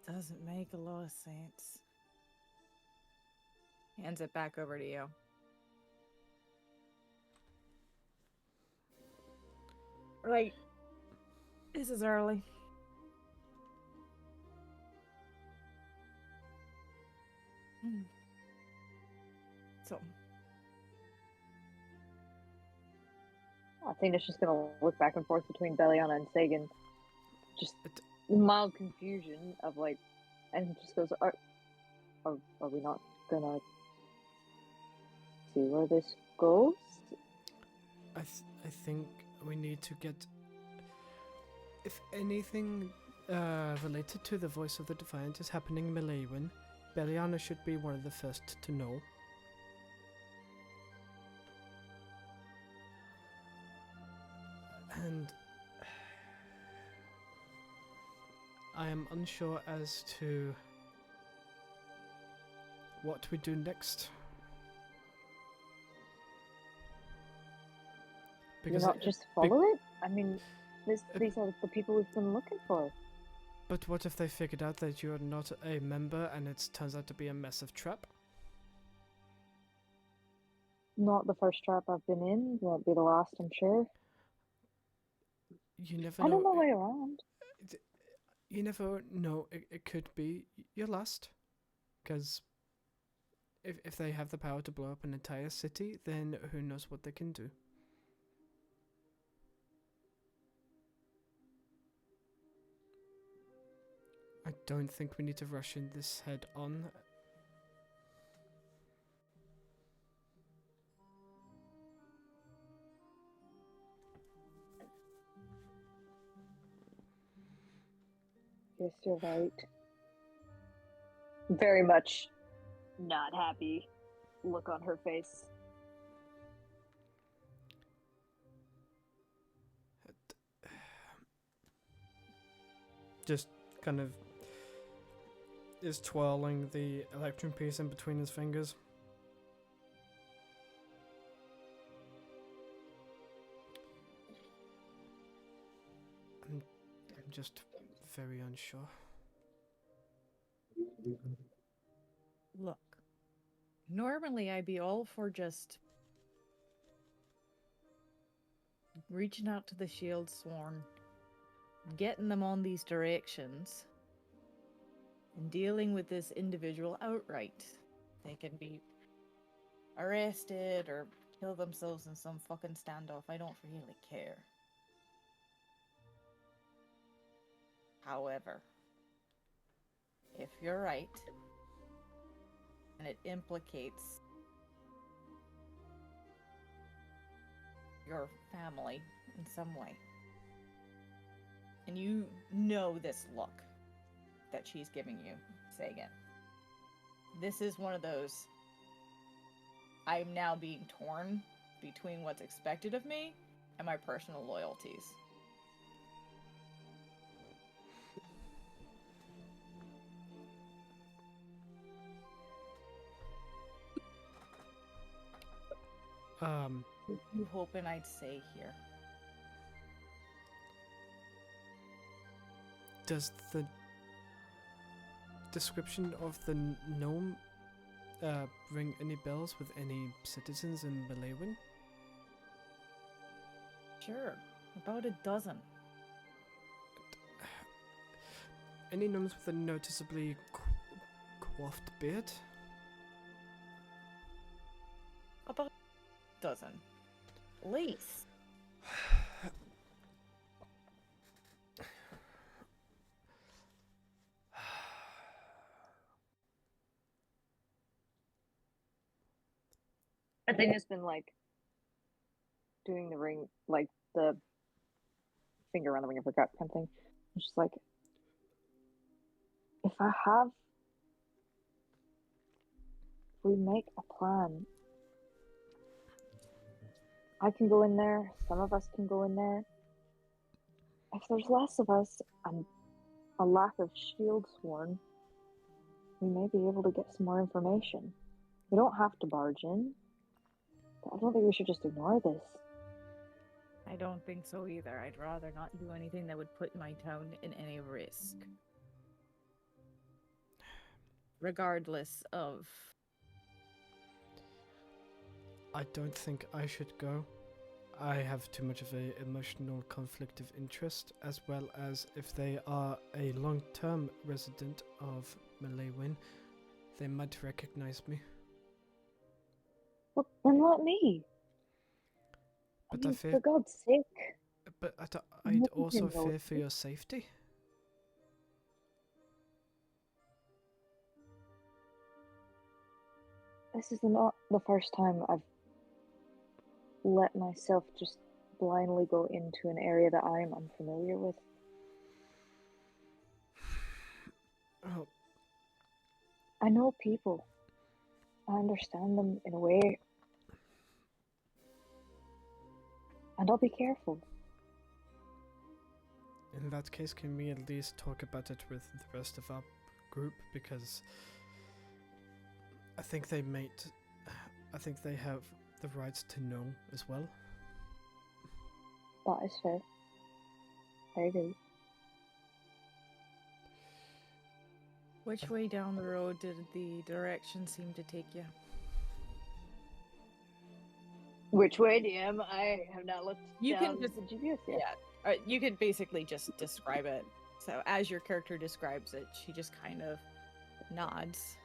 doesn't make a lot of sense. Hands it back over to you. Right. This is early. So, Athena's just gonna look back and forth between Beliana and Sagan. Just mild confusion of like, and just goes, are we not gonna see where this goes? I think we need to get, if anything related to the voice of the Defiant is happening in Malayan, Beliana should be one of the first to know. And I am unsure as to what we do next. Because not just follow it? I mean, these are the people we've been looking for. But what if they figured out that you're not a member and it turns out to be a massive trap? Not the first trap I've been in. Won't be the last, I'm sure. You never I know. don't know my way around. You never know. It could be your last. Because if they have the power to blow up an entire city, then who knows what they can do. I don't think we need to rush in this head on. Yes, you're right. Very much not happy look on her face. Just kind of is twirling the electrum piece in between his fingers. I'm just very unsure. look. Normally, I'd be all for just reaching out to the Shield Sworn, getting them on these directions, and dealing with this individual outright. They can be arrested or kill themselves in some fucking standoff. I don't really care. However, if you're right, and it implicates your family in some way, and you know this look that she's giving you, Sagan, this is one of those, I'm now being torn between what's expected of me and my personal loyalties. You hoping I'd stay here? Does the description of the gnome ring any bells with any citizens in Malayan? Sure, about a dozen. Any gnomes with a noticeably coiffed beard? About a dozen. At least. I think it's been like doing the ring, like the finger around the ring of her gut kind of thing. It's just like, if we make a plan, I can go in there, some of us can go in there. If there's less of us and a lack of shield sworn, we may be able to get some more information. We don't have to barge in, but I don't think we should just ignore this. I don't think so either. I'd rather not do anything that would put my town in any risk. Regardless of... I don't think I should go. I have too much of a emotional conflict of interest, as well as if they are a long-term resident of Malaywin, they might recognize me. Well, then let me. But I mean, I fear, for God's sake. but I'd Nothing also can go fear for your safety. This is not the first time I've let myself just blindly go into an area that I am unfamiliar with. Oh, I know people. I understand them in a way. And I'll be careful. in that case, can we at least talk about it with the rest of our group? Because I think they have the rights to know as well. That is fair. I agree. Which way down the road did the direction seem to take you? Which way, DM? I have not looked You down can just... the GPS yet. Yeah, you could basically just describe it. So as your character describes it, she just kind of nods.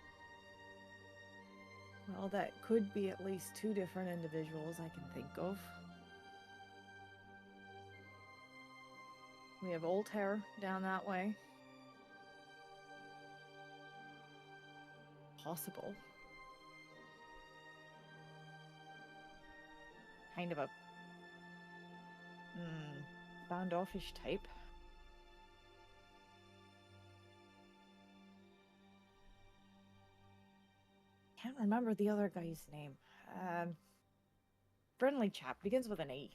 Well, that could be at least 2 different individuals I can think of. We have Old Hair down that way. Possible. Kind of a standoffish type. Can't remember the other guy's name. Friendly chap, begins with an E.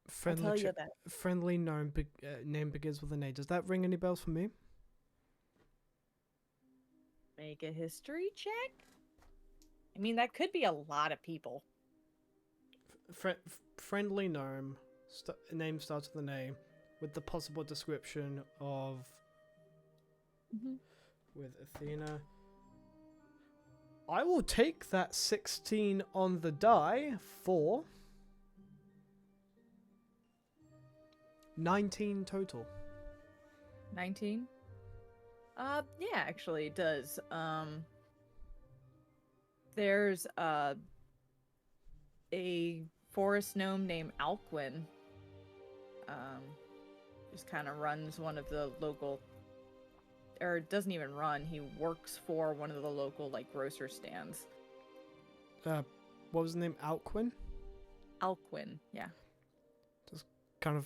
Friendly, you that. friendly gnome name begins with an A. Does that ring any bells for me? Make a history check? I mean, that could be a lot of people. Friendly gnome. Name starts with an A, with the possible description of with Athena. I will take that 16 on the die for 19 total. 19? Yeah, actually it does. There's a forest gnome named Alquin. Just kind of runs one of the local, or doesn't even run, he works for one of the local, like, grocer stands. What was the name? Alquin? Alquin, yeah. Just kind of,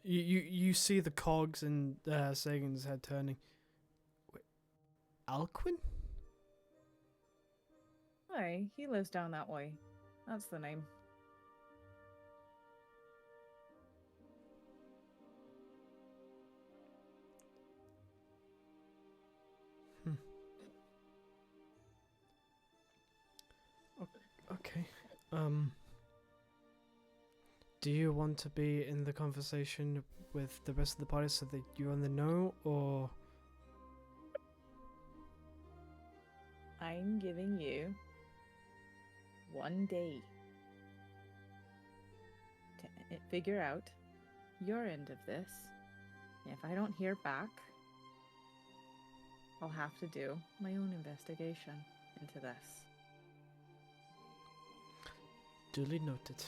you see the cogs in Sagan's head turning. Wait, Alquin? Hey, he lives down that way. That's the name. Okay. Do you want to be in the conversation with the rest of the party so that you're on the know, or? I'm giving you 1 day to figure out your end of this. And if I don't hear back, I'll have to do my own investigation into this. Duly noted.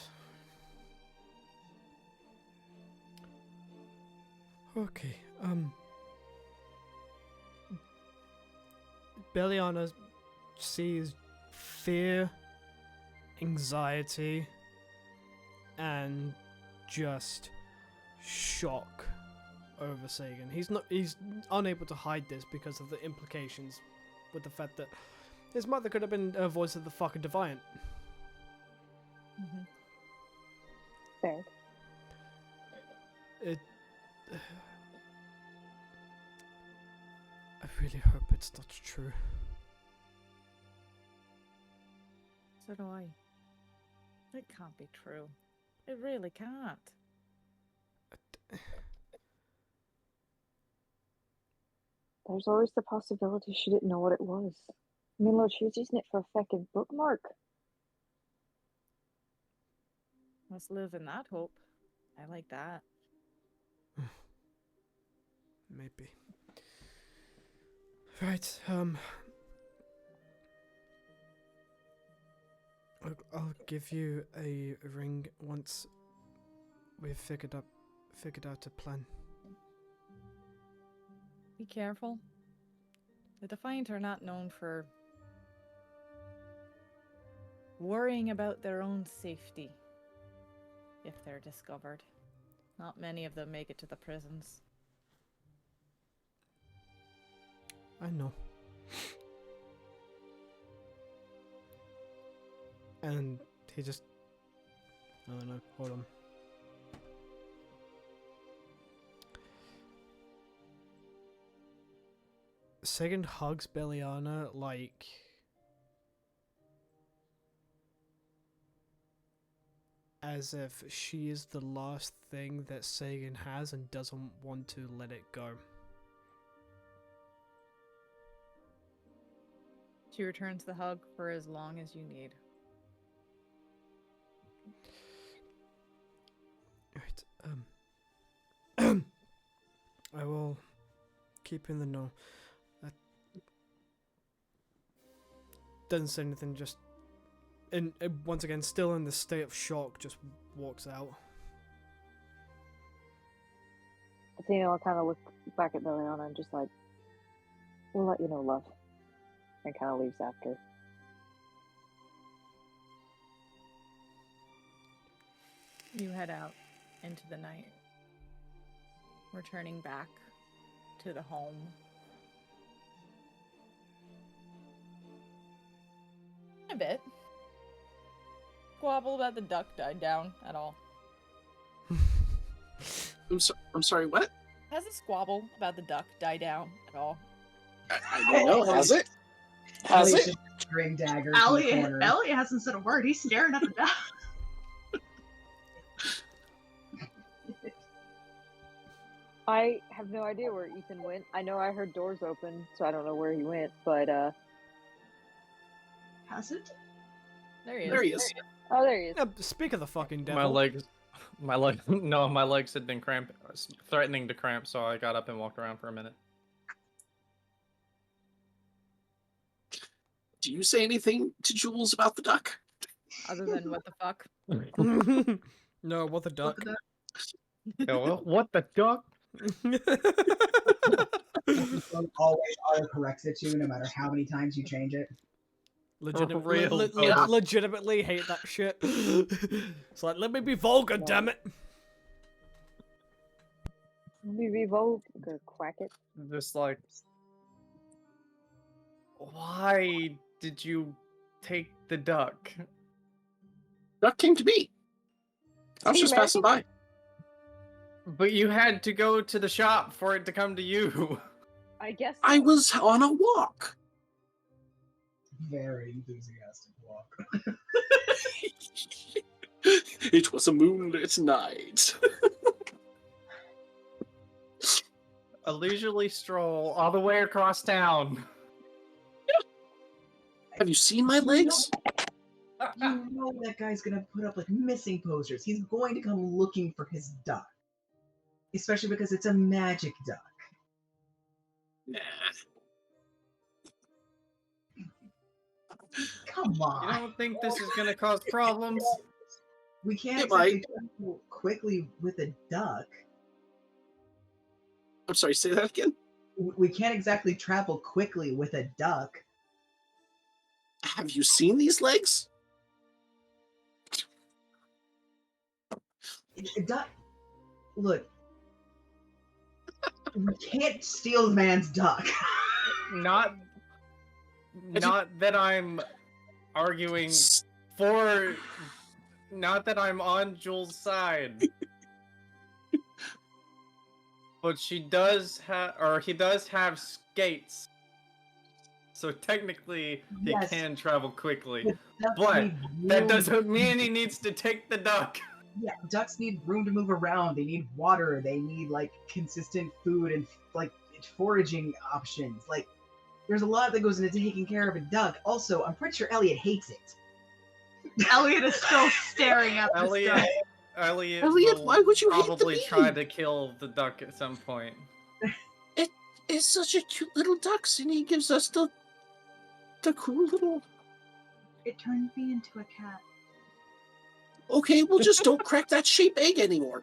Okay, Beliana sees fear, anxiety, and just shock over Sagan. He's unable to hide this because of the implications with the fact that his mother could have been a voice of the fucking Defiant. Fair. It. I really hope it's not true. So do I. It can't be true. It really can't. There's always the possibility she didn't know what it was. I mean, look, she was using it for a fucking bookmark. Let's live in that hope. I like that. Maybe. Right, I'll give you a ring once we've figured out a plan. Be careful. The Defiant are not known for worrying about their own safety if they're discovered. Not many of them make it to the prisons. I know. And he just... I don't know, hold on. Sagan hugs Belliana like... as if she is the last thing that Sagan has and doesn't want to let it go. She returns the hug for as long as you need. Right, I will keep in the know. Doesn't say anything, just... And once again, still in the state of shock, just walks out. Athena will kind of look back at Liliana and just like, we'll let you know, love. And kind of leaves after. You head out into the night, returning back to the home. A bit. Squabble about the duck died down at all. I'm sorry, what? Has the squabble about the duck died down at all? I don't know, has it? Has Ellie's it? just string daggers in the corner. Elliot hasn't said a word. He's staring at the duck. I have no idea where Ethan went. I know I heard doors open, so I don't know where he went, but Has it? There he is. There he is. oh, there he is. Speak of the fucking devil. My legs had been threatening to cramp, so I got up and walked around for a minute. Do you say anything to Jules about the duck? Other than what the fuck? No, what the duck? Yeah, well, what the duck? Always auto-corrects it to, no matter how many times you change it. Legitimately hate that shit. It's like, let me be vulgar, damn it. We revolt, go quack it. Just like, why did you take the duck? Duck came to me. I was just passing by. But you had to go to the shop for it to come to you. I guess I was on a walk. Very enthusiastic walk. It was a moonlit night. A leisurely stroll all the way across town. Have you seen my legs? You know that guy's gonna put up like missing posters. He's going to come looking for his duck. Especially because it's a magic duck. Nah. Come on. You don't think this is gonna cause problems? We can't It exactly might. travel quickly with a duck. I'm sorry, say that again? We can't exactly travel quickly with a duck. Have you seen these legs? A duck. Look. We can't steal the man's duck. Not that I'm arguing for. Not that I'm on Jules' side. But she does have, or he does have skates. So technically, he Yes. can travel quickly. Ducks But need that room- doesn't mean he needs to take the duck. Yeah, ducks need room to move around. They need water. They need like consistent food and like foraging options. Like, there's a lot that goes into taking care of a duck. Also, I'm pretty sure Elliot hates it. Elliot is still staring at this duck. Elliot, Elliot, will why would you hate the probably try bee? to kill the duck at some point. It's such a cute little duck, and he gives us the cool little. It turned me into a cat. Okay, well, just don't crack that shape egg anymore.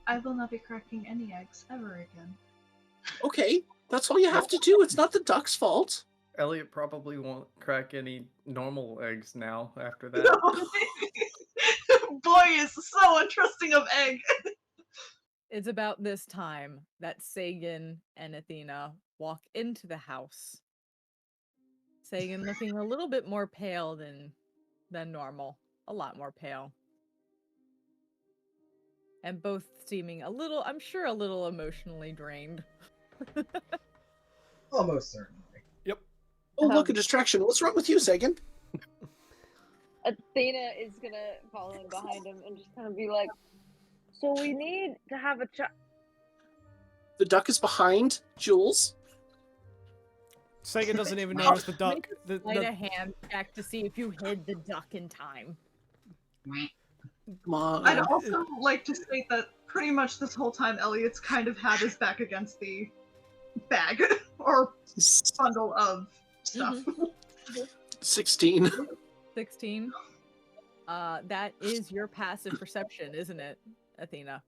I will not be cracking any eggs ever again. Okay, that's all you have to do. It's not the duck's fault. Elliot probably won't crack any normal eggs now after that. Boy is so untrusting of egg. It's about this time that Sagan and Athena walk into the house. Sagan looking a little bit more pale than normal. A lot more pale. And both seeming a little, I'm sure a little emotionally drained. Almost certainly. Oh, look, a distraction. What's wrong with you, Sagan? Athena is gonna follow in behind him and just kind of be like, so we need to have a chat. The duck is behind Jules. Sagan doesn't even notice the duck. Light a hand check to see if you hid the duck in time. Come on. I'd also like to state that pretty much this whole time Elliot's kind of had his back against the bag or bundle of stuff. 16. 16. That is your passive perception, isn't it, Athena?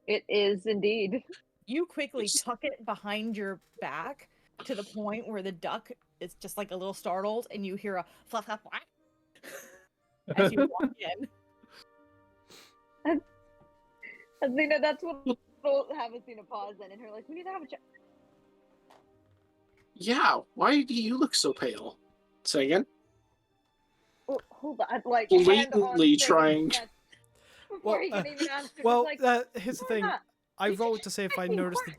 It is indeed. You quickly tuck it behind your back to the point where the duck is just like a little startled, and you hear a flap flap flap as you walk in. Athena, that's what we'll have Athena pause then, and her like, we need to have a chat. Yeah, why do you look so pale? Sagan? Oh, hold on, like hand on Blatantly Sagan's trying. chest before he can even answer. Well, like, here's the "You're thing. not- I you rolled just to say if I fucking noticed work."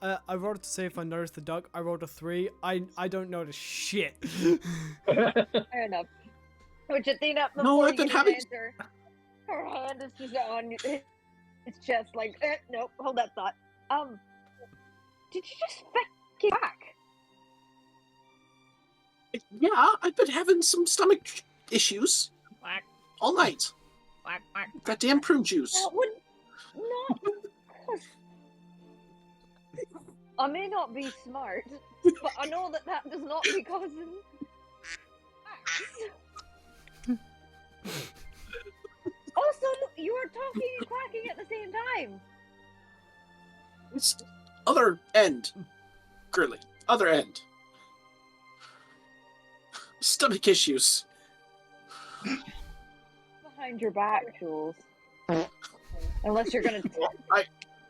I rolled to say if I noticed the duck. I rolled a 3. I don't notice shit. Fair enough. Which Athena, before No, you I've been can having- answer, her hand is just on his chest, like, nope, hold that thought. Did you just get back? Yeah, I've been having some stomach issues Quack, all night. quack, quack. That damn prune juice. That would not cause... I may not be smart, but I know that that does not be causing... Also, you are talking and quacking at the same time. It's other end. Gurley. Other end. Stomach issues. Behind your back, Jules. Unless you're gonna...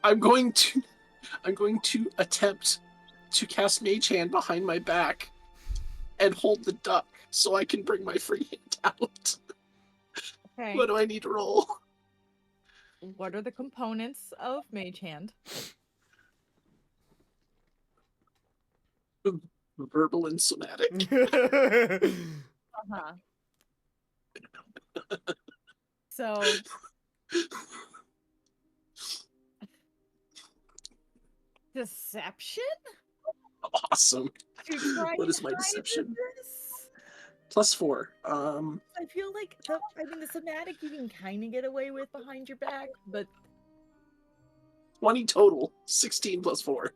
I'm going to attempt to cast Mage Hand behind my back and hold the duck so I can bring my free hand out. Okay. What do I need to roll? What are the components of Mage Hand? Verbal and somatic. Uh-huh. So, deception? Awesome. To try What and is my hide deception? this? +4. I feel like the somatic you can kind of get away with behind your back, but 20 total. 16 +4.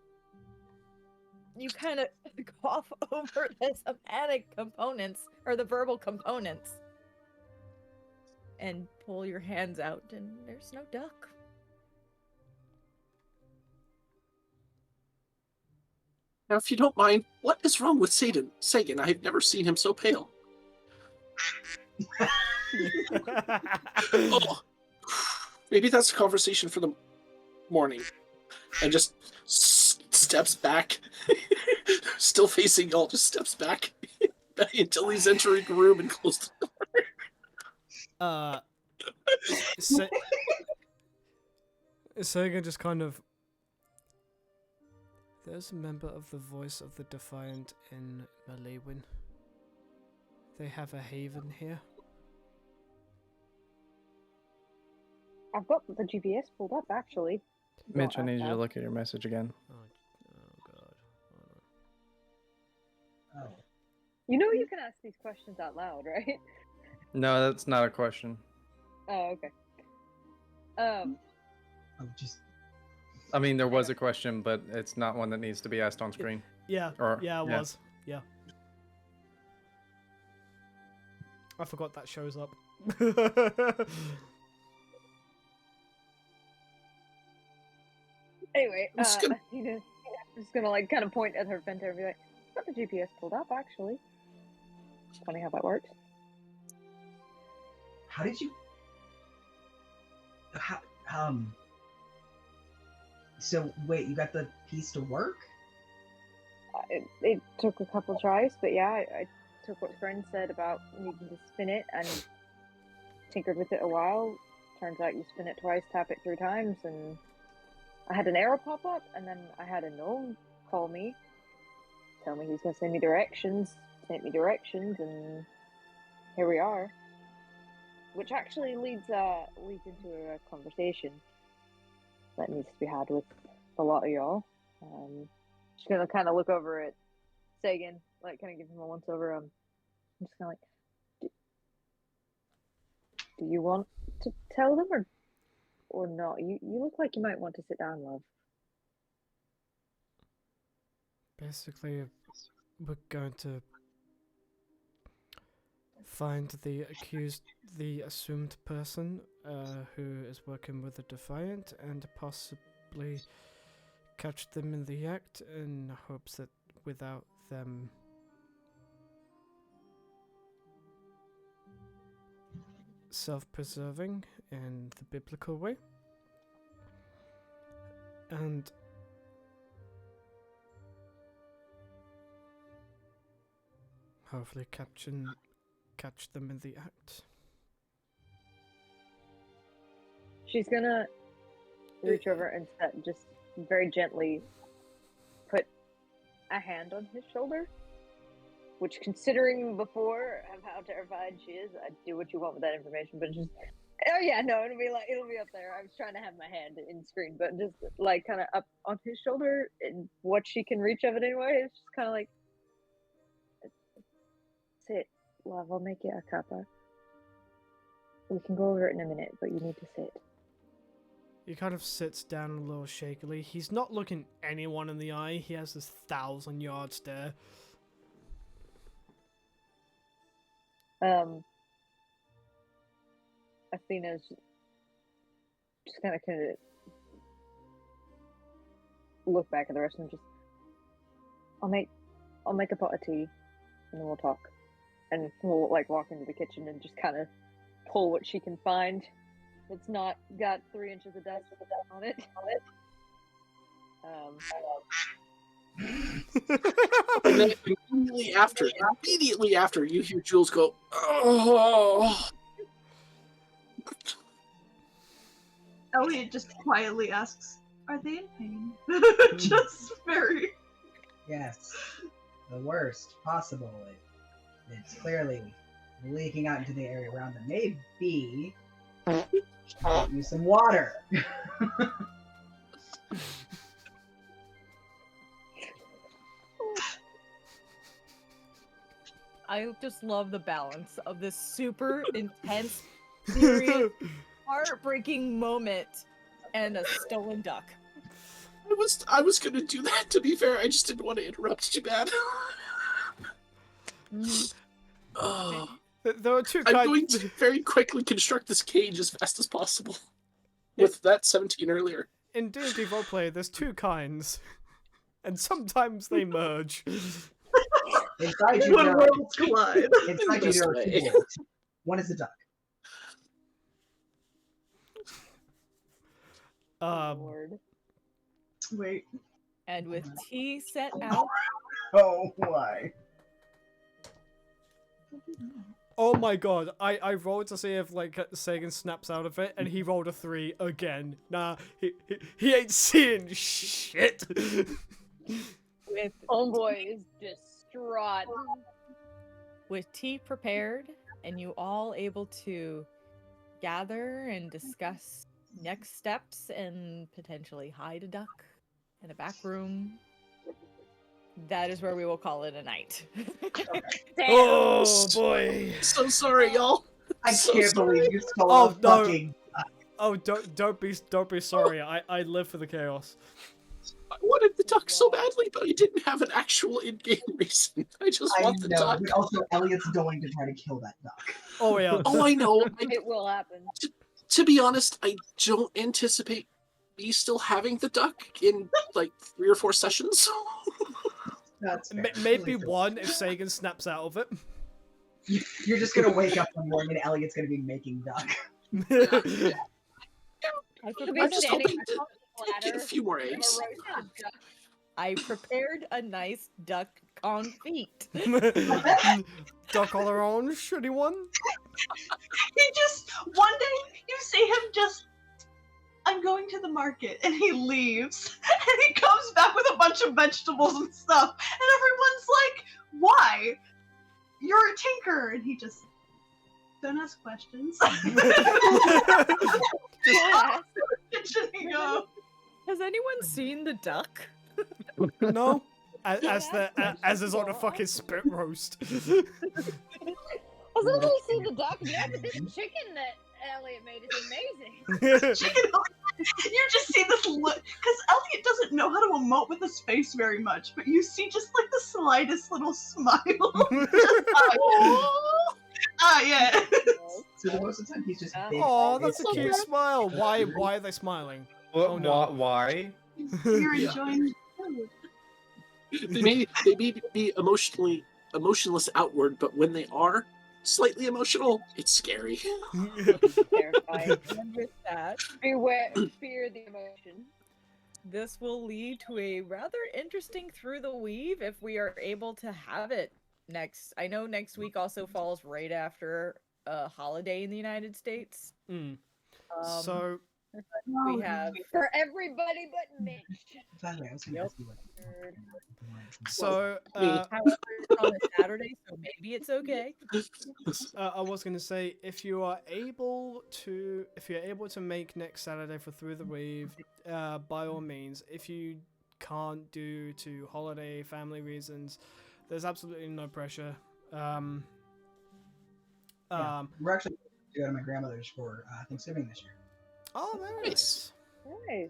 you kind of cough over the somatic components or the verbal components and pull your hands out, and there's no duck. Now, if you don't mind, what is wrong with Sagan? I've never seen him so pale. Oh, maybe that's a conversation for the morning. And just steps back, still facing y'all, just steps back until he's entering the room and closed the door. Sagan just kind of... There's a member of the Voice of the Defiant in Malewin. They have a haven here. I've got the GPS pulled up, actually. Mitch, I need you to look at your message again. Oh god. Oh. You know you can ask these questions out loud, right? No, that's not a question. Oh, okay. Oh, just. I mean, there was a question, but it's not one that needs to be asked on screen. Yeah, Or, yeah, it was. Yeah. I forgot that shows up. Anyway, I'm just gonna- Athena's just gonna like kind of point at her venter and be like, "I've got the GPS pulled up, actually." It's funny how that works. How did you? How, So wait, you got the piece to work? It took a couple tries, but yeah, I took what friends said about needing to spin it and tinkered with it a while. Turns out you spin it twice, tap it 3 times, and I had an arrow pop up, and then I had a gnome call me, tell me he's gonna send me directions, and here we are. Which actually leads into a conversation that needs to be had with a lot of y'all. Just gonna kind of look over at Sagan, like kind of give him a once over. I'm just kind of like, do you want to tell them or not? You look like you might want to sit down, love. Basically, we're going to find the accused, the assumed person who is working with the Defiant, and possibly catch them in the act in hopes that without them self-preserving in the biblical way, and hopefully catch them in the act. She's gonna reach over and just very gently put a hand on his shoulder. Which, considering before of how terrified she is, I'd do what you want with that information, but just... Oh yeah, no, it'll be up there. I was trying to have my hand in screen, but just like kind of up on his shoulder, and what she can reach of it anyway, it's just kind of like... Sit, love, I'll make you a cuppa. We can go over it in a minute, but you need to sit. He kind of sits down a little shakily. He's not looking anyone in the eye. He has this 1,000-yard stare. Athena's just kind of look back at the rest of them. Just, I'll make a pot of tea, and then we'll talk. And we'll like walk into the kitchen and just kind of pull what she can find that's not got 3 inches of dust on it. And then immediately after, you hear Jules go, "Oh." Elliot just quietly asks, "Are they in pain?" Just very... Yes. The worst possible. It's clearly leaking out into the area around them. Maybe get you some water. I just love the balance of this super intense, serious, heartbreaking moment and a stolen duck. I was gonna do that, to be fair. I just didn't want to interrupt you, bad. Oh. There are two I'm kinds. going to very quickly construct this cage as fast as possible. With that 17 earlier. In D&D roleplay, there's 2 kinds, and sometimes they merge. Inside you, When there worlds collide. inside you, there are 2 wolves. One is a duck. Lord. Wait. And with tea set out, Oh, why? Oh my god, I rolled to see if like Sagan snaps out of it, and he rolled a 3 again. Nah, he ain't seeing shit. with Homeboy is distraught. with tea prepared, and you all able to gather and discuss next steps and potentially hide a duck in a back room. That is where we will call it a night. Oh boy. So sorry, y'all. I So can't sorry. believe you stole Oh, a no. fucking. Oh, don't be sorry. I live for the chaos. I wanted the duck so badly, but I didn't have an actual in-game reason. I just I want the know, duck. but also Elliot's going to try to kill that duck. Oh yeah. Oh, I know. It will happen. To be honest, I don't anticipate me still having the duck in like 3 or 4 sessions. That's fair. Maybe Really one if Sagan snaps out of it. You're just gonna wake up one morning and Elliot's gonna be making duck. I'm just hoping to get a few more eggs. I prepared a nice duck confit. Duck all orange, anyone? He just one day you see him just. I'm going to the market, and he leaves, and he comes back with a bunch of vegetables and stuff, and everyone's like, "Why? You're a tinker," and he just don't ask questions. Yeah. Kitchen he goes. Has anyone seen the duck? No. As is on a fucking spit roast. Has anybody seen the duck? No, but this chicken that Elliot made is amazing. Chicken. You just see this look, because Elliot doesn't know how to emote with his face very much, but you see just like the slightest little smile. Yeah. So the most of the time he's just big. Oh, that's a obvious. cute smile. Why are they smiling? What, Oh, no. Why? You're Yeah. enjoying. They may be emotionless outward, but when they are slightly emotional, it's scary. Terrifying. And with that, Beware, fear the emotion. this will lead to a rather interesting through the weave if we are able to have it next. I know next week also falls right after a holiday in the United States. Mm. Um, So we have For everybody but Mitch. By the way, I was gonna Yep. ask you what. however, it's on a Saturday, so maybe it's okay. I was gonna say if you're able to make next Saturday for Through the Weave, by all means. If you can't due to holiday family reasons, there's absolutely no pressure. We're actually going to go to my grandmother's for Thanksgiving this year. Oh, very nice. Nice.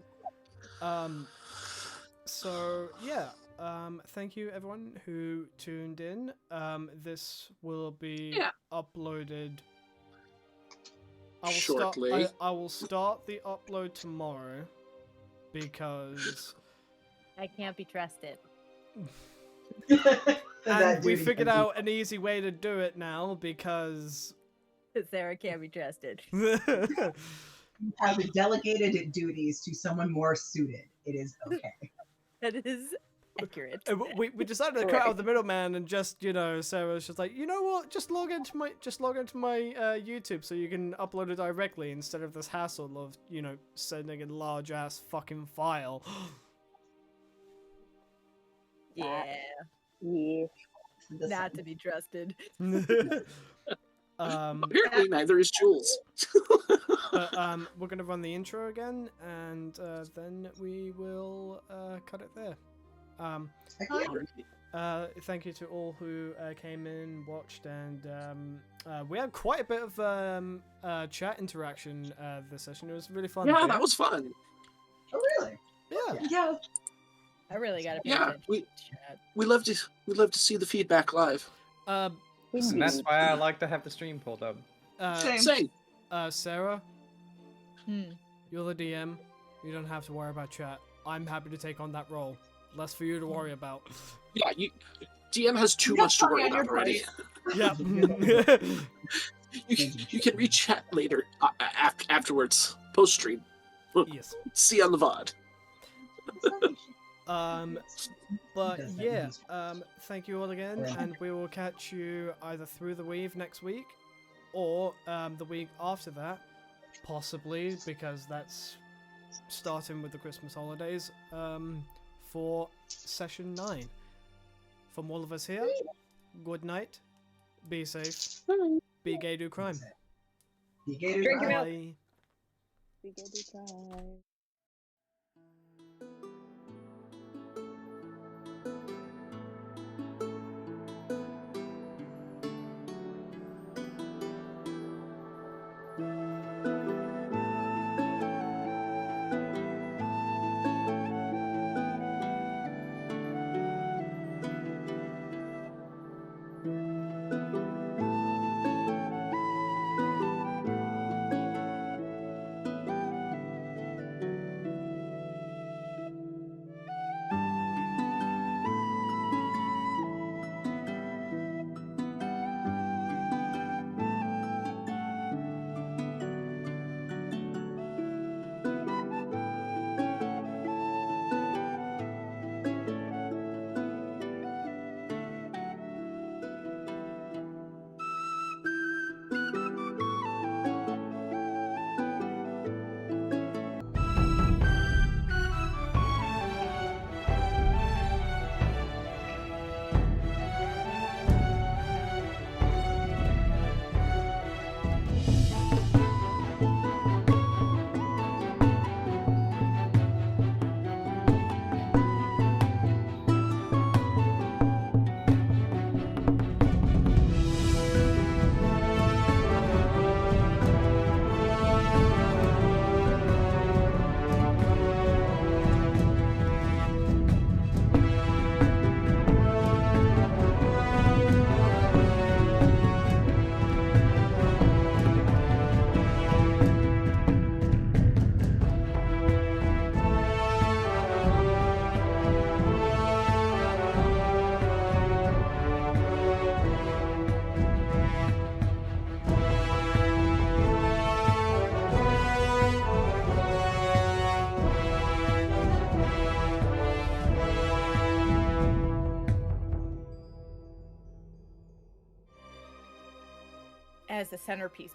So yeah, thank you everyone who tuned in. This will be uploaded. Shortly. I will start the upload tomorrow because I can't be trusted. and we figured out an easy way to do it now because Sarah can't be trusted. Have delegated duties to someone more suited. It is okay. That is accurate. we decided to cut out the middleman and just Sarah was just like, you know what, just log into my YouTube so you can upload it directly instead of this hassle of sending a large ass fucking file. Yeah, Yeah. not to be trusted. Apparently, neither is Jules. We're gonna run the intro again, and then we will cut it there. Thank you to all who came in, watched, and we had quite a bit of chat interaction this session. It was really fun. Yeah, that was fun. Oh, really? Yeah. Yeah. I really gotta pay Yeah, attention to chat. we love to see the feedback live. And that's why I like to have the stream pulled up. Same. Same. Sarah, Hmm. you're the DM. You don't have to worry about chat. I'm happy to take on that role. Less for you to worry about. Yeah, DM has too much to worry about already. Yeah. You can reach chat later afterwards, post stream. Yes. See you on the VOD. But Does that yeah, mean thank you all again, Right. and we will catch you either through the weave next week, or the week after that, possibly, because that's starting with the Christmas holidays, for session 9. From all of us here, good night, be safe, be gay, do crime. Be gay to Drink your crime. milk. Bye. We go to time. As the centerpiece.